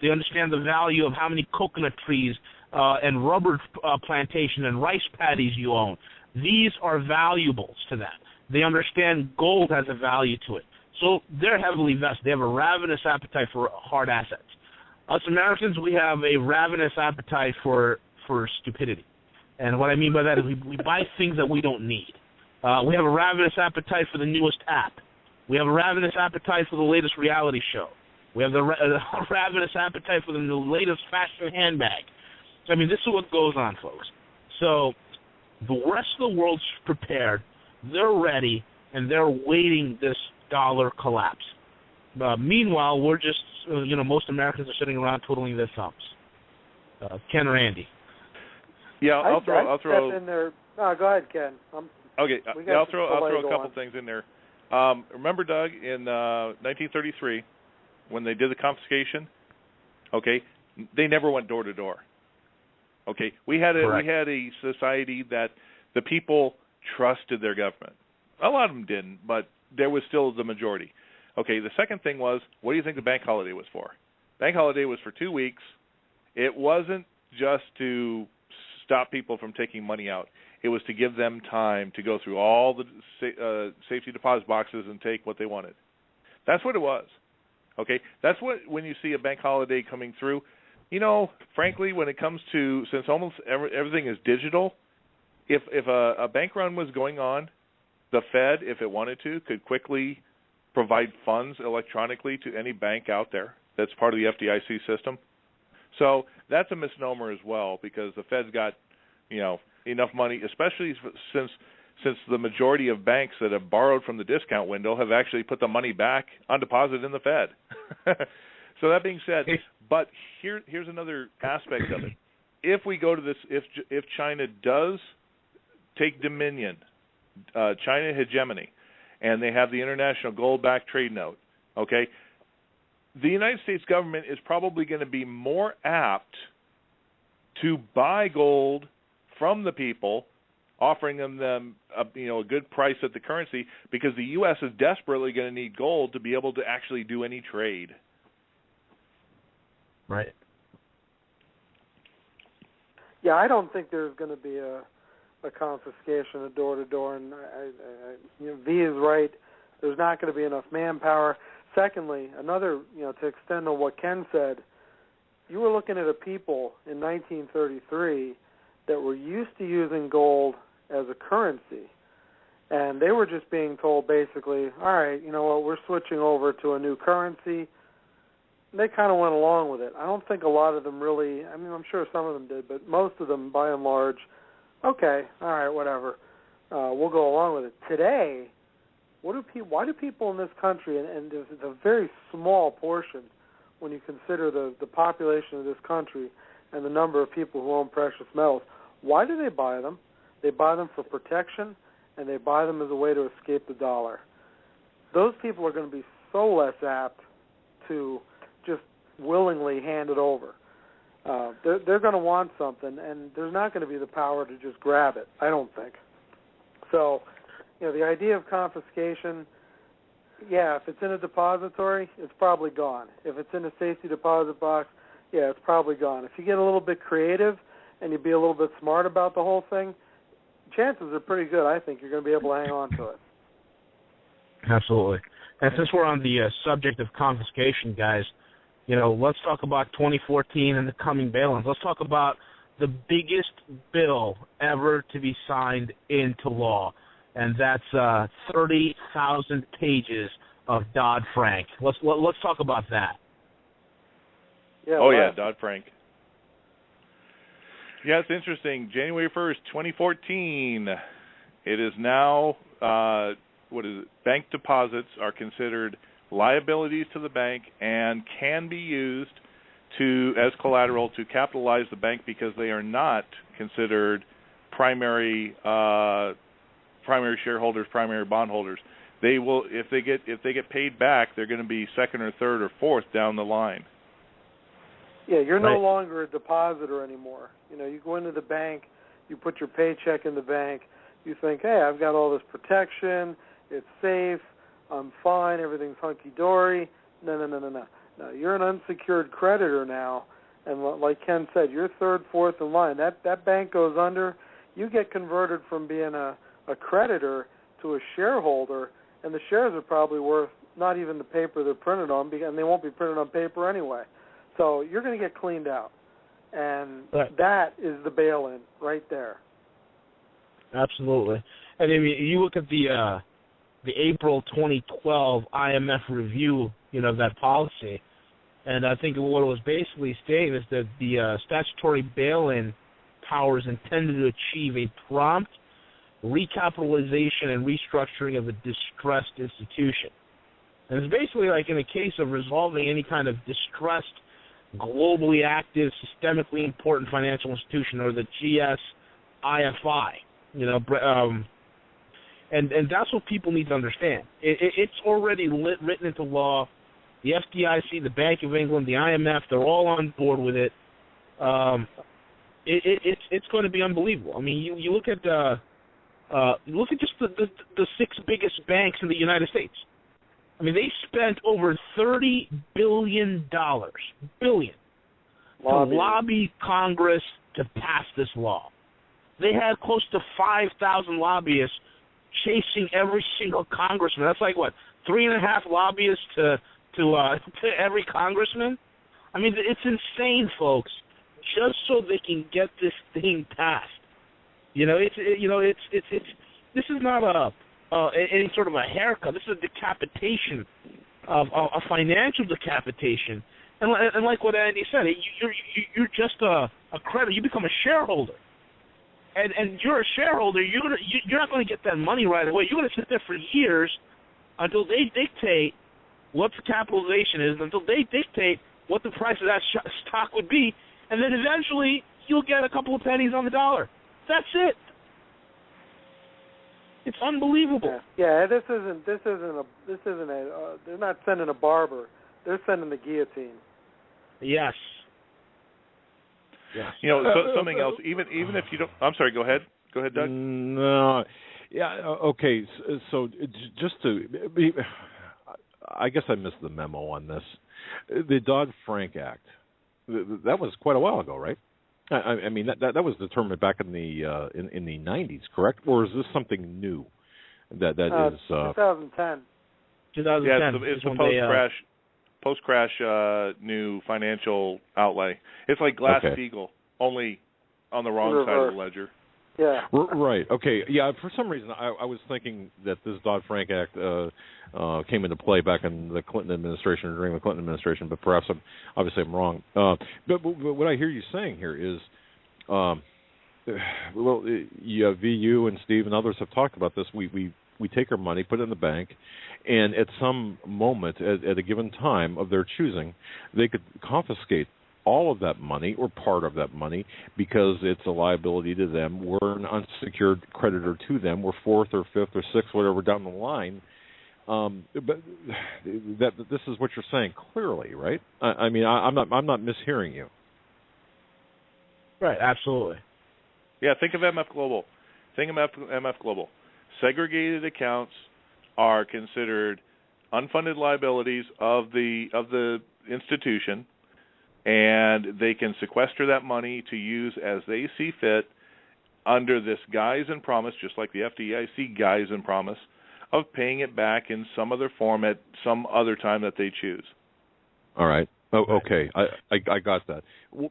They understand the value of how many coconut trees and rubber plantation and rice paddies you own. These are valuables to them. They understand gold has a value to it. So they're heavily vested. They have a ravenous appetite for hard assets. Us Americans, we have a ravenous appetite for stupidity. And what I mean by that is we buy things that we don't need. We have a ravenous appetite for the newest app. We have a ravenous appetite for the latest reality show. We have the ravenous appetite for the latest fashion handbag. I mean, this is what goes on, folks. So the rest of the world's prepared. They're ready, and they're waiting this dollar collapse. Meanwhile, we're just, most Americans are sitting around twiddling their thumbs. Ken or Andy? Yeah, I'll throw in there. No, go ahead, Ken. Okay, I'll throw a couple things in there. Remember, Doug, in 1933, when they did the confiscation? Okay, they never went door to door. Okay, we had a society that the people trusted their government. A lot of them didn't, but there was still the majority. Okay, the second thing was, what do you think the bank holiday was for? Bank holiday was for 2 weeks. It wasn't just to stop people from taking money out. It was to give them time to go through all the safety deposit boxes and take what they wanted. That's what it was. Okay, that's what, when you see a bank holiday coming through, frankly, when it comes to, since almost everything is digital, if a bank run was going on, the Fed, if it wanted to, could quickly provide funds electronically to any bank out there that's part of the FDIC system. So that's a misnomer as well, because the Fed's got, enough money, especially since the majority of banks that have borrowed from the discount window have actually put the money back on deposit in the Fed. So that being said, but here's another aspect of it. If we go to this, if China does take dominion, China hegemony, and they have the international gold-backed trade note, okay, the United States government is probably going to be more apt to buy gold from the people, offering them a good price at the currency, because the U.S. is desperately going to need gold to be able to actually do any trade. Right. Yeah, I don't think there's going to be a confiscation of door-to-door, and V is right. There's not going to be enough manpower. Secondly, to extend on what Ken said, you were looking at a people in 1933 that were used to using gold as a currency, and they were just being told basically, all right, you know what, we're switching over to a new currency. They kind of went along with it. I don't think a lot of them really, I mean, I'm sure some of them did, but most of them, by and large, okay, all right, whatever, we'll go along with it. Today, why do people in this country, and there's a very small portion when you consider the population of this country and the number of people who own precious metals, why do they buy them? They buy them for protection, and they buy them as a way to escape the dollar. Those people are going to be so less apt to just willingly hand it over. They're going to want something, and there's not going to be the power to just grab it, I don't think. So, the idea of confiscation, yeah, if it's in a depository, it's probably gone. If it's in a safety deposit box, yeah, it's probably gone. If you get a little bit creative and you be a little bit smart about the whole thing, chances are pretty good, I think, you're going to be able to hang on to it. Absolutely. And since we're on the subject of confiscation, guys, let's talk about 2014 and the coming bail-ins. Let's talk about the biggest bill ever to be signed into law, and that's 30,000 pages of Dodd-Frank. Let's talk about that. Yeah, Dodd-Frank. Yeah, it's interesting. January 1st, 2014, it is now, bank deposits are considered liabilities to the bank and can be used as collateral to capitalize the bank because they are not considered primary shareholders, primary bondholders. They will, if they get paid back, they're going to be second or third or fourth down the line. Yeah, you're no longer a depositor anymore. You go into the bank, you put your paycheck in the bank, you think, hey, I've got all this protection, it's safe, I'm fine, everything's hunky-dory. No. No, you're an unsecured creditor now, and like Ken said, you're third, fourth in line. That bank goes under, you get converted from being a creditor to a shareholder, and the shares are probably worth not even the paper they're printed on, and they won't be printed on paper anyway. So you're going to get cleaned out, and that is the bail-in right there. Absolutely. And I mean, you look at the April 2012 IMF review, that policy, and I think what it was basically stating is that the statutory bail-in powers intended to achieve a prompt recapitalization and restructuring of a distressed institution. And it's basically like in a case of resolving any kind of distressed, globally active, systemically important financial institution, or the GSIFI, and that's what people need to understand. It's already written into law. The FDIC, the Bank of England, the IMF, they're all on board with it. It's going to be unbelievable. I mean, you look at just the six biggest banks in the United States. I mean, they spent over $30 billion to lobby Congress to pass this law. They had close to 5,000 lobbyists chasing every single congressman. That's like, 3.5 lobbyists to every congressman? I mean, it's insane, folks, just so they can get this thing passed. This is not any sort of a haircut. This is a decapitation, a financial decapitation. And like what Andy said, you're just a creditor. You become a shareholder, and you're a shareholder. You're not going to get that money right away. You're going to sit there for years until they dictate what the capitalization is, until they dictate what the price of that stock would be, and then eventually you'll get a couple of pennies on the dollar. That's it. It's unbelievable. Yeah, this isn't they're not sending a barber. They're sending the guillotine. Yes. Something else. Even if you don't. I'm sorry. Go ahead. Go ahead, Doug. No. Yeah. Okay. So just to, I guess I missed the memo on this. The Dodd-Frank Act. That was quite a while ago, right? I mean that was determined back in the 90s, correct? Or is this something new? That is 2010. 2010. Yeah, it's the post-crash. post-crash new financial outlay. It's like Glass-Steagall, only on the wrong side of the ledger. Yeah. Right. Okay. Yeah. For some reason, I was thinking that this Dodd-Frank Act came into play back in the Clinton administration or during the Clinton administration, but perhaps I'm wrong. But what I hear you saying here is, VU and Steve and others have talked about this. We take our money, put it in the bank, and at some moment, at a given time of their choosing, they could confiscate all of that money or part of that money because it's a liability to them. We're an unsecured creditor to them. We're fourth or fifth or sixth, whatever, down the line. But this is what you're saying clearly, right? I mean, I'm not mishearing you. Right, absolutely. Yeah, think of MF Global. MF Global. Segregated accounts are considered unfunded liabilities of the institution, and they can sequester that money to use as they see fit under this guise and promise, just like the FDIC guise and promise, of paying it back in some other form at some other time that they choose. All right. Oh, okay. I got that.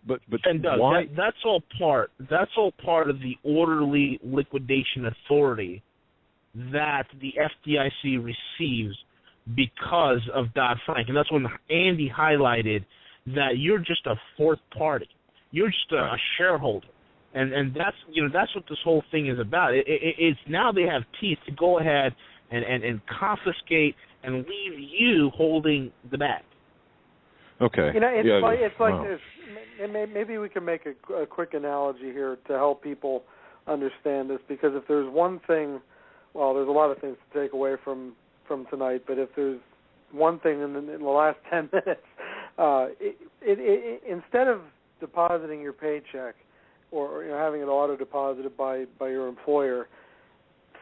But and Doug, why? That's all part of the orderly liquidation authority that the FDIC receives because of Dodd-Frank, and that's when Andy highlighted that you're just a fourth party. You're just a shareholder, and that's what this whole thing is about. It's now they have teeth to go ahead and confiscate and leave you holding the bag. Okay. It's like wow. this. Maybe we can make a quick analogy here to help people understand this, because if there's one thing, well, there's a lot of things to take away from tonight, but if there's one thing in the last 10 minutes, instead of depositing your paycheck or having it auto-deposited by your employer,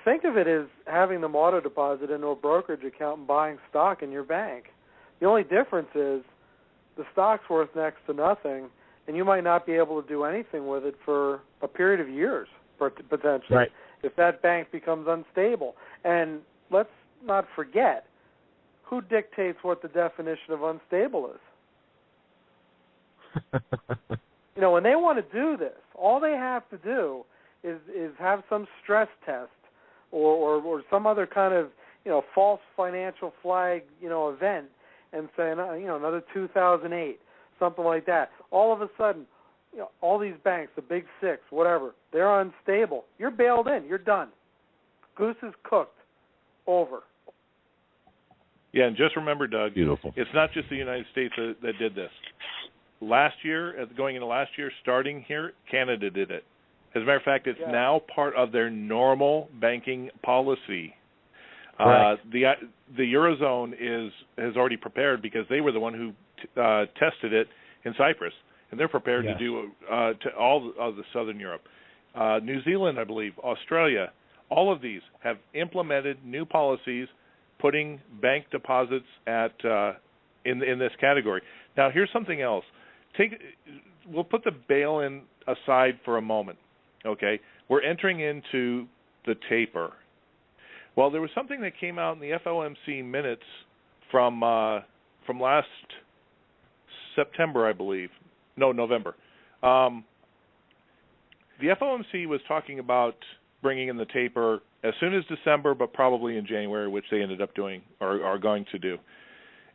think of it as having them auto-deposit into a brokerage account and buying stock in your bank. The only difference is the stock's worth next to nothing, and you might not be able to do anything with it for a period of years, potentially, right, if that bank becomes unstable. And let's not forget, who dictates what the definition of unstable is? When they want to do this, all they have to do is have some stress test or some other kind of false financial flag event, and say another 2008, something like that. All of a sudden, all these banks, the big six, whatever, they're unstable. You're bailed in. You're done. Goose is cooked. Over. Yeah, and just remember, Doug, beautiful. It's not just the United States that did this. Last year, going into last year, starting here, Canada did it. As a matter of fact, it's now part of their normal banking policy. The Eurozone has already prepared because they were the one who tested it in Cyprus, and they're prepared to do to all of the Southern Europe. New Zealand, I believe, Australia, all of these have implemented new policies putting bank deposits at in this category. Now, here's something else. We'll put the bail-in aside for a moment, okay? We're entering into the taper. Well, there was something that came out in the FOMC minutes from last September, I believe. No, November. The FOMC was talking about bringing in the taper as soon as December, but probably in January, which they ended up doing or are going to do.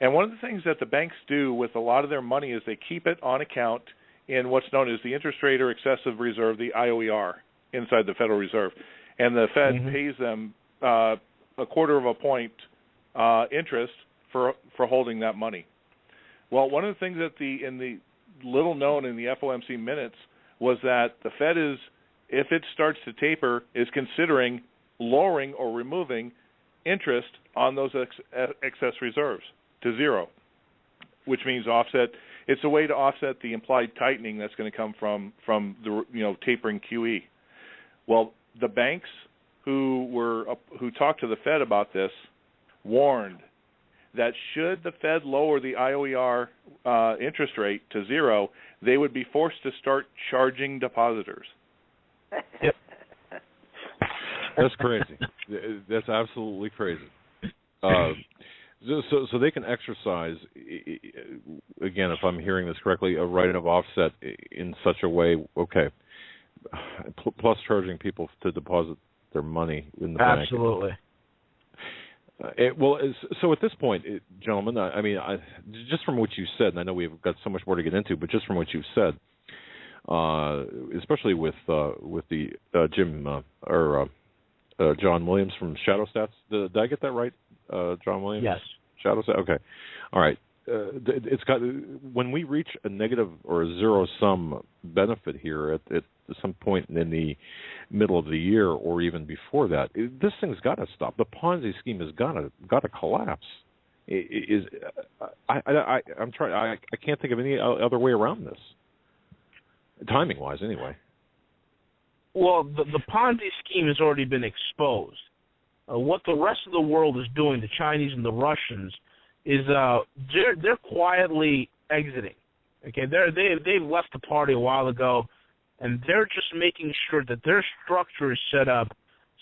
And one of the things that the banks do with a lot of their money is they keep it on account in what's known as the interest rate or excessive reserve, the IOER, inside the Federal Reserve. And the Fed pays them a quarter of a point interest for holding that money. Well, one of the things that in the little known in the FOMC minutes was that the Fed is, if it starts to taper, is considering lowering or removing interest on those excess reserves to zero, which means offset. It's a way to offset the implied tightening that's going to come from the tapering QE. Well, the banks who talked to the Fed about this warned that should the Fed lower the IOER interest rate to zero, they would be forced to start charging depositors. Yep. That's crazy. That's absolutely crazy. So they can exercise, again, if I'm hearing this correctly, a right of offset in such a way, okay, plus charging people to deposit their money in the bank. Absolutely. So at this point, gentlemen, I mean, just from what you said, and I know we've got so much more to get into, but just from what you've said, especially with the John Williams from Shadow Stats. Did I get that right, John Williams? Yes. Shadow Stats. Okay. All right. It's got, when we reach a negative or a zero-sum benefit here at some point in the middle of the year or even before that, this thing's got to stop. The Ponzi scheme has got to collapse. I'm trying. I can't think of any other way around this, timing-wise, anyway. Well, the Ponzi scheme has already been exposed. What the rest of the world is doing, the Chinese and the Russians, is they're quietly exiting. Okay, they've left the party a while ago, and they're just making sure that their structure is set up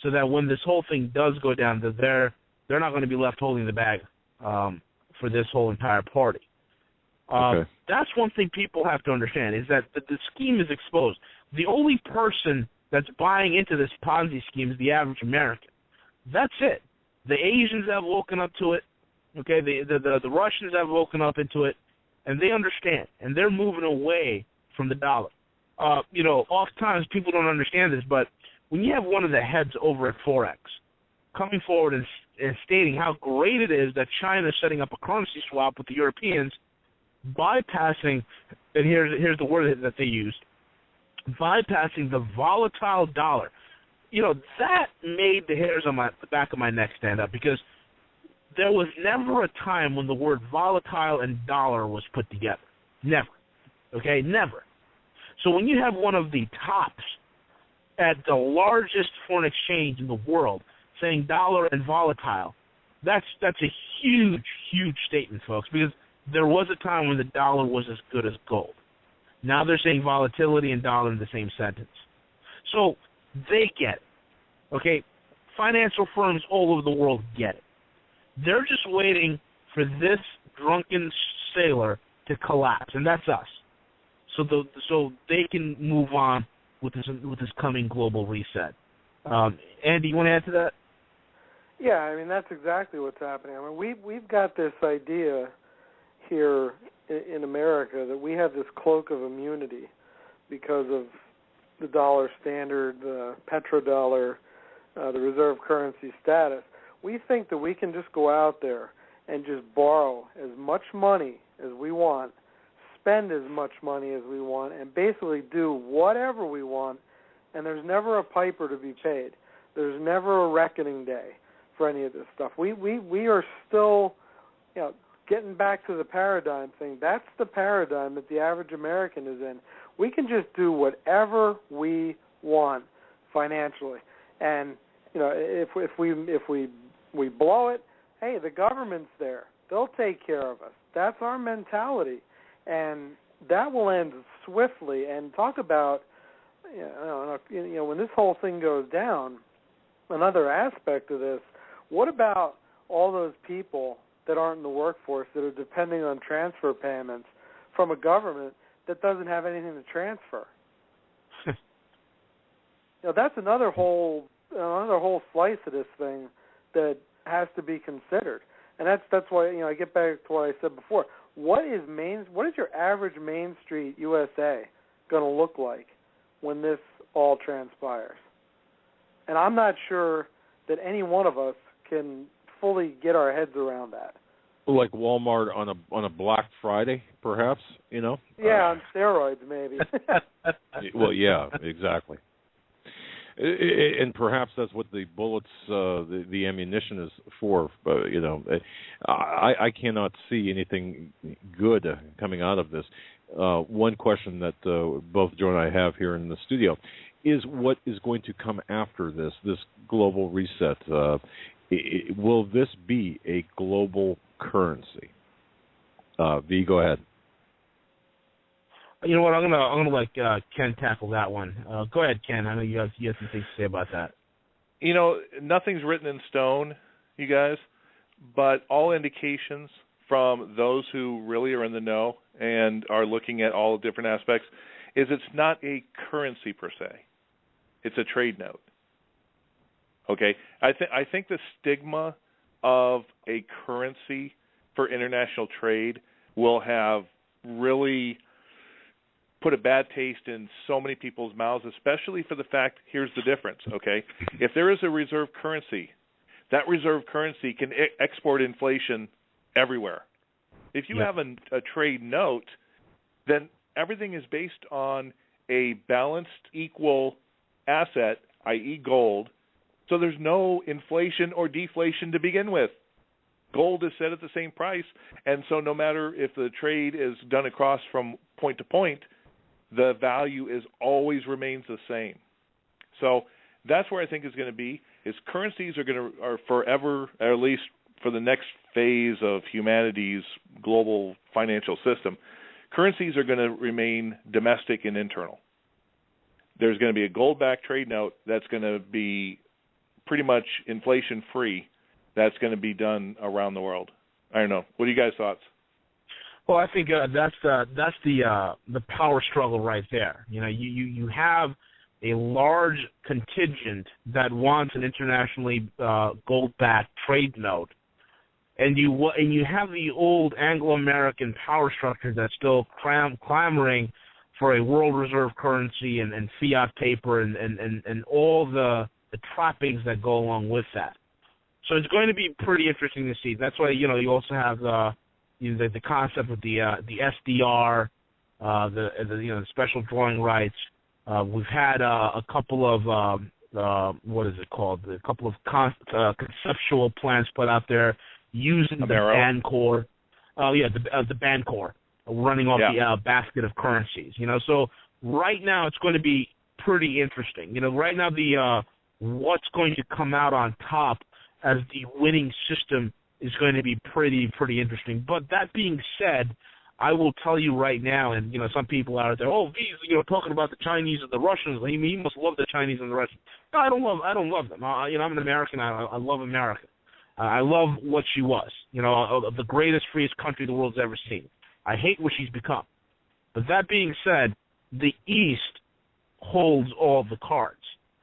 so that when this whole thing does go down, that they're not going to be left holding the bag for this whole entire party. Okay. That's one thing people have to understand, is that the scheme is exposed. The only person that's buying into this Ponzi scheme is the average American. That's it. The Asians have woken up to it. Okay, the Russians have woken up into it, and they understand, and they're moving away from the dollar. Oftentimes people don't understand this, but when you have one of the heads over at Forex coming forward and stating how great it is that China is setting up a currency swap with the Europeans, bypassing, and here's the word that they used, bypassing the volatile dollar. That made the hairs on the back of my neck stand up, because there was never a time when the word volatile and dollar was put together. Never. Okay? Never. So when you have one of the tops at the largest foreign exchange in the world saying dollar and volatile, that's a huge, huge statement, folks, because there was a time when the dollar was as good as gold. Now they're saying volatility and dollar in the same sentence. So they get it. Okay? Financial firms all over the world get it. They're just waiting for this drunken sailor to collapse, and that's us. So they can move on with this coming global reset. Andy, you want to add to that? Yeah, I mean, that's exactly what's happening. I mean, we've got this idea here in America that we have this cloak of immunity because of the dollar standard, the petrodollar, the reserve currency status. We think that we can just go out there and just borrow as much money as we want, spend as much money as we want, and basically do whatever we want, and there's never a piper to be paid. There's never a reckoning day for any of this stuff. We are still, getting back to the paradigm thing. That's the paradigm that the average American is in. We can just do whatever we want financially, and if we blow it, hey, the government's there. They'll take care of us. That's our mentality, and that will end swiftly. And talk about, when this whole thing goes down, another aspect of this, what about all those people that aren't in the workforce that are depending on transfer payments from a government that doesn't have anything to transfer? That's another whole slice of this thing that has to be considered, and that's why I get back to what I said before. What is your average Main Street USA going to look like when this all transpires? And I'm not sure that any one of us can fully get our heads around that. Like Walmart on a Black Friday, perhaps, Yeah, on steroids, maybe. Well, yeah, exactly. And perhaps that's what the bullets, the ammunition is for. I cannot see anything good coming out of this. One question that both Joe and I have here in the studio is what is going to come after this global reset. Will this be a global currency? V, go ahead. You know what? I'm gonna let Ken tackle that one. Go ahead, Ken. I know you have some things to say about that. Nothing's written in stone, you guys. but all indications from those who really are in the know and are looking at all different aspects is it's not a currency per se. It's a trade note. Okay? I think the stigma of a currency for international trade will have really put a bad taste in so many people's mouths, especially for the fact, here's the difference, okay? If there is a reserve currency, that reserve currency can export inflation everywhere. If you have a trade note, then everything is based on a balanced, equal asset, i.e. gold, so there's no inflation or deflation to begin with. Gold is set at the same price, and so no matter if the trade is done across from point to point, the value always remains the same. So that's where I think is going to be, is currencies are forever, or at least for the next phase of humanity's global financial system, currencies are going to remain domestic and internal. There's going to be a gold-backed trade note that's going to be pretty much inflation-free. That's going to be done around the world. I don't know. What are you guys' thoughts? Well, I think that's the power struggle right there. You know, you have a large contingent that wants an internationally gold-backed trade note, and you have the old Anglo-American power structure that's still clamoring for a world reserve currency and fiat paper and all the trappings that go along with that. So it's going to be pretty interesting to see. That's why, you know, you also have the concept of the SDR, the special drawing rights. We've had a couple of what is it called? A couple of conceptual plans put out there using the band core. The band core running off the basket of currencies. You know, so right now it's going to be pretty interesting. You know, right now what's going to come out on top as the winning system is going to be pretty interesting. But that being said, I will tell you right now, and you know, some people out there, he's talking about the Chinese and the Russians. He must love the Chinese and the Russians. No, I don't love them. I'm an American. I love America. I love what she was. You know, the greatest, freest country the world's ever seen. I hate what she's become. But that being said, the East holds all the cards.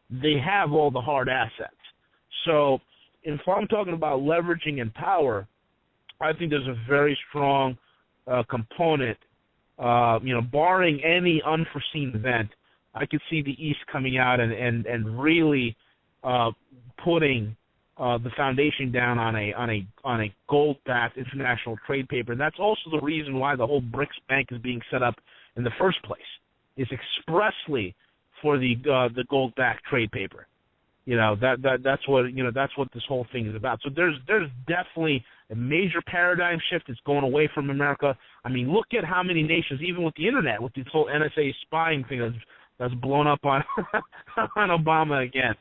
They have all the hard assets. So if I'm talking about leveraging and power, I think there's a very strong component. Barring any unforeseen event, I could see the East coming out and really putting the foundation down on a gold-backed international trade paper. And that's also the reason why the whole BRICS Bank is being set up in the first place. It's expressly for the gold-backed trade paper. You know, that's what this whole thing is about. So there's definitely a major paradigm shift that's going away from America. I mean, look at how many nations, even with the internet, with this whole NSA spying thing that's blown up on on Obama again.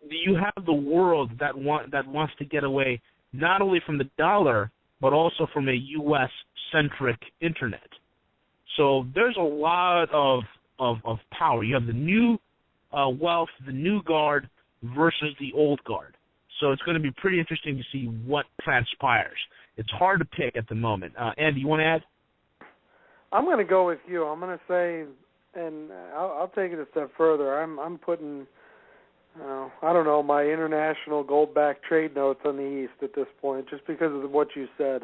You have the world that wants to get away not only from the dollar but also from a U.S.-centric internet. So there's a lot of power. You have the new wealth, the new guard versus the old guard. So it's going to be pretty interesting to see what transpires. It's hard to pick at the moment. Andy, you want to add? I'm going to go with you. I'm going to say, and I'll take it a step further. I'm putting, I don't know, my international gold-backed trade notes on the East at this point, just because of what you said.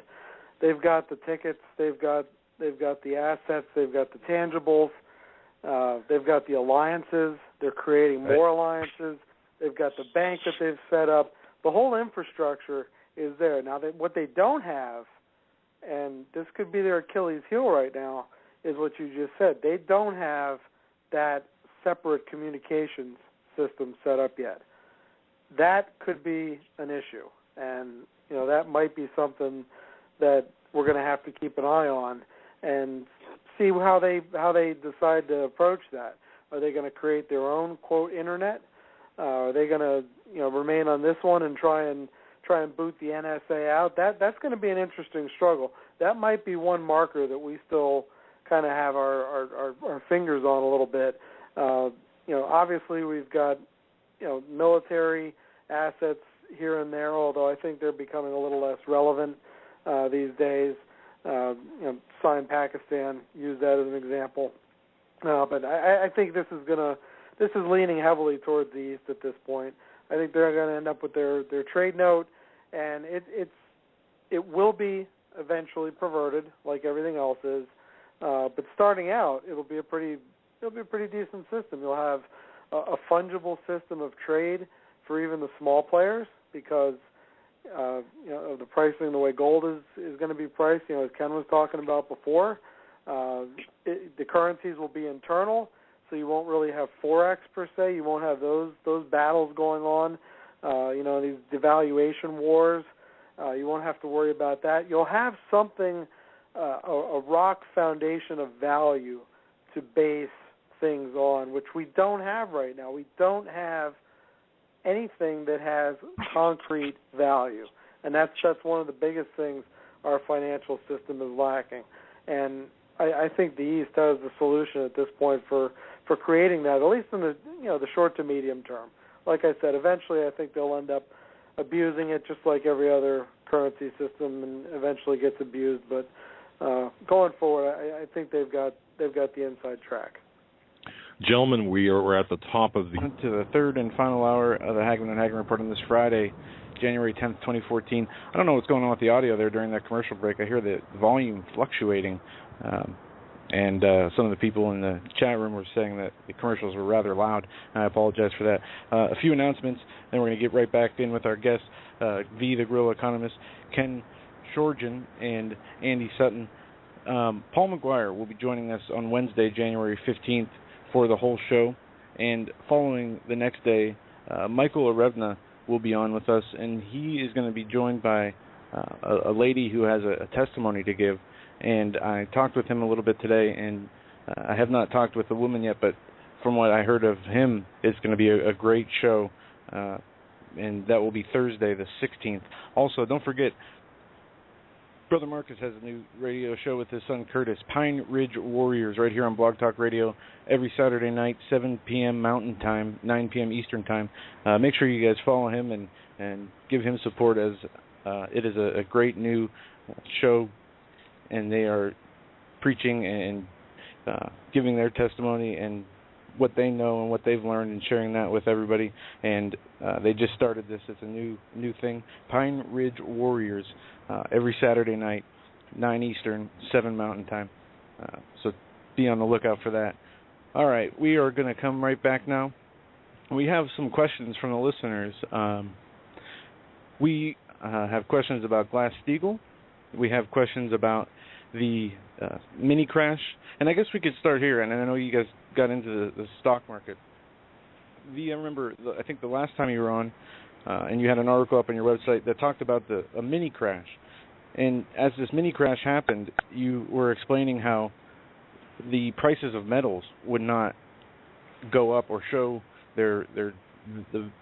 They've got the tickets, they've got the assets, they've got the tangibles, they've got the alliances. They're creating more alliances. They've got the bank that they've set up. The whole infrastructure is there. Now, what they don't have, and this could be their Achilles heel right now, is what you just said. They don't have that separate communications system set up yet. That could be an issue, and that might be something that we're going to have to keep an eye on and see how they decide to approach that. Are they going to create their own quote internet? Are they going to remain on this one and try and boot the NSA out? That's going to be an interesting struggle. That might be one marker that we still kind of have our fingers on a little bit. Obviously we've got military assets here and there, although I think they're becoming a little less relevant these days. Sign Pakistan, use that as an example. But I think this is leaning heavily towards the East at this point. I think they're going to end up with their trade note, and it will be eventually perverted, like everything else is. But starting out, it'll be a pretty decent system. You'll have a fungible system of trade for even the small players, because of the pricing, the way gold is going to be priced. As Ken was talking about before, the currencies will be internal, so you won't really have forex per se. You won't have those battles going on. These devaluation wars. You won't have to worry about that. You'll have something, a rock foundation of value to base things on, which we don't have right now. We don't have anything that has concrete value, and that's one of the biggest things our financial system is lacking. And I think the East has the solution at this point for creating that, at least in the short to medium term. Like I said, eventually I think they'll end up abusing it, just like every other currency system, and eventually gets abused. But going forward, I think they've got the inside track. Gentlemen, we're at the top of to the third and final hour of the Hagmann Hagmann Report on this Friday, January 10th, 2014. I don't know what's going on with the audio there during that commercial break. I hear the volume fluctuating, and some of the people in the chat room were saying that the commercials were rather loud. I apologize for that. A few announcements, then we're going to get right back in with our guests, V, the Guerrilla Economist, Ken Shorgen, and Andy Sutton. Paul McGuire will be joining us on Wednesday, January 15th, for the whole show, and following the next day, Michael Arevna will be on with us, and he is going to be joined by a lady who has a testimony to give. And I talked with him a little bit today, and I have not talked with the woman yet, but from what I heard of him, it's going to be a great show, and that will be Thursday the 16th. Also, don't forget, Brother Marcus has a new radio show with his son Curtis, Pine Ridge Warriors, right here on Blog Talk Radio, every Saturday night, 7 p.m. Mountain Time, 9 p.m. Eastern Time. Make sure you guys follow him and give him support, as it is a great new show, and they are preaching and giving their testimony and what they know and what they've learned, and sharing that with everybody. And they just started this. It's a new thing. Pine Ridge Warriors, every Saturday night, 9 Eastern, 7 Mountain Time. So be on the lookout for that. All right, we are going to come right back now. We have some questions from the listeners. We have questions about Glass-Steagall. We have questions about the mini crash. And I guess we could start here, and I know you guys got into the stock market. I remember, I think the last time you were on, and you had an article up on your website that talked about a mini crash. And as this mini crash happened, you were explaining how the prices of metals would not go up or show the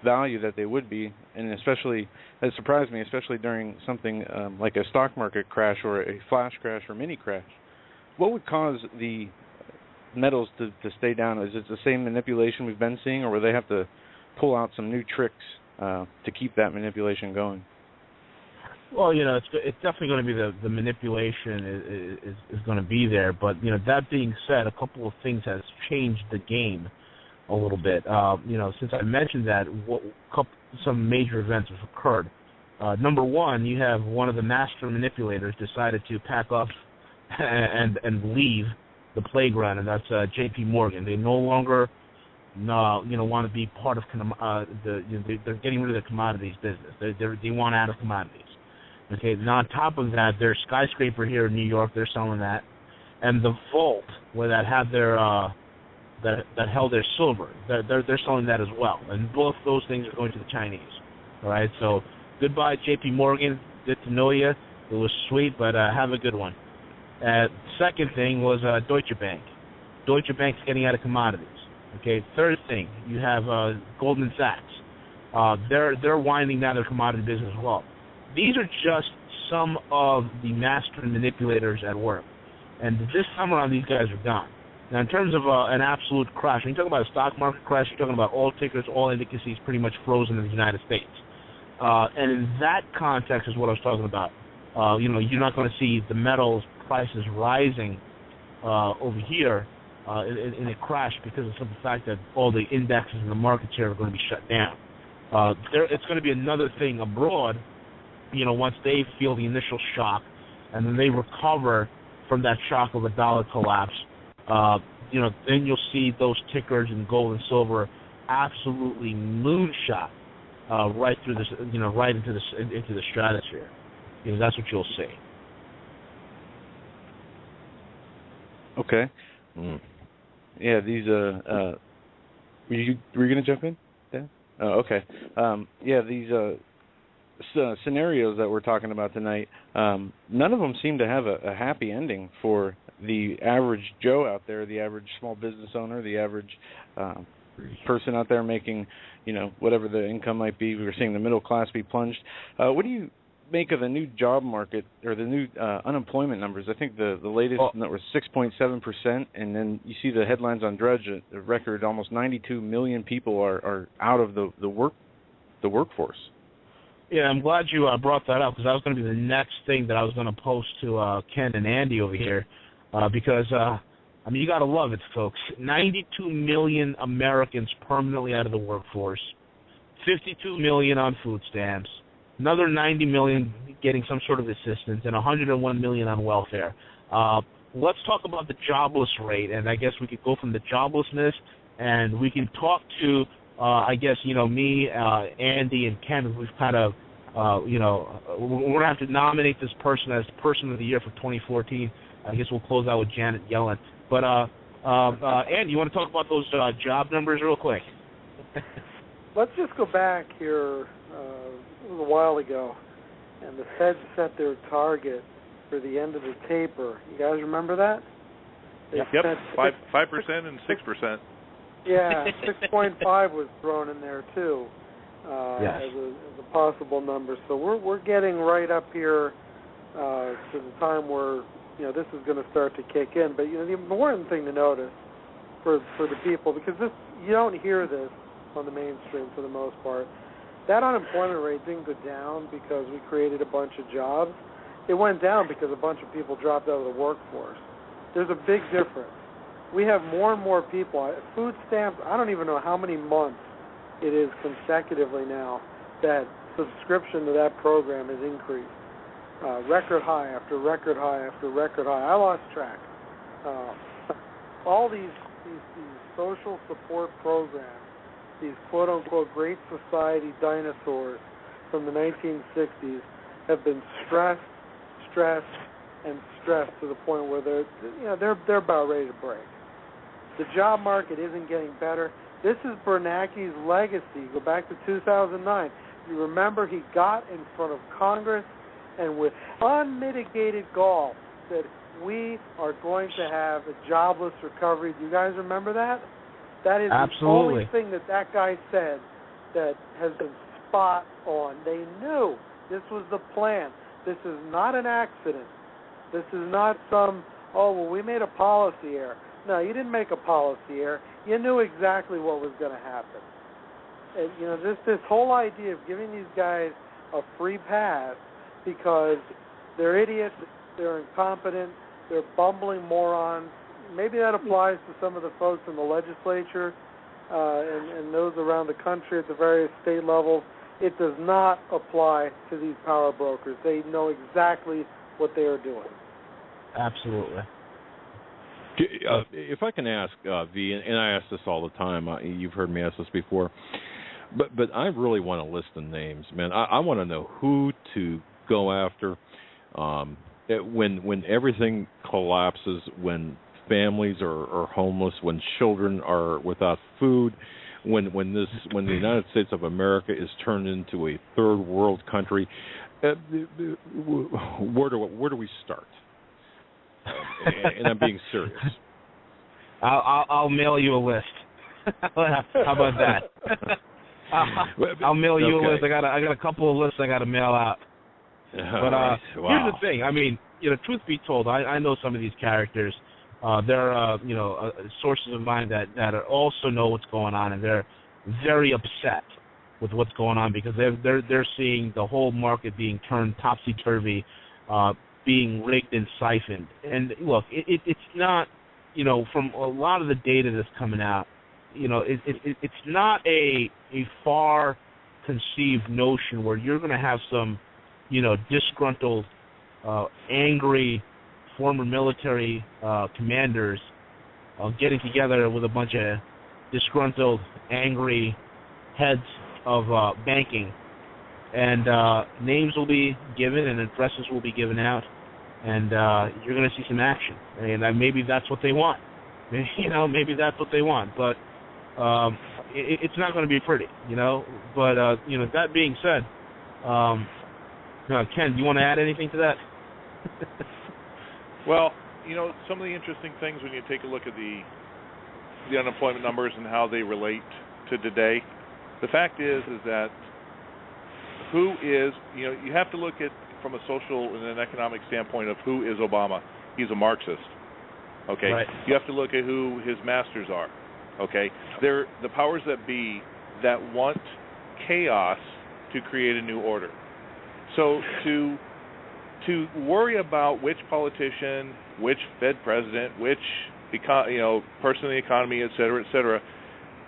value that they would be, and especially, it surprised me, especially during something like a stock market crash or a flash crash or mini crash. What would cause the metals to stay down? Is it the same manipulation we've been seeing, or will they have to pull out some new tricks to keep that manipulation going? Well, it's definitely going to be the manipulation is going to be there. But, that being said, a couple of things has changed the game a little bit. Since I mentioned that, some major events have occurred. Number one, you have one of the master manipulators decided to pack up and leave the playground, and that's J.P. Morgan. They no longer want to be part of they're getting rid of the commodities business. They want out of commodities. Okay, and on top of that, their skyscraper here in New York, they're selling that, and the vault where that had their that held their silver, they're selling that as well, and both those things are going to the Chinese. All right, so goodbye, J.P. Morgan. Good to know you. It was sweet, but have a good one. Second thing was Deutsche Bank. Deutsche Bank's getting out of commodities. Okay. Third thing, you have Goldman Sachs. They're winding down their commodity business as well. These are just some of the master manipulators at work. And this time around, these guys are gone. Now, in terms of an absolute crash, when you talk about a stock market crash, you're talking about all tickers, all indices pretty much frozen in the United States. And in that context is what I was talking about. You're not going to see the metals prices rising over here in a crash because of the simple fact that all the indexes in the markets here are going to be shut down. It's going to be another thing abroad, once they feel the initial shock and then they recover from that shock of a dollar collapse, then you'll see those tickers in gold and silver absolutely moonshot right through this, right into the stratosphere. That's what you'll see. Okay. Yeah, these were you going to jump in, Dan? Oh, okay. These scenarios that we're talking about tonight, none of them seem to have a happy ending for the average Joe out there, the average small business owner, the average person out there making, whatever the income might be. We're seeing the middle class be plunged. What do you make of the new job market or the new unemployment numbers? I think the latest number was 6.7%, and then you see the headlines on Drudge, a record almost 92 million people are out of the workforce. Yeah, I'm glad you brought that up, because that was going to be the next thing that I was going to post to Ken and Andy over here, because you got to love it, folks. 92 million Americans permanently out of the workforce, 52 million on food stamps, another 90 million getting some sort of assistance, and 101 million on welfare. Let's talk about the jobless rate, and I guess we could go from the joblessness, and we can talk to, me, Andy, and Ken. We've kind of, we're going to have to nominate this person as Person of the Year for 2014. I guess we'll close out with Janet Yellen. But, Andy, you want to talk about those job numbers real quick? Let's just go back here. It was a while ago, and the Fed set their target for the end of the taper. You guys remember that? Yep, 5% and 6%. Yeah, 6.5 was thrown in there too, as a possible number. So we're getting right up here to the time where this is going to start to kick in. But the important thing to notice for the people, because you don't hear this on the mainstream for the most part. That unemployment rate didn't go down because we created a bunch of jobs. It went down because a bunch of people dropped out of the workforce. There's a big difference. We have more and more people. Food stamps, I don't even know how many months it is consecutively now that subscription to that program has increased. Record high after record high after record high. I lost track. All these social support programs, these quote-unquote Great Society dinosaurs from the 1960s have been stressed, and stressed to the point where they're about ready to break. The job market isn't getting better. This is Bernanke's legacy. Go back to 2009. You remember he got in front of Congress and with unmitigated gall said, we are going to have a jobless recovery. Do you guys remember that? That is Absolutely. The only thing that guy said that has been spot on. They knew this was the plan. This is not an accident. This is not we made a policy error. No, you didn't make a policy error. You knew exactly what was going to happen. And, this whole idea of giving these guys a free pass because they're idiots, they're incompetent, they're bumbling morons. Maybe that applies to some of the folks in the legislature and those around the country at the various state levels. It does not apply to these power brokers. They know exactly what they are doing. Absolutely. If I can ask, V, and I ask this all the time, you've heard me ask this before, but I really want to list the names, man. I want to know who to go after when everything collapses, when families are homeless, when children are without food, when the United States of America is turned into a third world country. Where do we start? And I'm being serious. I'll mail you a list. How about that? I'll mail you a list. I got a couple of lists I got to mail out. But here's the thing. I mean, truth be told, I know some of these characters. They're sources of mine that also know what's going on, and they're very upset with what's going on, because they're seeing the whole market being turned topsy-turvy, being rigged and siphoned. And look, it's not, from a lot of the data that's coming out, it's not a far conceived notion where you're going to have some, disgruntled, angry former military commanders getting together with a bunch of disgruntled, angry heads of banking, and names will be given and addresses will be given out, and you're going to see some action. And maybe that's what they want. Maybe that's what they want. But it's not going to be pretty, But that being said, Ken, do you want to add anything to that? Well, some of the interesting things when you take a look at the unemployment numbers and how they relate to today, the fact is that who is, you have to look at from a social and an economic standpoint of who is Obama. He's a Marxist. Okay, right. You have to look at who his masters are. Okay, they're the powers that be that want chaos to create a new order. So to worry about which politician, which Fed president, which person in the economy, et cetera,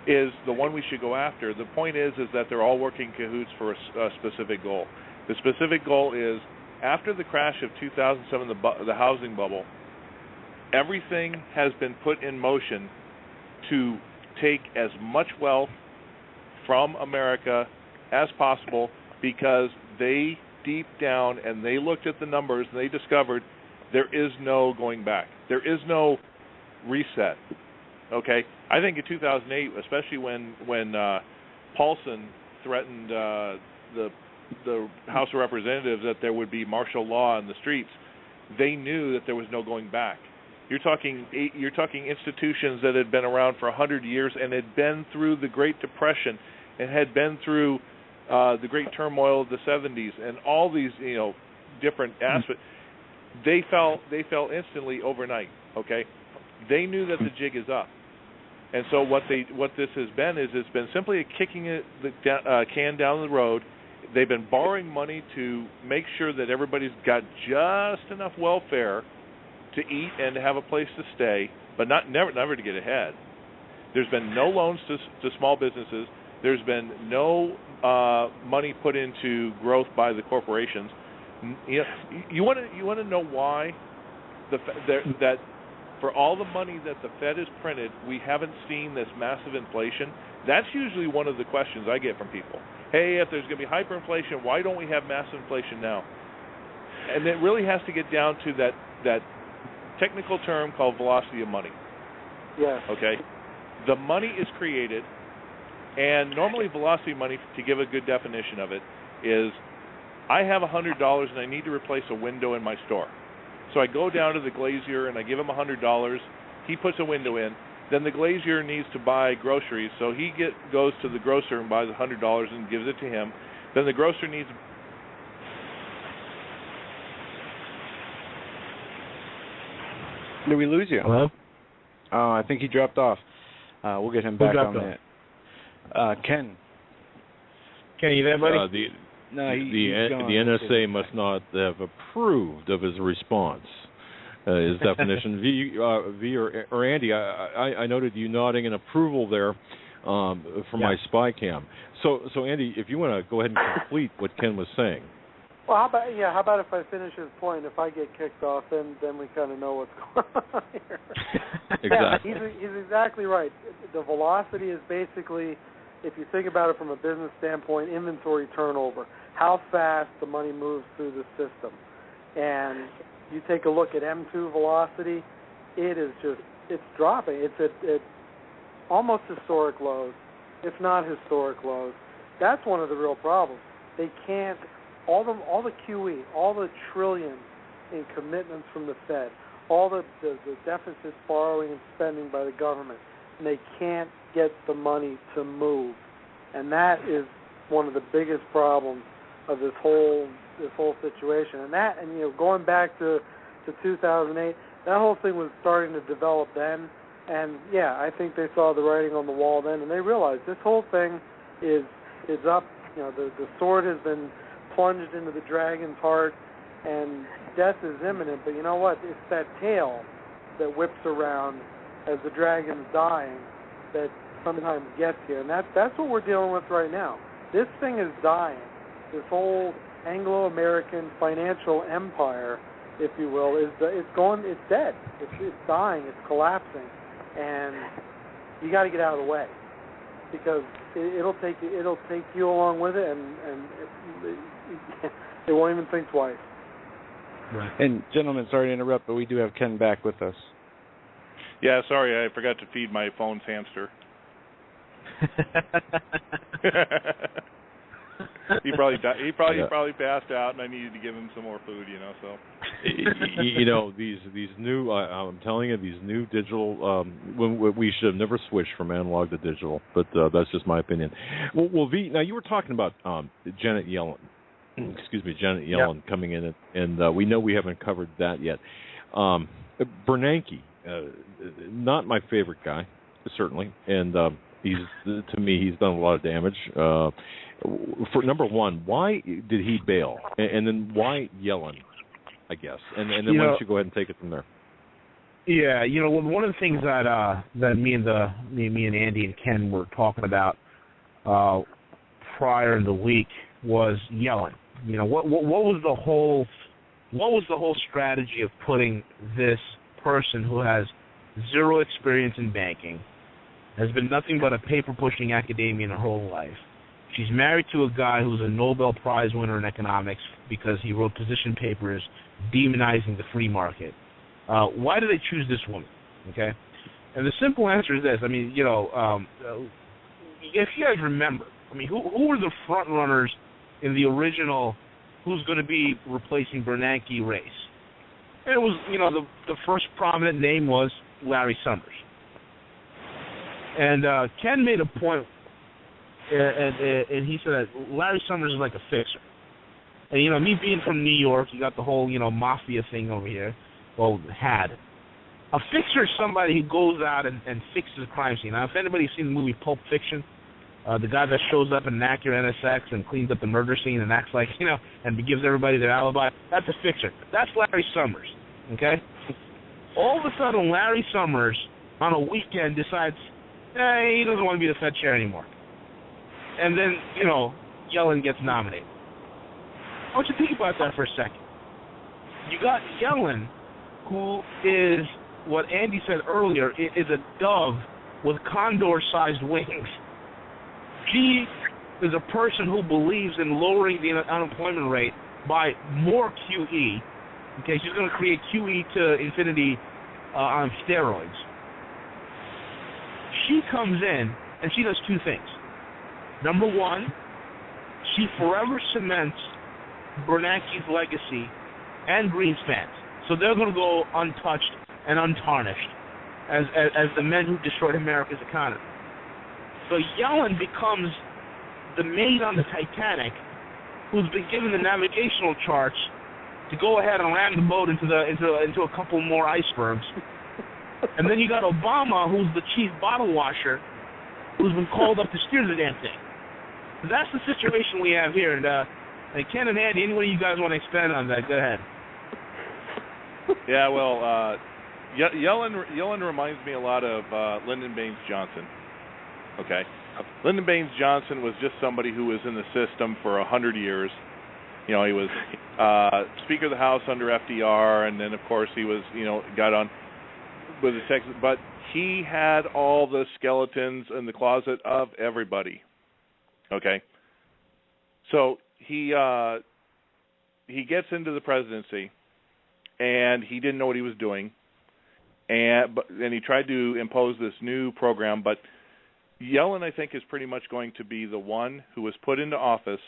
is the one we should go after. The point is that they're all working cahoots for a specific goal. The specific goal is, after the crash of 2007, the housing bubble, everything has been put in motion to take as much wealth from America as possible, because they deep down and they looked at the numbers and they discovered there is no going back. There is no reset. Okay, I think in 2008, especially when Paulson threatened the House of Representatives that there would be martial law in the streets, they knew that there was no going back. You're talking institutions that had been around for 100 years and had been through the Great Depression and had been through the great turmoil of the 70s and all these different aspects. They fell instantly overnight. Okay, they knew that the jig is up, and so what this has been is it's been simply kicking the can down the road. They've been borrowing money to make sure that everybody's got just enough welfare to eat and to have a place to stay, but never to get ahead. There's been no loans to small businesses. There's been no money put into growth by the corporations. You want to know why that for all the money that the Fed has printed, we haven't seen this massive inflation? That's usually one of the questions I get from people. Hey, if there's going to be hyperinflation, why don't we have massive inflation now? And it really has to get down to that technical term called velocity of money. Yes. Okay? The money is created, and normally velocity money, to give a good definition of it, is I have $100 and I need to replace a window in my store. So I go down to the glazier and I give him $100. He puts a window in. Then the glazier needs to buy groceries, so he goes to the grocer and buys $100 and gives it to him. Then the grocer needs... Did we lose you? Hello? Oh, I think he dropped off. We'll get him back on off? that. Ken. Ken, are you there, buddy? The NSA must not have approved of his response. His definition. V or Andy, I noted you nodding in approval there from my spy cam. So Andy, if you want to go ahead and complete what Ken was saying. Well, how about if I finish his point? If I get kicked off, then we kind of know what's going on here. Exactly. Yeah, he's exactly right. The velocity is basically, if you think about it from a business standpoint, inventory turnover, how fast the money moves through the system. And you take a look at M2 velocity, it's dropping. It's at almost historic lows, if not historic lows. That's one of the real problems. They can't, all the QE, all the trillions in commitments from the Fed, all the deficits, borrowing and spending by the government, and they can't get the money to move. And that is one of the biggest problems of this whole situation. And going back to 2008, that whole thing was starting to develop then. And I think they saw the writing on the wall then, and they realized this whole thing is is up. You know, the sword has been plunged into the dragon's heart, and death is imminent. But you know what? It's that tail that whips around as the dragon's dying that sometimes gets you, and that's what we're dealing with right now. This thing is dying. This whole Anglo-American financial empire, if you will, it's dead. It's dying. It's collapsing, and you got to get out of the way because it'll take you along with it, and it won't even think twice. Right. And gentlemen, sorry to interrupt, but we do have Ken back with us. Yeah, sorry, I forgot to feed my phone's hamster. He probably passed out, and I needed to give him some more food. So. These new. I'm telling you, these new digital. We should have never switched from analog to digital, but that's just my opinion. Well, V. Now you were talking about Janet Yellen. Excuse me, Janet Yellen coming in, and we know we haven't covered that yet. Bernanke, not my favorite guy, certainly, and to me he's done a lot of damage. For number one, why did he bail, and then why Yellen, I guess, and then why don't you go ahead and take it from there? Yeah, one of the things that me and Andy and Ken were talking about prior in the week was Yellen. What was the whole strategy of putting this person who has zero experience in banking, has been nothing but a paper-pushing academician her whole life. She's married to a guy who's a Nobel Prize winner in economics because he wrote position papers demonizing the free market. Why did they choose this woman? Okay, and the simple answer is this. I mean, if you guys remember, who were the front runners in the original who's going to be replacing Bernanke race? And it was, the first prominent name was Larry Summers. And Ken made a point, and he said that Larry Summers is like a fixer. And, me being from New York, you got the whole, mafia thing over here. Well, had. A fixer is somebody who goes out and fixes a crime scene. Now, if anybody's seen the movie Pulp Fiction, the guy that shows up in an Acura NSX and cleans up the murder scene and acts like, and gives everybody their alibi, that's a fixer. That's Larry Summers, okay? All of a sudden, Larry Summers, on a weekend, decides, he doesn't want to be the Fed chair anymore. And then, Yellen gets nominated. I want you to think about that for a second. You got Yellen, who is, what Andy said earlier, is a dove with condor-sized wings. She is a person who believes in lowering the unemployment rate by more QE. Okay, she's going to create QE to infinity on steroids. She comes in and she does two things. Number one, she forever cements Bernanke's legacy and Greenspan's. So they're going to go untouched and untarnished as the men who destroyed America's economy. So Yellen becomes the maid on the Titanic who's been given the navigational charts to go ahead and ram the boat into a couple more icebergs. And then you got Obama, who's the chief bottle washer, who's been called up to steer the damn thing. So that's the situation we have here. And Ken and Andy, anybody you guys want to expand on that, go ahead. Yeah, well, Yellen reminds me a lot of Lyndon Baines Johnson. Okay, Lyndon Baines Johnson was just somebody who was in the system for 100 years. He was Speaker of the House under FDR, and then of course he was, got on with the Texas. But he had all the skeletons in the closet of everybody. Okay, so he gets into the presidency, and he didn't know what he was doing, and he tried to impose this new program, but Yellen, I think, is pretty much going to be the one who was put into office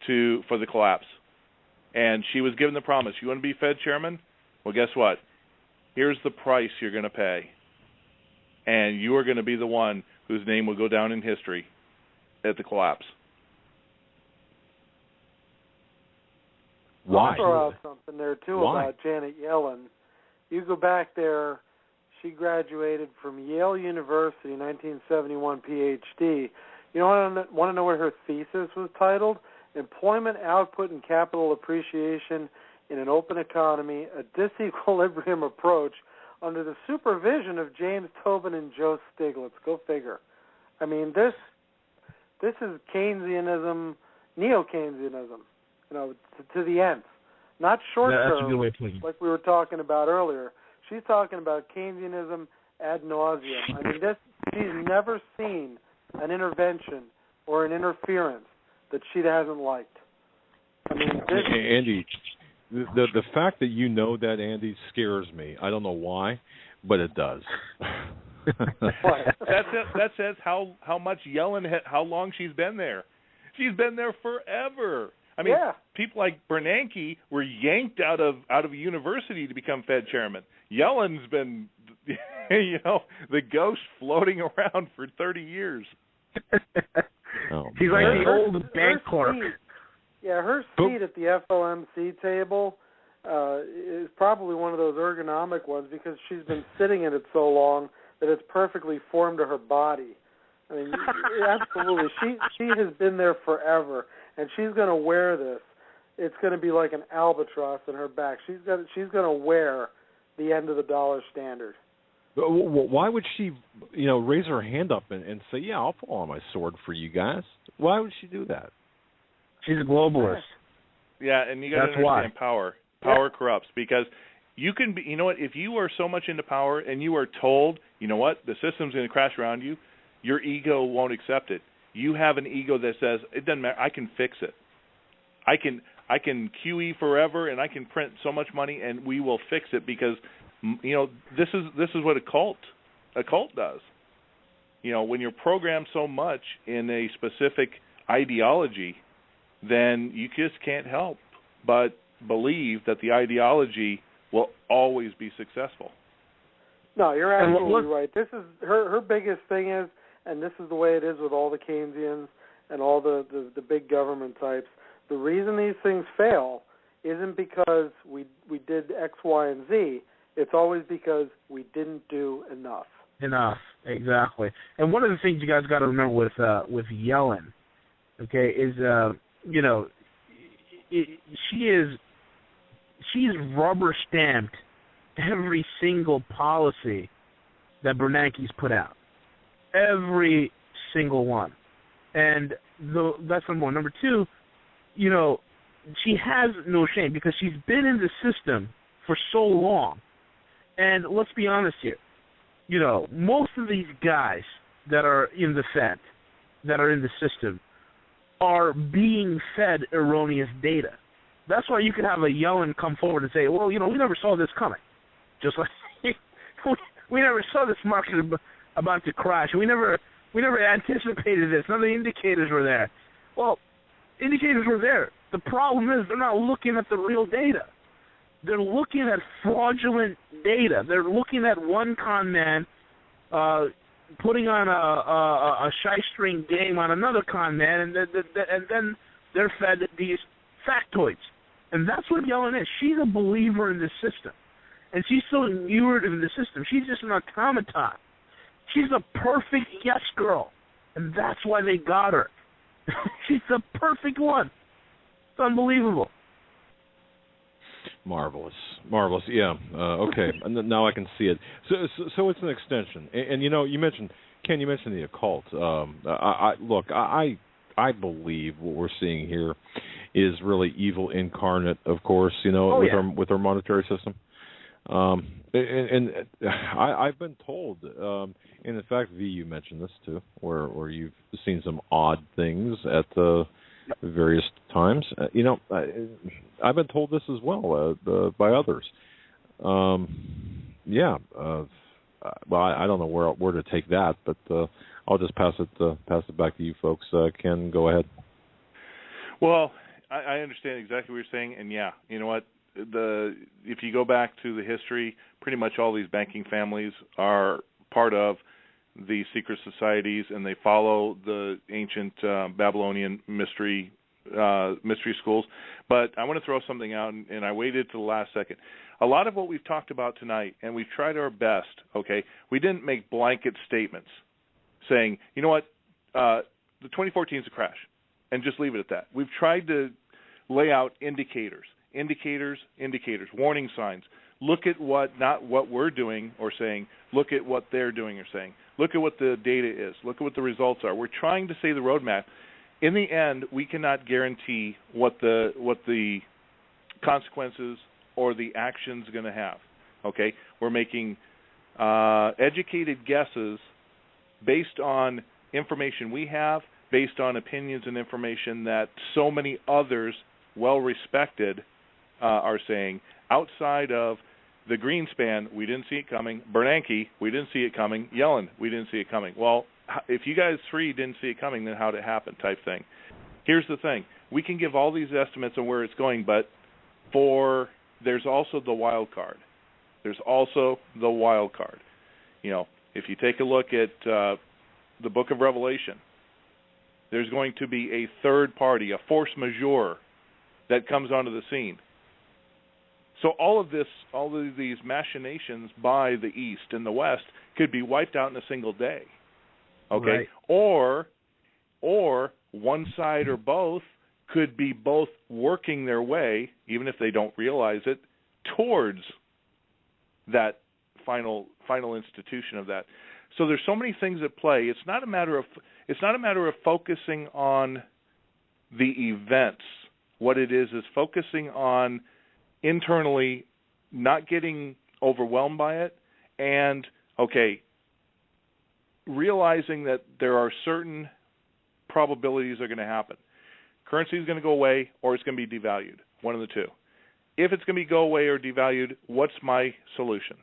for the collapse. And she was given the promise, you want to be Fed chairman? Well, guess what? Here's the price you're going to pay. And you are going to be the one whose name will go down in history at the collapse. I'll throw out something there, too, about Janet Yellen. You go back there. She graduated from Yale University, 1971 PhD. You know, want to know what her thesis was titled? Employment Output and Capital Appreciation in an Open Economy, a Disequilibrium Approach under the supervision of James Tobin and Joe Stiglitz. Go figure. I mean, this is Keynesianism, neo-Keynesianism, to the nth. Not short-term, that's a good way of putting it. Like we were talking about earlier. She's talking about Keynesianism ad nauseum. I mean, she's never seen an intervention or an interference that she hasn't liked. I mean, Andy, the fact that you know that, Andy, scares me. I don't know why, but it does. That says how much Yellen, how long she's been there. She's been there forever. I mean, people like Bernanke were yanked out of a university to become Fed chairman. Yellen's been, the ghost floating around for 30 years. She's like the old bank clerk. Her seat at the FOMC table is probably one of those ergonomic ones because she's been sitting in it so long that it's perfectly formed to her body. I mean, absolutely. She has been there forever, and she's going to wear this. It's going to be like an albatross in her back. She's going to wear the end of the dollar standard. Why would she, raise her hand up and say, "Yeah, I'll fall on my sword for you guys"? Why would she do that? She's a globalist. Yeah, and you got to understand power. Power corrupts because you can be. You know what? If you are so much into power and you are told, you know what, the system's going to crash around you, your ego won't accept it. You have an ego that says it doesn't matter. I can fix it. I can QE forever and I can print so much money and we will fix it because this is what a cult does. When you're programmed so much in a specific ideology, then you just can't help but believe that the ideology will always be successful. No, you're absolutely right. This is her biggest thing is, and this is the way it is with all the Keynesians and all the big government types, the reason these things fail isn't because we did X, Y, and Z. It's always because we didn't do enough. Enough, exactly. And one of the things you guys got to remember with Yellen, okay, is she's rubber stamped every single policy that Bernanke's put out, every single one, and that's number one. Number two, she has no shame because she's been in the system for so long. And let's be honest here, most of these guys that are in the Fed, that are in the system, are being fed erroneous data. That's why you could have a Yellen come forward and say, well, we never saw this coming. Just like we never saw this market about to crash. We never anticipated this. None of the indicators were there. Well, indicators were there. The problem is they're not looking at the real data. They're looking at fraudulent data. They're looking at one con man putting on a shy-string game on another con man, and then they're fed these factoids. And that's what Yellen is. She's a believer in the system. And she's so inured in the system. She's just an automaton. She's a perfect yes girl. And that's why they got her. She's the perfect one. It's unbelievable. Marvelous. Yeah. Okay. And now I can see it. So it's an extension. And you mentioned, Ken, the occult. I believe what we're seeing here is really evil incarnate, of course, with our monetary system. And I've been told, and in fact, V, you mentioned this too, where you've seen some odd things at various times. I've been told this as well by others. Well, I don't know where to take that, but I'll just pass it back to you folks. Ken, go ahead. Well, I understand exactly what you're saying, and yeah, you know what? If you go back to the history, pretty much all these banking families are part of the secret societies, and they follow the ancient Babylonian mystery schools. But I want to throw something out, and I waited to the last second. A lot of what we've talked about tonight, and we've tried our best, okay, we didn't make blanket statements saying, the the 2014 is a crash, and just leave it at that. We've tried to lay out indicators, warning signs. Look at not what we're doing or saying, look at what they're doing or saying. Look at what the data is. Look at what the results are. We're trying to say the roadmap. In the end, we cannot guarantee what the consequences or the action's going to have. Okay? We're making educated guesses based on information we have, based on opinions and information that so many others, well-respected, are saying. Outside of the Greenspan, we didn't see it coming. Bernanke, we didn't see it coming. Yellen, we didn't see it coming. Well, if you guys three didn't see it coming, then how'd it happen type thing. Here's the thing. We can give all these estimates on where it's going, but there's also the wild card. You know, if you take a look at the Book of Revelation, there's going to be a third party, a force majeure, that comes onto the scene. So all of these machinations by the East and the West could be wiped out in a single day. Okay? Right. Or one side or both could be both working their way, even if they don't realize it, towards that final institution of that. So there's so many things at play. It's not a matter of focusing on the events. What it is focusing on internally, not getting overwhelmed by it, and, realizing that there are certain probabilities are going to happen. Currency is going to go away, or it's going to be devalued, one of the two. If it's going to go away or devalued, what's my solution?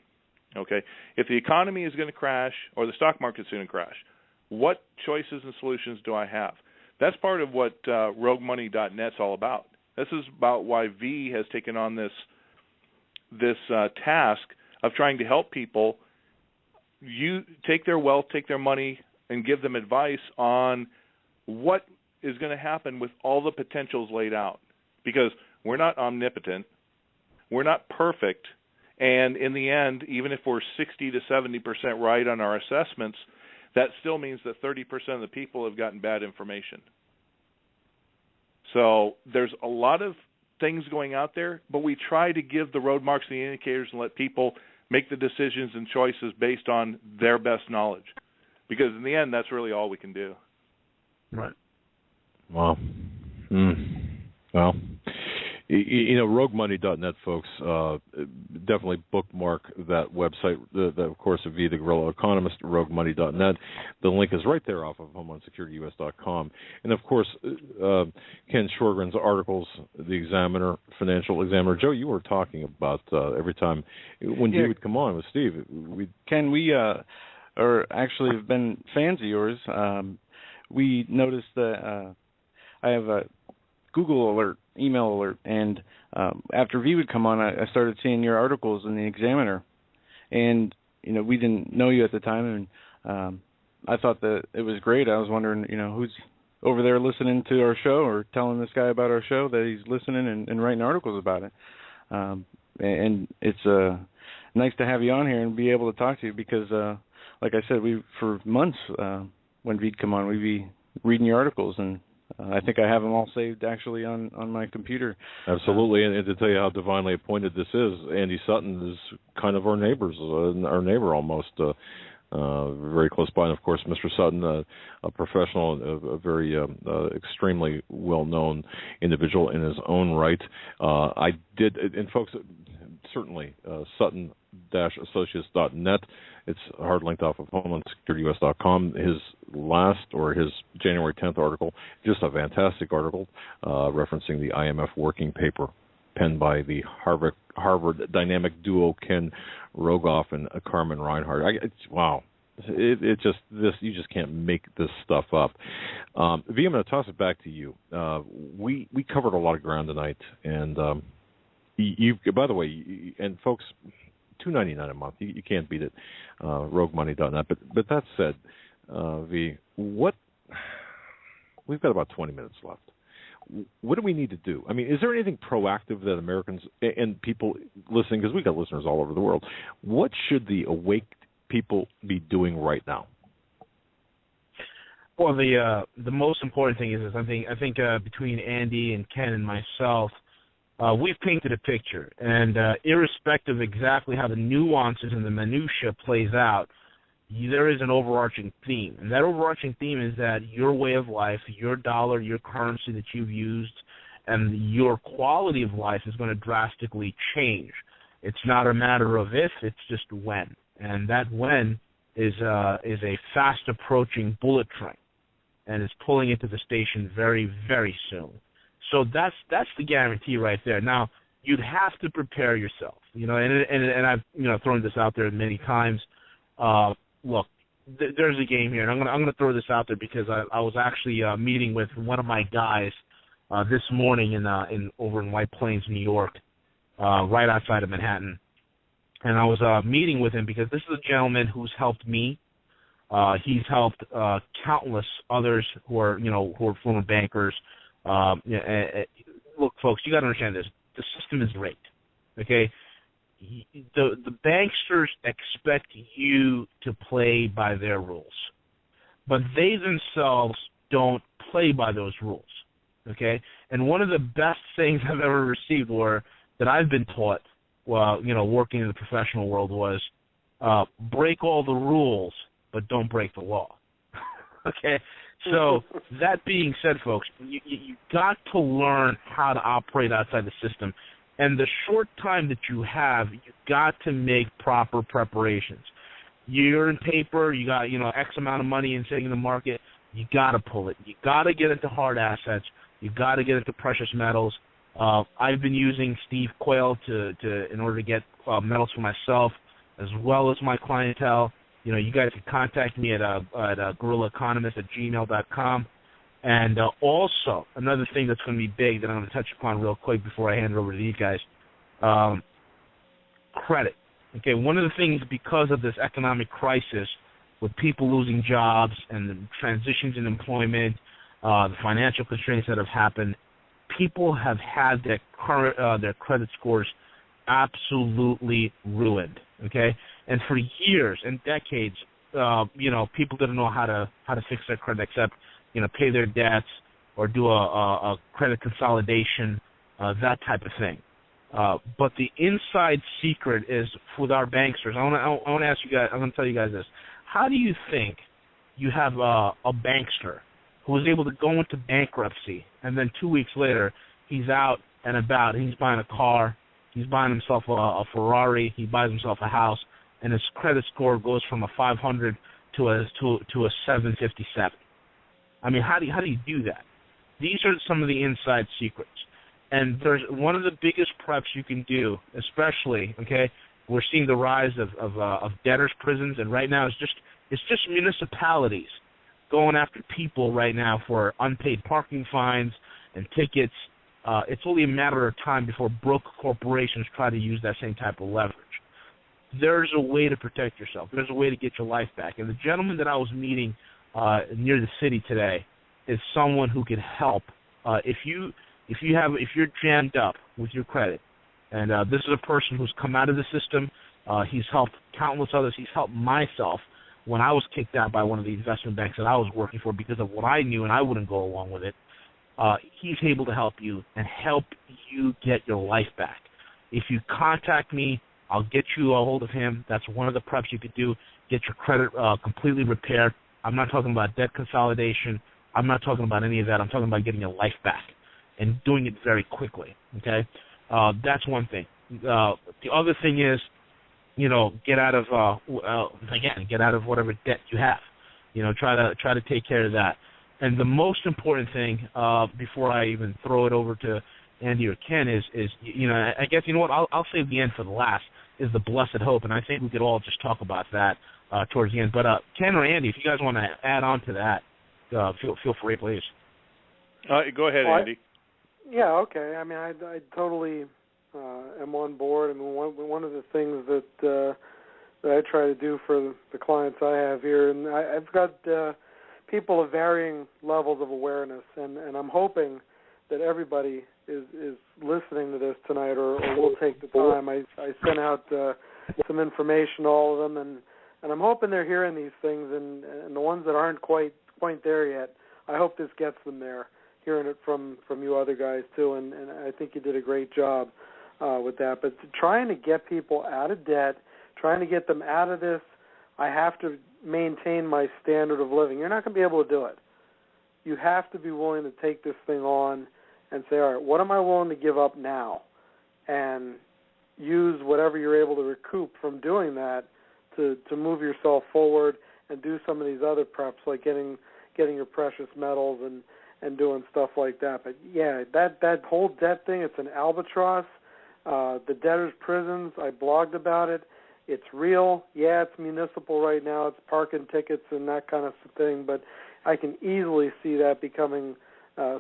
Okay, if the economy is going to crash or the stock market's going to crash, what choices and solutions do I have? That's part of what roguemoney.net's all about. This is about why V has taken on this task of trying to help people take their wealth, take their money, and give them advice on what is going to happen with all the potentials laid out. Because we're not omnipotent, we're not perfect, and in the end, even if we're 60 to 70% right on our assessments, that still means that 30% of the people have gotten bad information. So there's a lot of things going out there, but we try to give the road marks and the indicators and let people make the decisions and choices based on their best knowledge. Because in the end, that's really all we can do. Right. Well, roguemoney.net, folks, definitely bookmark that website. Of course, V, the Guerrilla Economist, roguemoney.net. The link is right there off of HomelandSecurityUS.com. And, of course, Ken Shorgren's articles, The Examiner, Financial Examiner. Joe, you were talking about every time when you would come on with Steve. Ken, we actually have been fans of yours. We noticed that I have a Google alert, email alert, and after V would come on, I started seeing your articles in the Examiner, and we didn't know you at the time, and I thought that it was great. I was wondering, who's over there listening to our show or telling this guy about our show that he's listening and writing articles about it, and it's nice to have you on here and be able to talk to you because, like I said, for months when V'd come on, we'd be reading your articles and. I think I have them all saved actually on my computer. Absolutely, and to tell you how divinely appointed this is, Andy Sutton is kind of our neighbor almost, very close by. And of course, Mr. Sutton, a professional, a very extremely well-known individual in his own right. I did, and folks, certainly Sutton-associates.net. It's hard linked off of HomelandSecurityUS.com. His January 10th article, just a fantastic article referencing the IMF working paper penned by the Harvard dynamic duo Ken Rogoff and Carmen Reinhardt. Wow. You just can't make this stuff up. V, I'm going to toss it back to you. We covered a lot of ground tonight, and you, by the way, and folks, $2.99 a month. You can't beat it. RogueMoney.net. But that said, V, we've got about 20 minutes left. What do we need to do? I mean, is there anything proactive that Americans and people listening, because we've got listeners all over the world, what should the awake people be doing right now? Well, the most important thing is this. I think between Andy and Ken and myself, we've painted a picture, and irrespective of exactly how the nuances and the minutia plays out, there is an overarching theme, and that overarching theme is that your way of life, your dollar, your currency that you've used, and your quality of life is going to drastically change. It's not a matter of if, it's just when, and that when is a fast-approaching bullet train, and it's pulling into the station very, very soon. So that's the guarantee right there. Now, you'd have to prepare yourself, and I've thrown this out there many times. Look, there's a game here, and I'm gonna throw this out there because I was actually meeting with one of my guys this morning over in White Plains, New York, right outside of Manhattan, and I was meeting with him because this is a gentleman who's helped me. He's helped countless others who are former bankers. Look, folks, you got to understand this. The system is rigged, okay? The banksters expect you to play by their rules, but they themselves don't play by those rules, okay? And one of the best things I've ever received that I've been taught while, working in the professional world was break all the rules, but don't break the law, okay? So that being said, folks, you got to learn how to operate outside the system. And the short time that you have, you got to make proper preparations. You're in paper, you got, X amount of money in sitting in the market, you got to pull it. You got to get into hard assets. You got to get into precious metals. I've been using Steve Quayle in order to get metals for myself as well as my clientele. You guys can contact me at guerrillaeconomist@gmail.com. And also, another thing that's going to be big that I'm going to touch upon real quick before I hand it over to these guys, credit. Okay, one of the things because of this economic crisis with people losing jobs and the transitions in employment, the financial constraints that have happened, people have had their credit scores absolutely ruined, okay? And for years and decades, people didn't know how to fix their credit except pay their debts or do a credit consolidation, that type of thing. But the inside secret is with our banksters. I want to ask you guys. I'm going to tell you guys this. How do you think you have a bankster who was able to go into bankruptcy and then 2 weeks later he's out and about, he's buying a car, he's buying himself a Ferrari, he buys himself a house, and his credit score goes from a 500 to a 757? I mean, how do you do that? These are some of the inside secrets. And there's one of the biggest preps you can do, especially, okay, we're seeing the rise of debtors' prisons, and right now it's just municipalities going after people right now for unpaid parking fines and tickets. It's only a matter of time before broke corporations try to use that same type of leverage. There's a way to protect yourself. There's a way to get your life back. And the gentleman that I was meeting near the city today is someone who can help. If you're jammed up with your credit, and this is a person who's come out of the system, he's helped countless others. He's helped myself when I was kicked out by one of the investment banks that I was working for because of what I knew, and I wouldn't go along with it. He's able to help you and help you get your life back. If you contact me, I'll get you a hold of him. That's one of the preps you could do. Get your credit completely repaired. I'm not talking about debt consolidation. I'm not talking about any of that. I'm talking about getting your life back and doing it very quickly, okay? That's one thing. The other thing is, get out of whatever debt you have. Try to take care of that. And the most important thing, before I even throw it over to Andy or Ken, is I guess, I'll save the end for the last, is the blessed hope. And I think we could all just talk about that towards the end. But Ken or Andy, if you guys want to add on to that, feel free, please. Go ahead, Andy. Yeah, okay. I mean, I totally am on board. I mean, one of the things that I try to do for the clients I have here, and I've got people of varying levels of awareness, and I'm hoping that everybody is listening to this tonight or will take the time. I sent out some information to all of them, and I'm hoping they're hearing these things, and the ones that aren't quite point there yet. I hope this gets them there, hearing it from you other guys, too, and I think you did a great job with that. But trying to get people out of debt, trying to get them out of this, I have to maintain my standard of living. You're not going to be able to do it. You have to be willing to take this thing on and say, all right, what am I willing to give up now? And use whatever you're able to recoup from doing that to move yourself forward and do some of these other preps, like getting your precious metals and doing stuff like that. But, yeah, that whole debt thing, it's an albatross. The debtors' prisons, I blogged about it. It's real. Yeah, it's municipal right now. It's parking tickets and that kind of thing. But I can easily see that becoming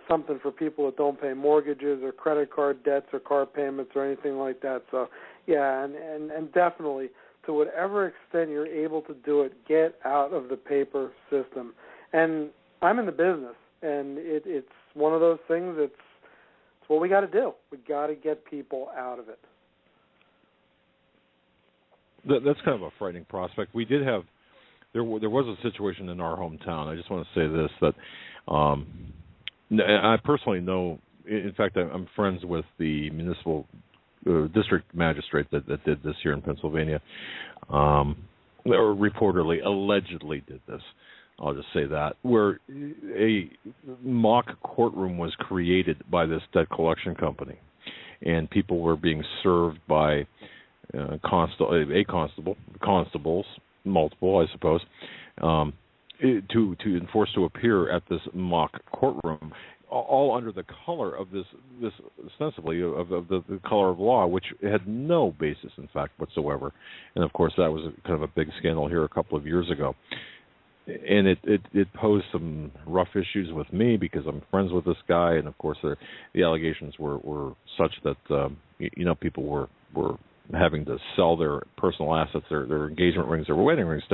something for people that don't pay mortgages or credit card debts or car payments or anything like that. So, yeah, and definitely, to whatever extent you're able to do it, get out of the paper system. And I'm in the business, and it's one of those things. It's what we got to do. We got to get people out of it. That's kind of a frightening prospect. We did have there was a situation in our hometown. I just want to say this, that I personally know. In fact, I'm friends with the municipal district magistrate that did this here in Pennsylvania, or reportedly, allegedly did this. I'll just say that, where a mock courtroom was created by this debt collection company, and people were being served by constables, multiple, I suppose, to enforce to appear at this mock courtroom, all under the color of this ostensibly of the color of law, which had no basis, in fact, whatsoever. And of course, that was kind of a big scandal here a couple of years ago. And it posed some rough issues with me because I'm friends with this guy, and of course the allegations were such that people were having to sell their personal assets, their engagement rings, their wedding rings,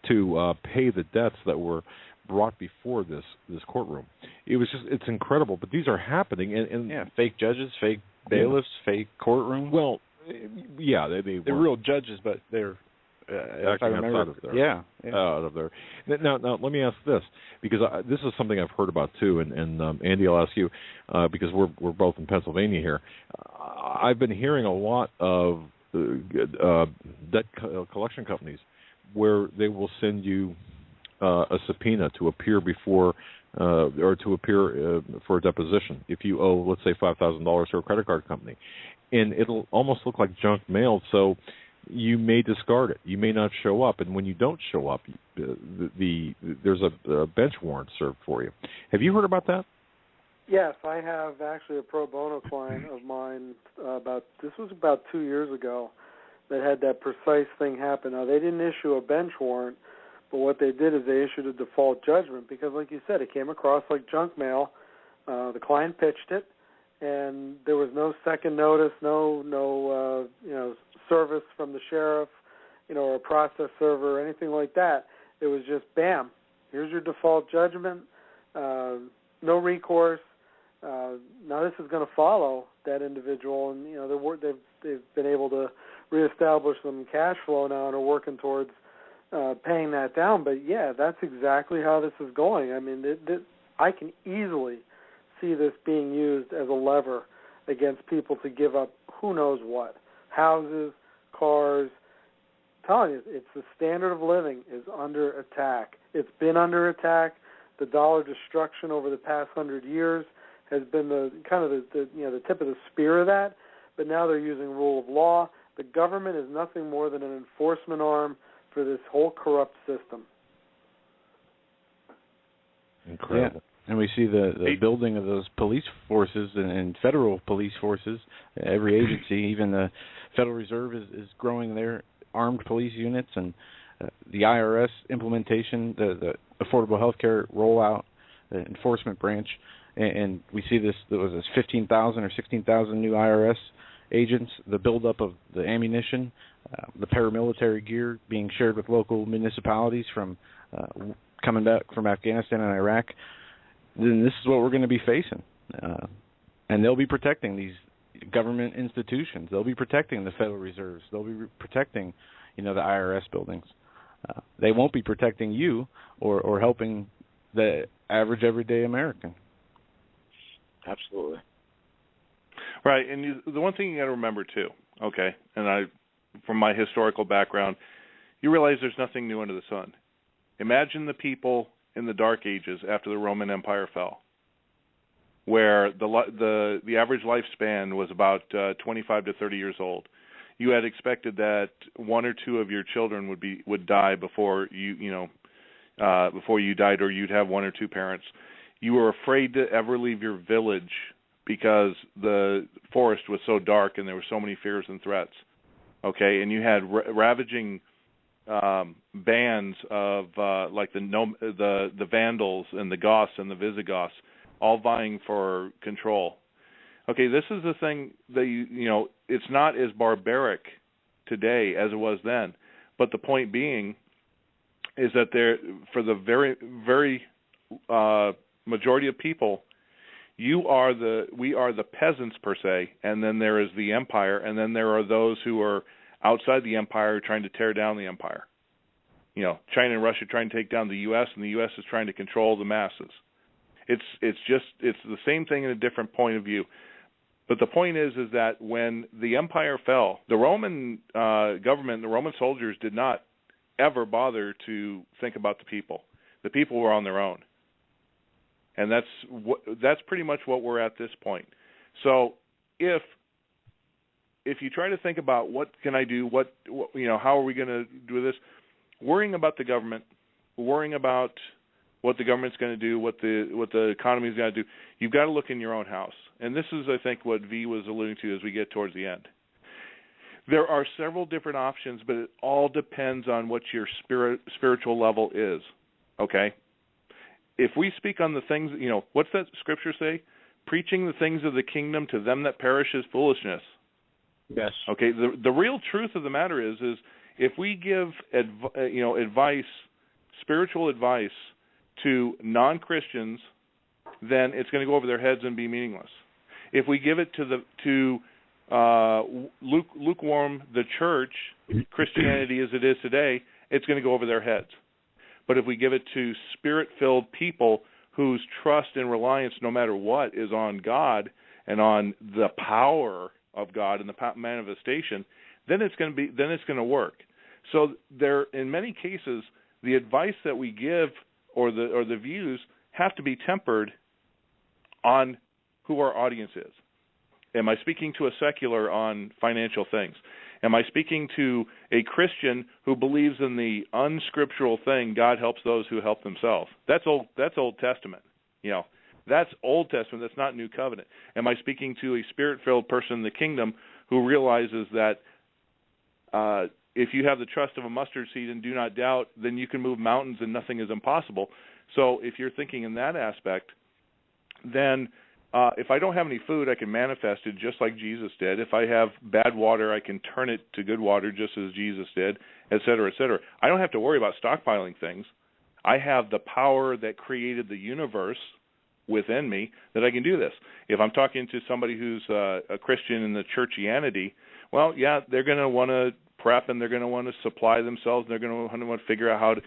to pay the debts that were brought before this courtroom. It's incredible, but these are happening, and fake judges, fake bailiffs, fake courtroom. Well, yeah, they're real judges, but they're acting outside of there. Out of there. Now, let me ask this, because this is something I've heard about too, and Andy, I'll ask you, because we're both in Pennsylvania here. I've been hearing a lot of debt collection companies where they will send you a subpoena to appear before or to appear for a deposition if you owe, let's say, $5,000 to a credit card company, and it'll almost look like junk mail. So you may discard it. You may not show up, and when you don't show up, there's a bench warrant served for you. Have you heard about that? Yes, I have actually a pro bono client of mine. This was about 2 years ago that had that precise thing happen. Now, they didn't issue a bench warrant, but what they did is they issued a default judgment because, like you said, it came across like junk mail. The client pitched it, and there was no second notice, no service from the sheriff, or a process server or anything like that. It was just bam, here's your default judgment, no recourse. Now this is going to follow that individual, and they've been able to reestablish some cash flow now and are working towards paying that down. But yeah, that's exactly how this is going. I mean, I can easily see this being used as a lever against people to give up who knows what. Houses, cars. I'm telling you, it's the standard of living is under attack. It's been under attack. The dollar destruction over the past 100 years has been the tip of the spear of that. But now they're using rule of law. The government is nothing more than an enforcement arm for this whole corrupt system. Incredible. Yeah. And we see the building of those police forces and federal police forces. Every agency, even the Federal Reserve, is growing their armed police units, and the IRS implementation, the Affordable Health Care rollout, the enforcement branch. And we see this, there was 15,000 or 16,000 new IRS agents, the buildup of the ammunition, the paramilitary gear being shared with local municipalities from coming back from Afghanistan and Iraq. Then this is what we're going to be facing. And they'll be protecting these government institutions. They'll be protecting the Federal Reserves. They'll be protecting, the IRS buildings. They won't be protecting you or helping the average everyday American. Absolutely. Right, and the one thing you got to remember too, okay, and from my historical background, you realize there's nothing new under the sun. Imagine the people in the Dark Ages after the Roman Empire fell, where the average lifespan was about 25 to 30 years old. You had expected that one or two of your children would die before you died, or you'd have one or two parents. You were afraid to ever leave your village because the forest was so dark and there were so many fears and threats. Okay, and you had ravaging bands of like the Vandals and the Goths and the Visigoths, all vying for control. Okay, this is the thing that it's not as barbaric today as it was then, but the point being is that for the very, very majority of people, we are the peasants per se, and then there is the empire, and then there are those who are outside the empire trying to tear down the empire. China and Russia trying to take down the U.S., and the U.S. is trying to control the masses. It's the same thing in a different point of view. But the point is that when the empire fell, the Roman government, the Roman soldiers did not ever bother to think about the people. The people were on their own. And that's pretty much what we're at this point. So if you try to think about what can I do, how are we going to do this, worrying about the government, worrying about what the government's going to do, what the economy is going to do, you've got to look in your own house. And this is, I think, what V was alluding to as we get towards the end. There are several different options, but it all depends on what your spiritual level is. Okay? If we speak on the things, what's that scripture say? Preaching the things of the kingdom to them that perish is foolishness. Yes. Okay. The real truth of the matter is if we give advice, spiritual advice to non-Christians, then it's going to go over their heads and be meaningless. If we give it to lukewarm, the church, Christianity as it is today, it's going to go over their heads. But if we give it to spirit-filled people whose trust and reliance, no matter what, is on God and on the power of God and the manifestation, then it's going to work. So there, in many cases, the advice that we give or the views have to be tempered on who our audience is. Am I speaking to a secular on financial things? Am I speaking to a Christian who believes in the unscriptural thing, God helps those who help themselves? That's Old Testament. That's Old Testament. That's not New Covenant. Am I speaking to a spirit-filled person in the kingdom who realizes that if you have the trust of a mustard seed and do not doubt, then you can move mountains and nothing is impossible? So if you're thinking in that aspect, then if I don't have any food, I can manifest it just like Jesus did. If I have bad water, I can turn it to good water just as Jesus did, et cetera, et cetera. I don't have to worry about stockpiling things. I have the power that created the universe within me that I can do this. If I'm talking to somebody who's a Christian in the churchianity, well, yeah, they're going to want to prep and they're going to want to supply themselves. And they're going to want to figure out how to,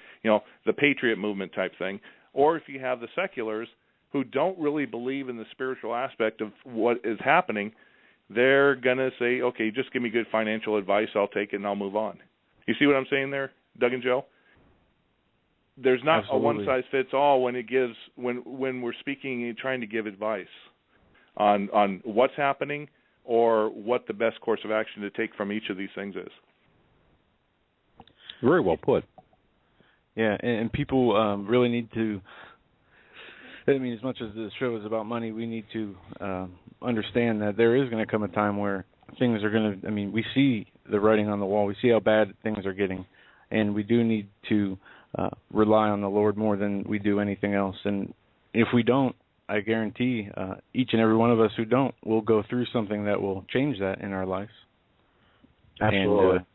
the patriot movement type thing. Or if you have the seculars who don't really believe in the spiritual aspect of what is happening, they're going to say, okay, just give me good financial advice, I'll take it and I'll move on. You see what I'm saying there, Doug and Joe? There's not Absolutely. a one-size-fits-all when we're speaking and trying to give advice on what's happening or what the best course of action to take from each of these things is. Very well put. Yeah, and people really need to, as much as this show is about money, we need to understand that there is going to come a time where things are going to, we see the writing on the wall. We see how bad things are getting, and we do need to rely on the Lord more than we do anything else. And if we don't, I guarantee each and every one of us who don't will go through something that will change that in our lives. Absolutely. And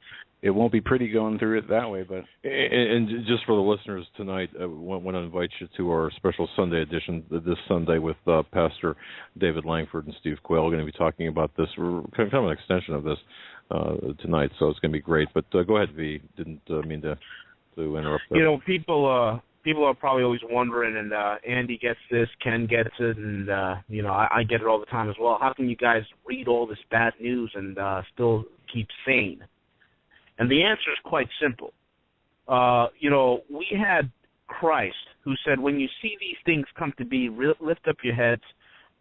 it won't be pretty going through it that way, but... And just for the listeners tonight, I want to invite you to our special Sunday edition this Sunday with Pastor David Langford and Steve Quayle. We're going to be talking about this. We're kind of an extension of this tonight, so it's going to be great. But go ahead, V. Didn't mean to interrupt that. People people are probably always wondering, and Andy gets this, Ken gets it, and I get it all the time as well. How can you guys read all this bad news and still keep sane? And the answer is quite simple. We had Christ who said, when you see these things come to be, lift up your heads,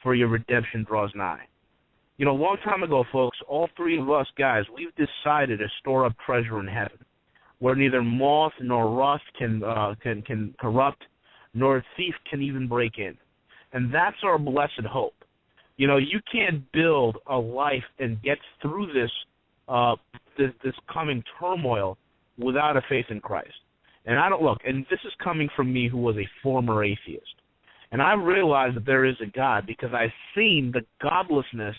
for your redemption draws nigh. A long time ago, folks, all three of us guys, we've decided to store up treasure in heaven, where neither moth nor rust can corrupt, nor a thief can even break in. And that's our blessed hope. You can't build a life and get through this coming turmoil without a faith in Christ. And and this is coming from me, who was a former atheist. And I realized that there is a God because I've seen the godlessness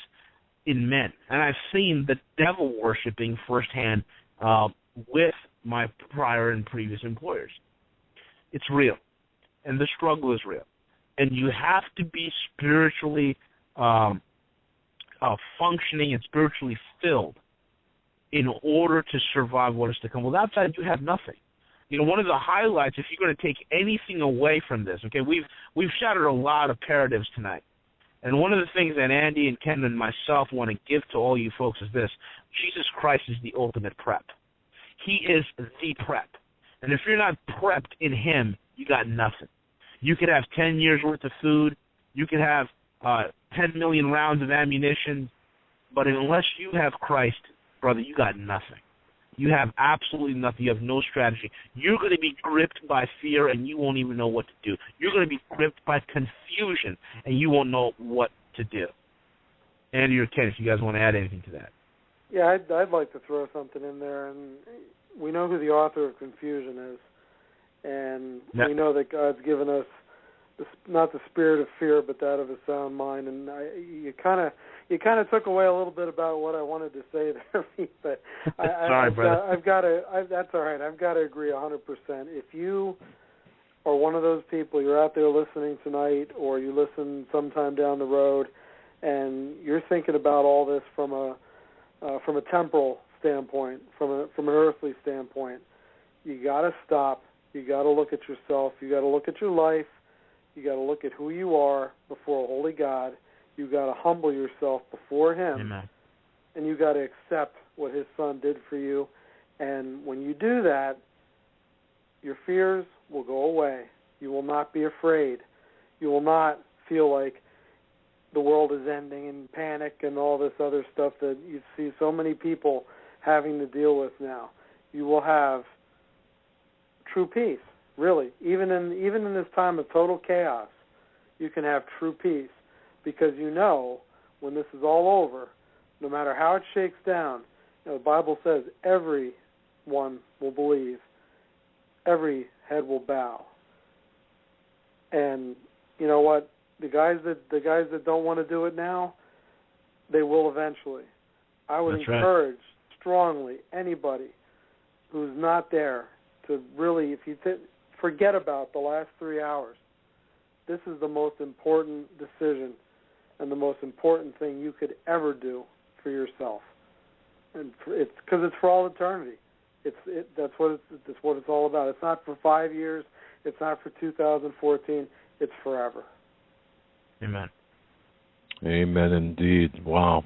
in men, and I've seen the devil worshiping firsthand with my prior and previous employers. It's real, and the struggle is real, and you have to be spiritually functioning and spiritually filled in order to survive what is to come. Without that, you have nothing. One of the highlights, if you're going to take anything away from this, okay, we've shattered a lot of paradigms tonight. And one of the things that Andy and Ken and myself want to give to all you folks is this: Jesus Christ is the ultimate prep. He is the prep. And if you're not prepped in him, you got nothing. You could have 10 years worth of food. You could have 10 million rounds of ammunition. But unless you have Christ, brother, you got nothing. You have absolutely nothing. You have no strategy. You're going to be gripped by fear, and you won't even know what to do. You're going to be gripped by confusion, and you won't know what to do. Andy or Ken, if you guys want to add anything to that. Yeah, I'd like to throw something in there. And we know who the author of confusion is, and we know that God's given us not the spirit of fear, but that of a sound mind. And you kind of took away a little bit about what I wanted to say there, but Sorry, brother. that's all right. I've got to agree 100%. If you are one of those people, you're out there listening tonight, or you listen sometime down the road, and you're thinking about all this from a temporal standpoint, from an earthly standpoint, you got to stop. You got to look at yourself. You got to look at your life. You got to look at who you are before a holy God. You got to humble yourself before him. Amen. And you got to accept what his son did for you. And when you do that, your fears will go away. You will not be afraid. You will not feel like the world is ending and panic and all this other stuff that you see so many people having to deal with now. You will have true peace. Really, even in this time of total chaos, you can have true peace, because you know when this is all over, no matter how it shakes down, the Bible says everyone will believe, every head will bow. And you know what? The guys that don't want to do it now, they will eventually. I would encourage strongly anybody who's not there to really, if you forget about the last 3 hours. This is the most important decision and the most important thing you could ever do for yourself, and it's because it's for all eternity. That's what it's all about. It's not for 5 years. It's not for 2014. It's forever. Amen. Amen, indeed. Wow.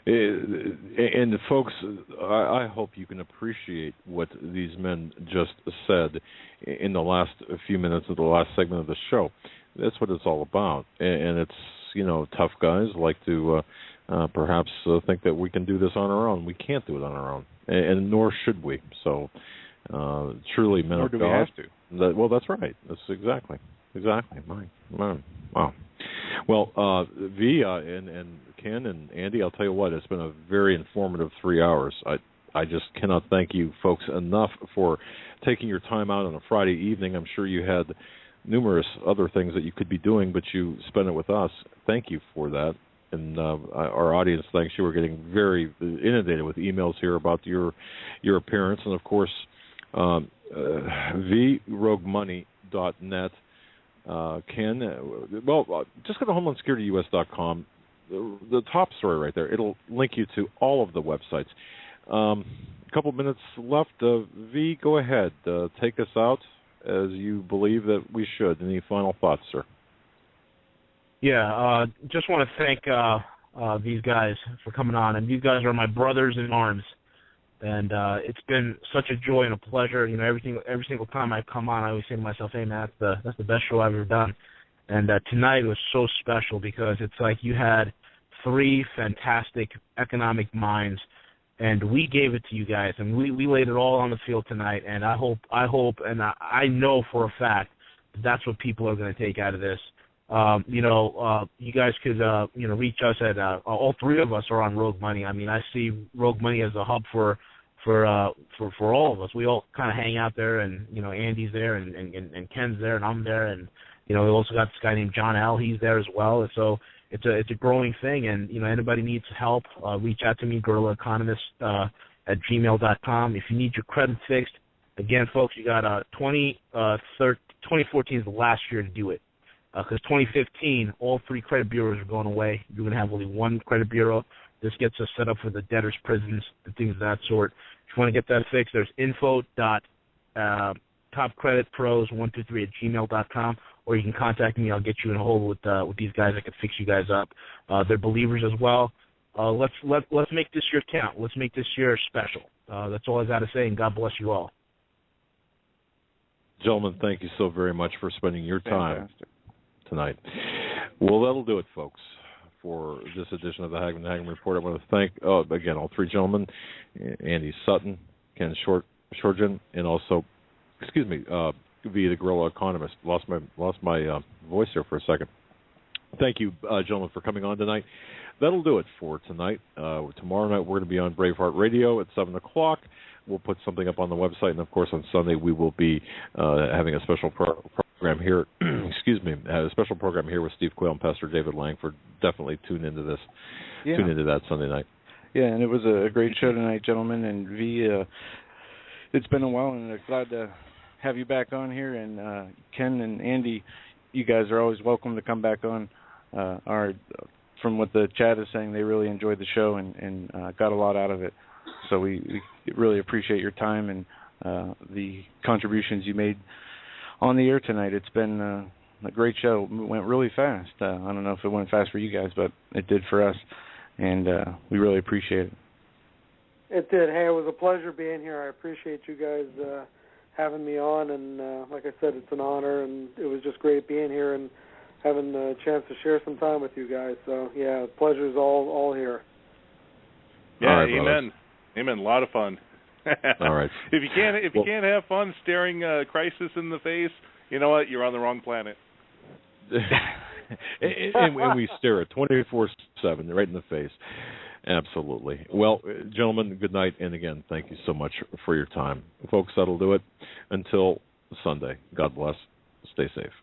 And folks, I hope you can appreciate what these men just said in the last few minutes of the last segment of the show. That's what it's all about. And it's, tough guys like to perhaps think that we can do this on our own. We can't do it on our own, and nor should we. So truly, men of God. Nor do we have to. Well, that's right. That's exactly. Man. Wow. Well, V and Ken and Andy, I'll tell you what, it's been a very informative 3 hours. I just cannot thank you folks enough for taking your time out on a Friday evening. I'm sure you had numerous other things that you could be doing, but you spent it with us. Thank you for that. And our audience thanks you. We're getting very inundated with emails here about your appearance. And, of course, vroguemoney.net. Ken, just go to HomelandSecurityUS.com. The top story right there, it'll link you to all of the websites. A couple minutes left. V, go ahead. Take us out as you believe that we should. Any final thoughts, sir? Yeah, just want to thank these guys for coming on, and these guys are my brothers in arms, and it's been such a joy and a pleasure. You know, every single time I come on, I always say to myself, "Hey, man, that's the best show I've ever done." And tonight was so special because it's like you had three fantastic economic minds, and we gave it to you guys, and we laid it all on the field tonight. And I hope, and I know for a fact that that's what people are going to take out of this. You guys could, reach us at, all three of us are on Rogue Money. I mean, I see Rogue Money as a hub for all of us. We all kind of hang out there, and, Andy's there, and Ken's there, and I'm there, and, we also got this guy named John L. He's there as well. And so it's a growing thing, and, anybody needs help, reach out to me, guerrillaeconomist, at gmail.com. If you need your credit fixed, again, folks, you got 2014 is the last year to do it. Because 2015, all three credit bureaus are going away. You're going to have only one credit bureau. This gets us set up for the debtors' prisons and things of that sort. If you want to get that fixed, there's info.topcreditpros123@gmail.com, or you can contact me. I'll get you in a hold with these guys. I can fix you guys up. They're believers as well. Let's make this year count. Let's make this year special. That's all I got to say, and God bless you all. Gentlemen, thank you so very much for spending your time tonight. Well, that'll do it, folks, for this edition of the Hagmann Hagmann Report. I want to thank, again, all three gentlemen, Andy Sutton, Ken Shorgen, and also, via the Guerrilla Economist. Lost my voice there for a second. Thank you, gentlemen, for coming on tonight. That'll do it for tonight. Tomorrow night, we're going to be on Braveheart Radio at 7 o'clock. We'll put something up on the website, and, of course, on Sunday we will be having a special program here. A special program here with Steve Quayle and Pastor David Langford. Definitely tune into this. Yeah. Tune into that Sunday night. Yeah, and it was a great show tonight, gentlemen. And V, it's been a while, and I'm glad to have you back on here. And Ken and Andy, you guys are always welcome to come back on. From what the chat is saying, they really enjoyed the show and got a lot out of it. So we really appreciate your time and the contributions you made on the air tonight. It's been a great show. It went really fast. I don't know if it went fast for you guys, but it did for us, and we really appreciate it. It did. Hey, it was a pleasure being here. I appreciate you guys having me on, and like I said, it's an honor, and it was just great being here and having the chance to share some time with you guys. So, yeah, the pleasure's all here. Yeah, all right, amen. Brothers. Amen. A lot of fun. All right. If you can't have fun staring crisis in the face, you know what? You're on the wrong planet. and we stare at 24/7 right in the face. Absolutely. Well, gentlemen, good night, and again, thank you so much for your time, folks. That'll do it until Sunday. God bless. Stay safe.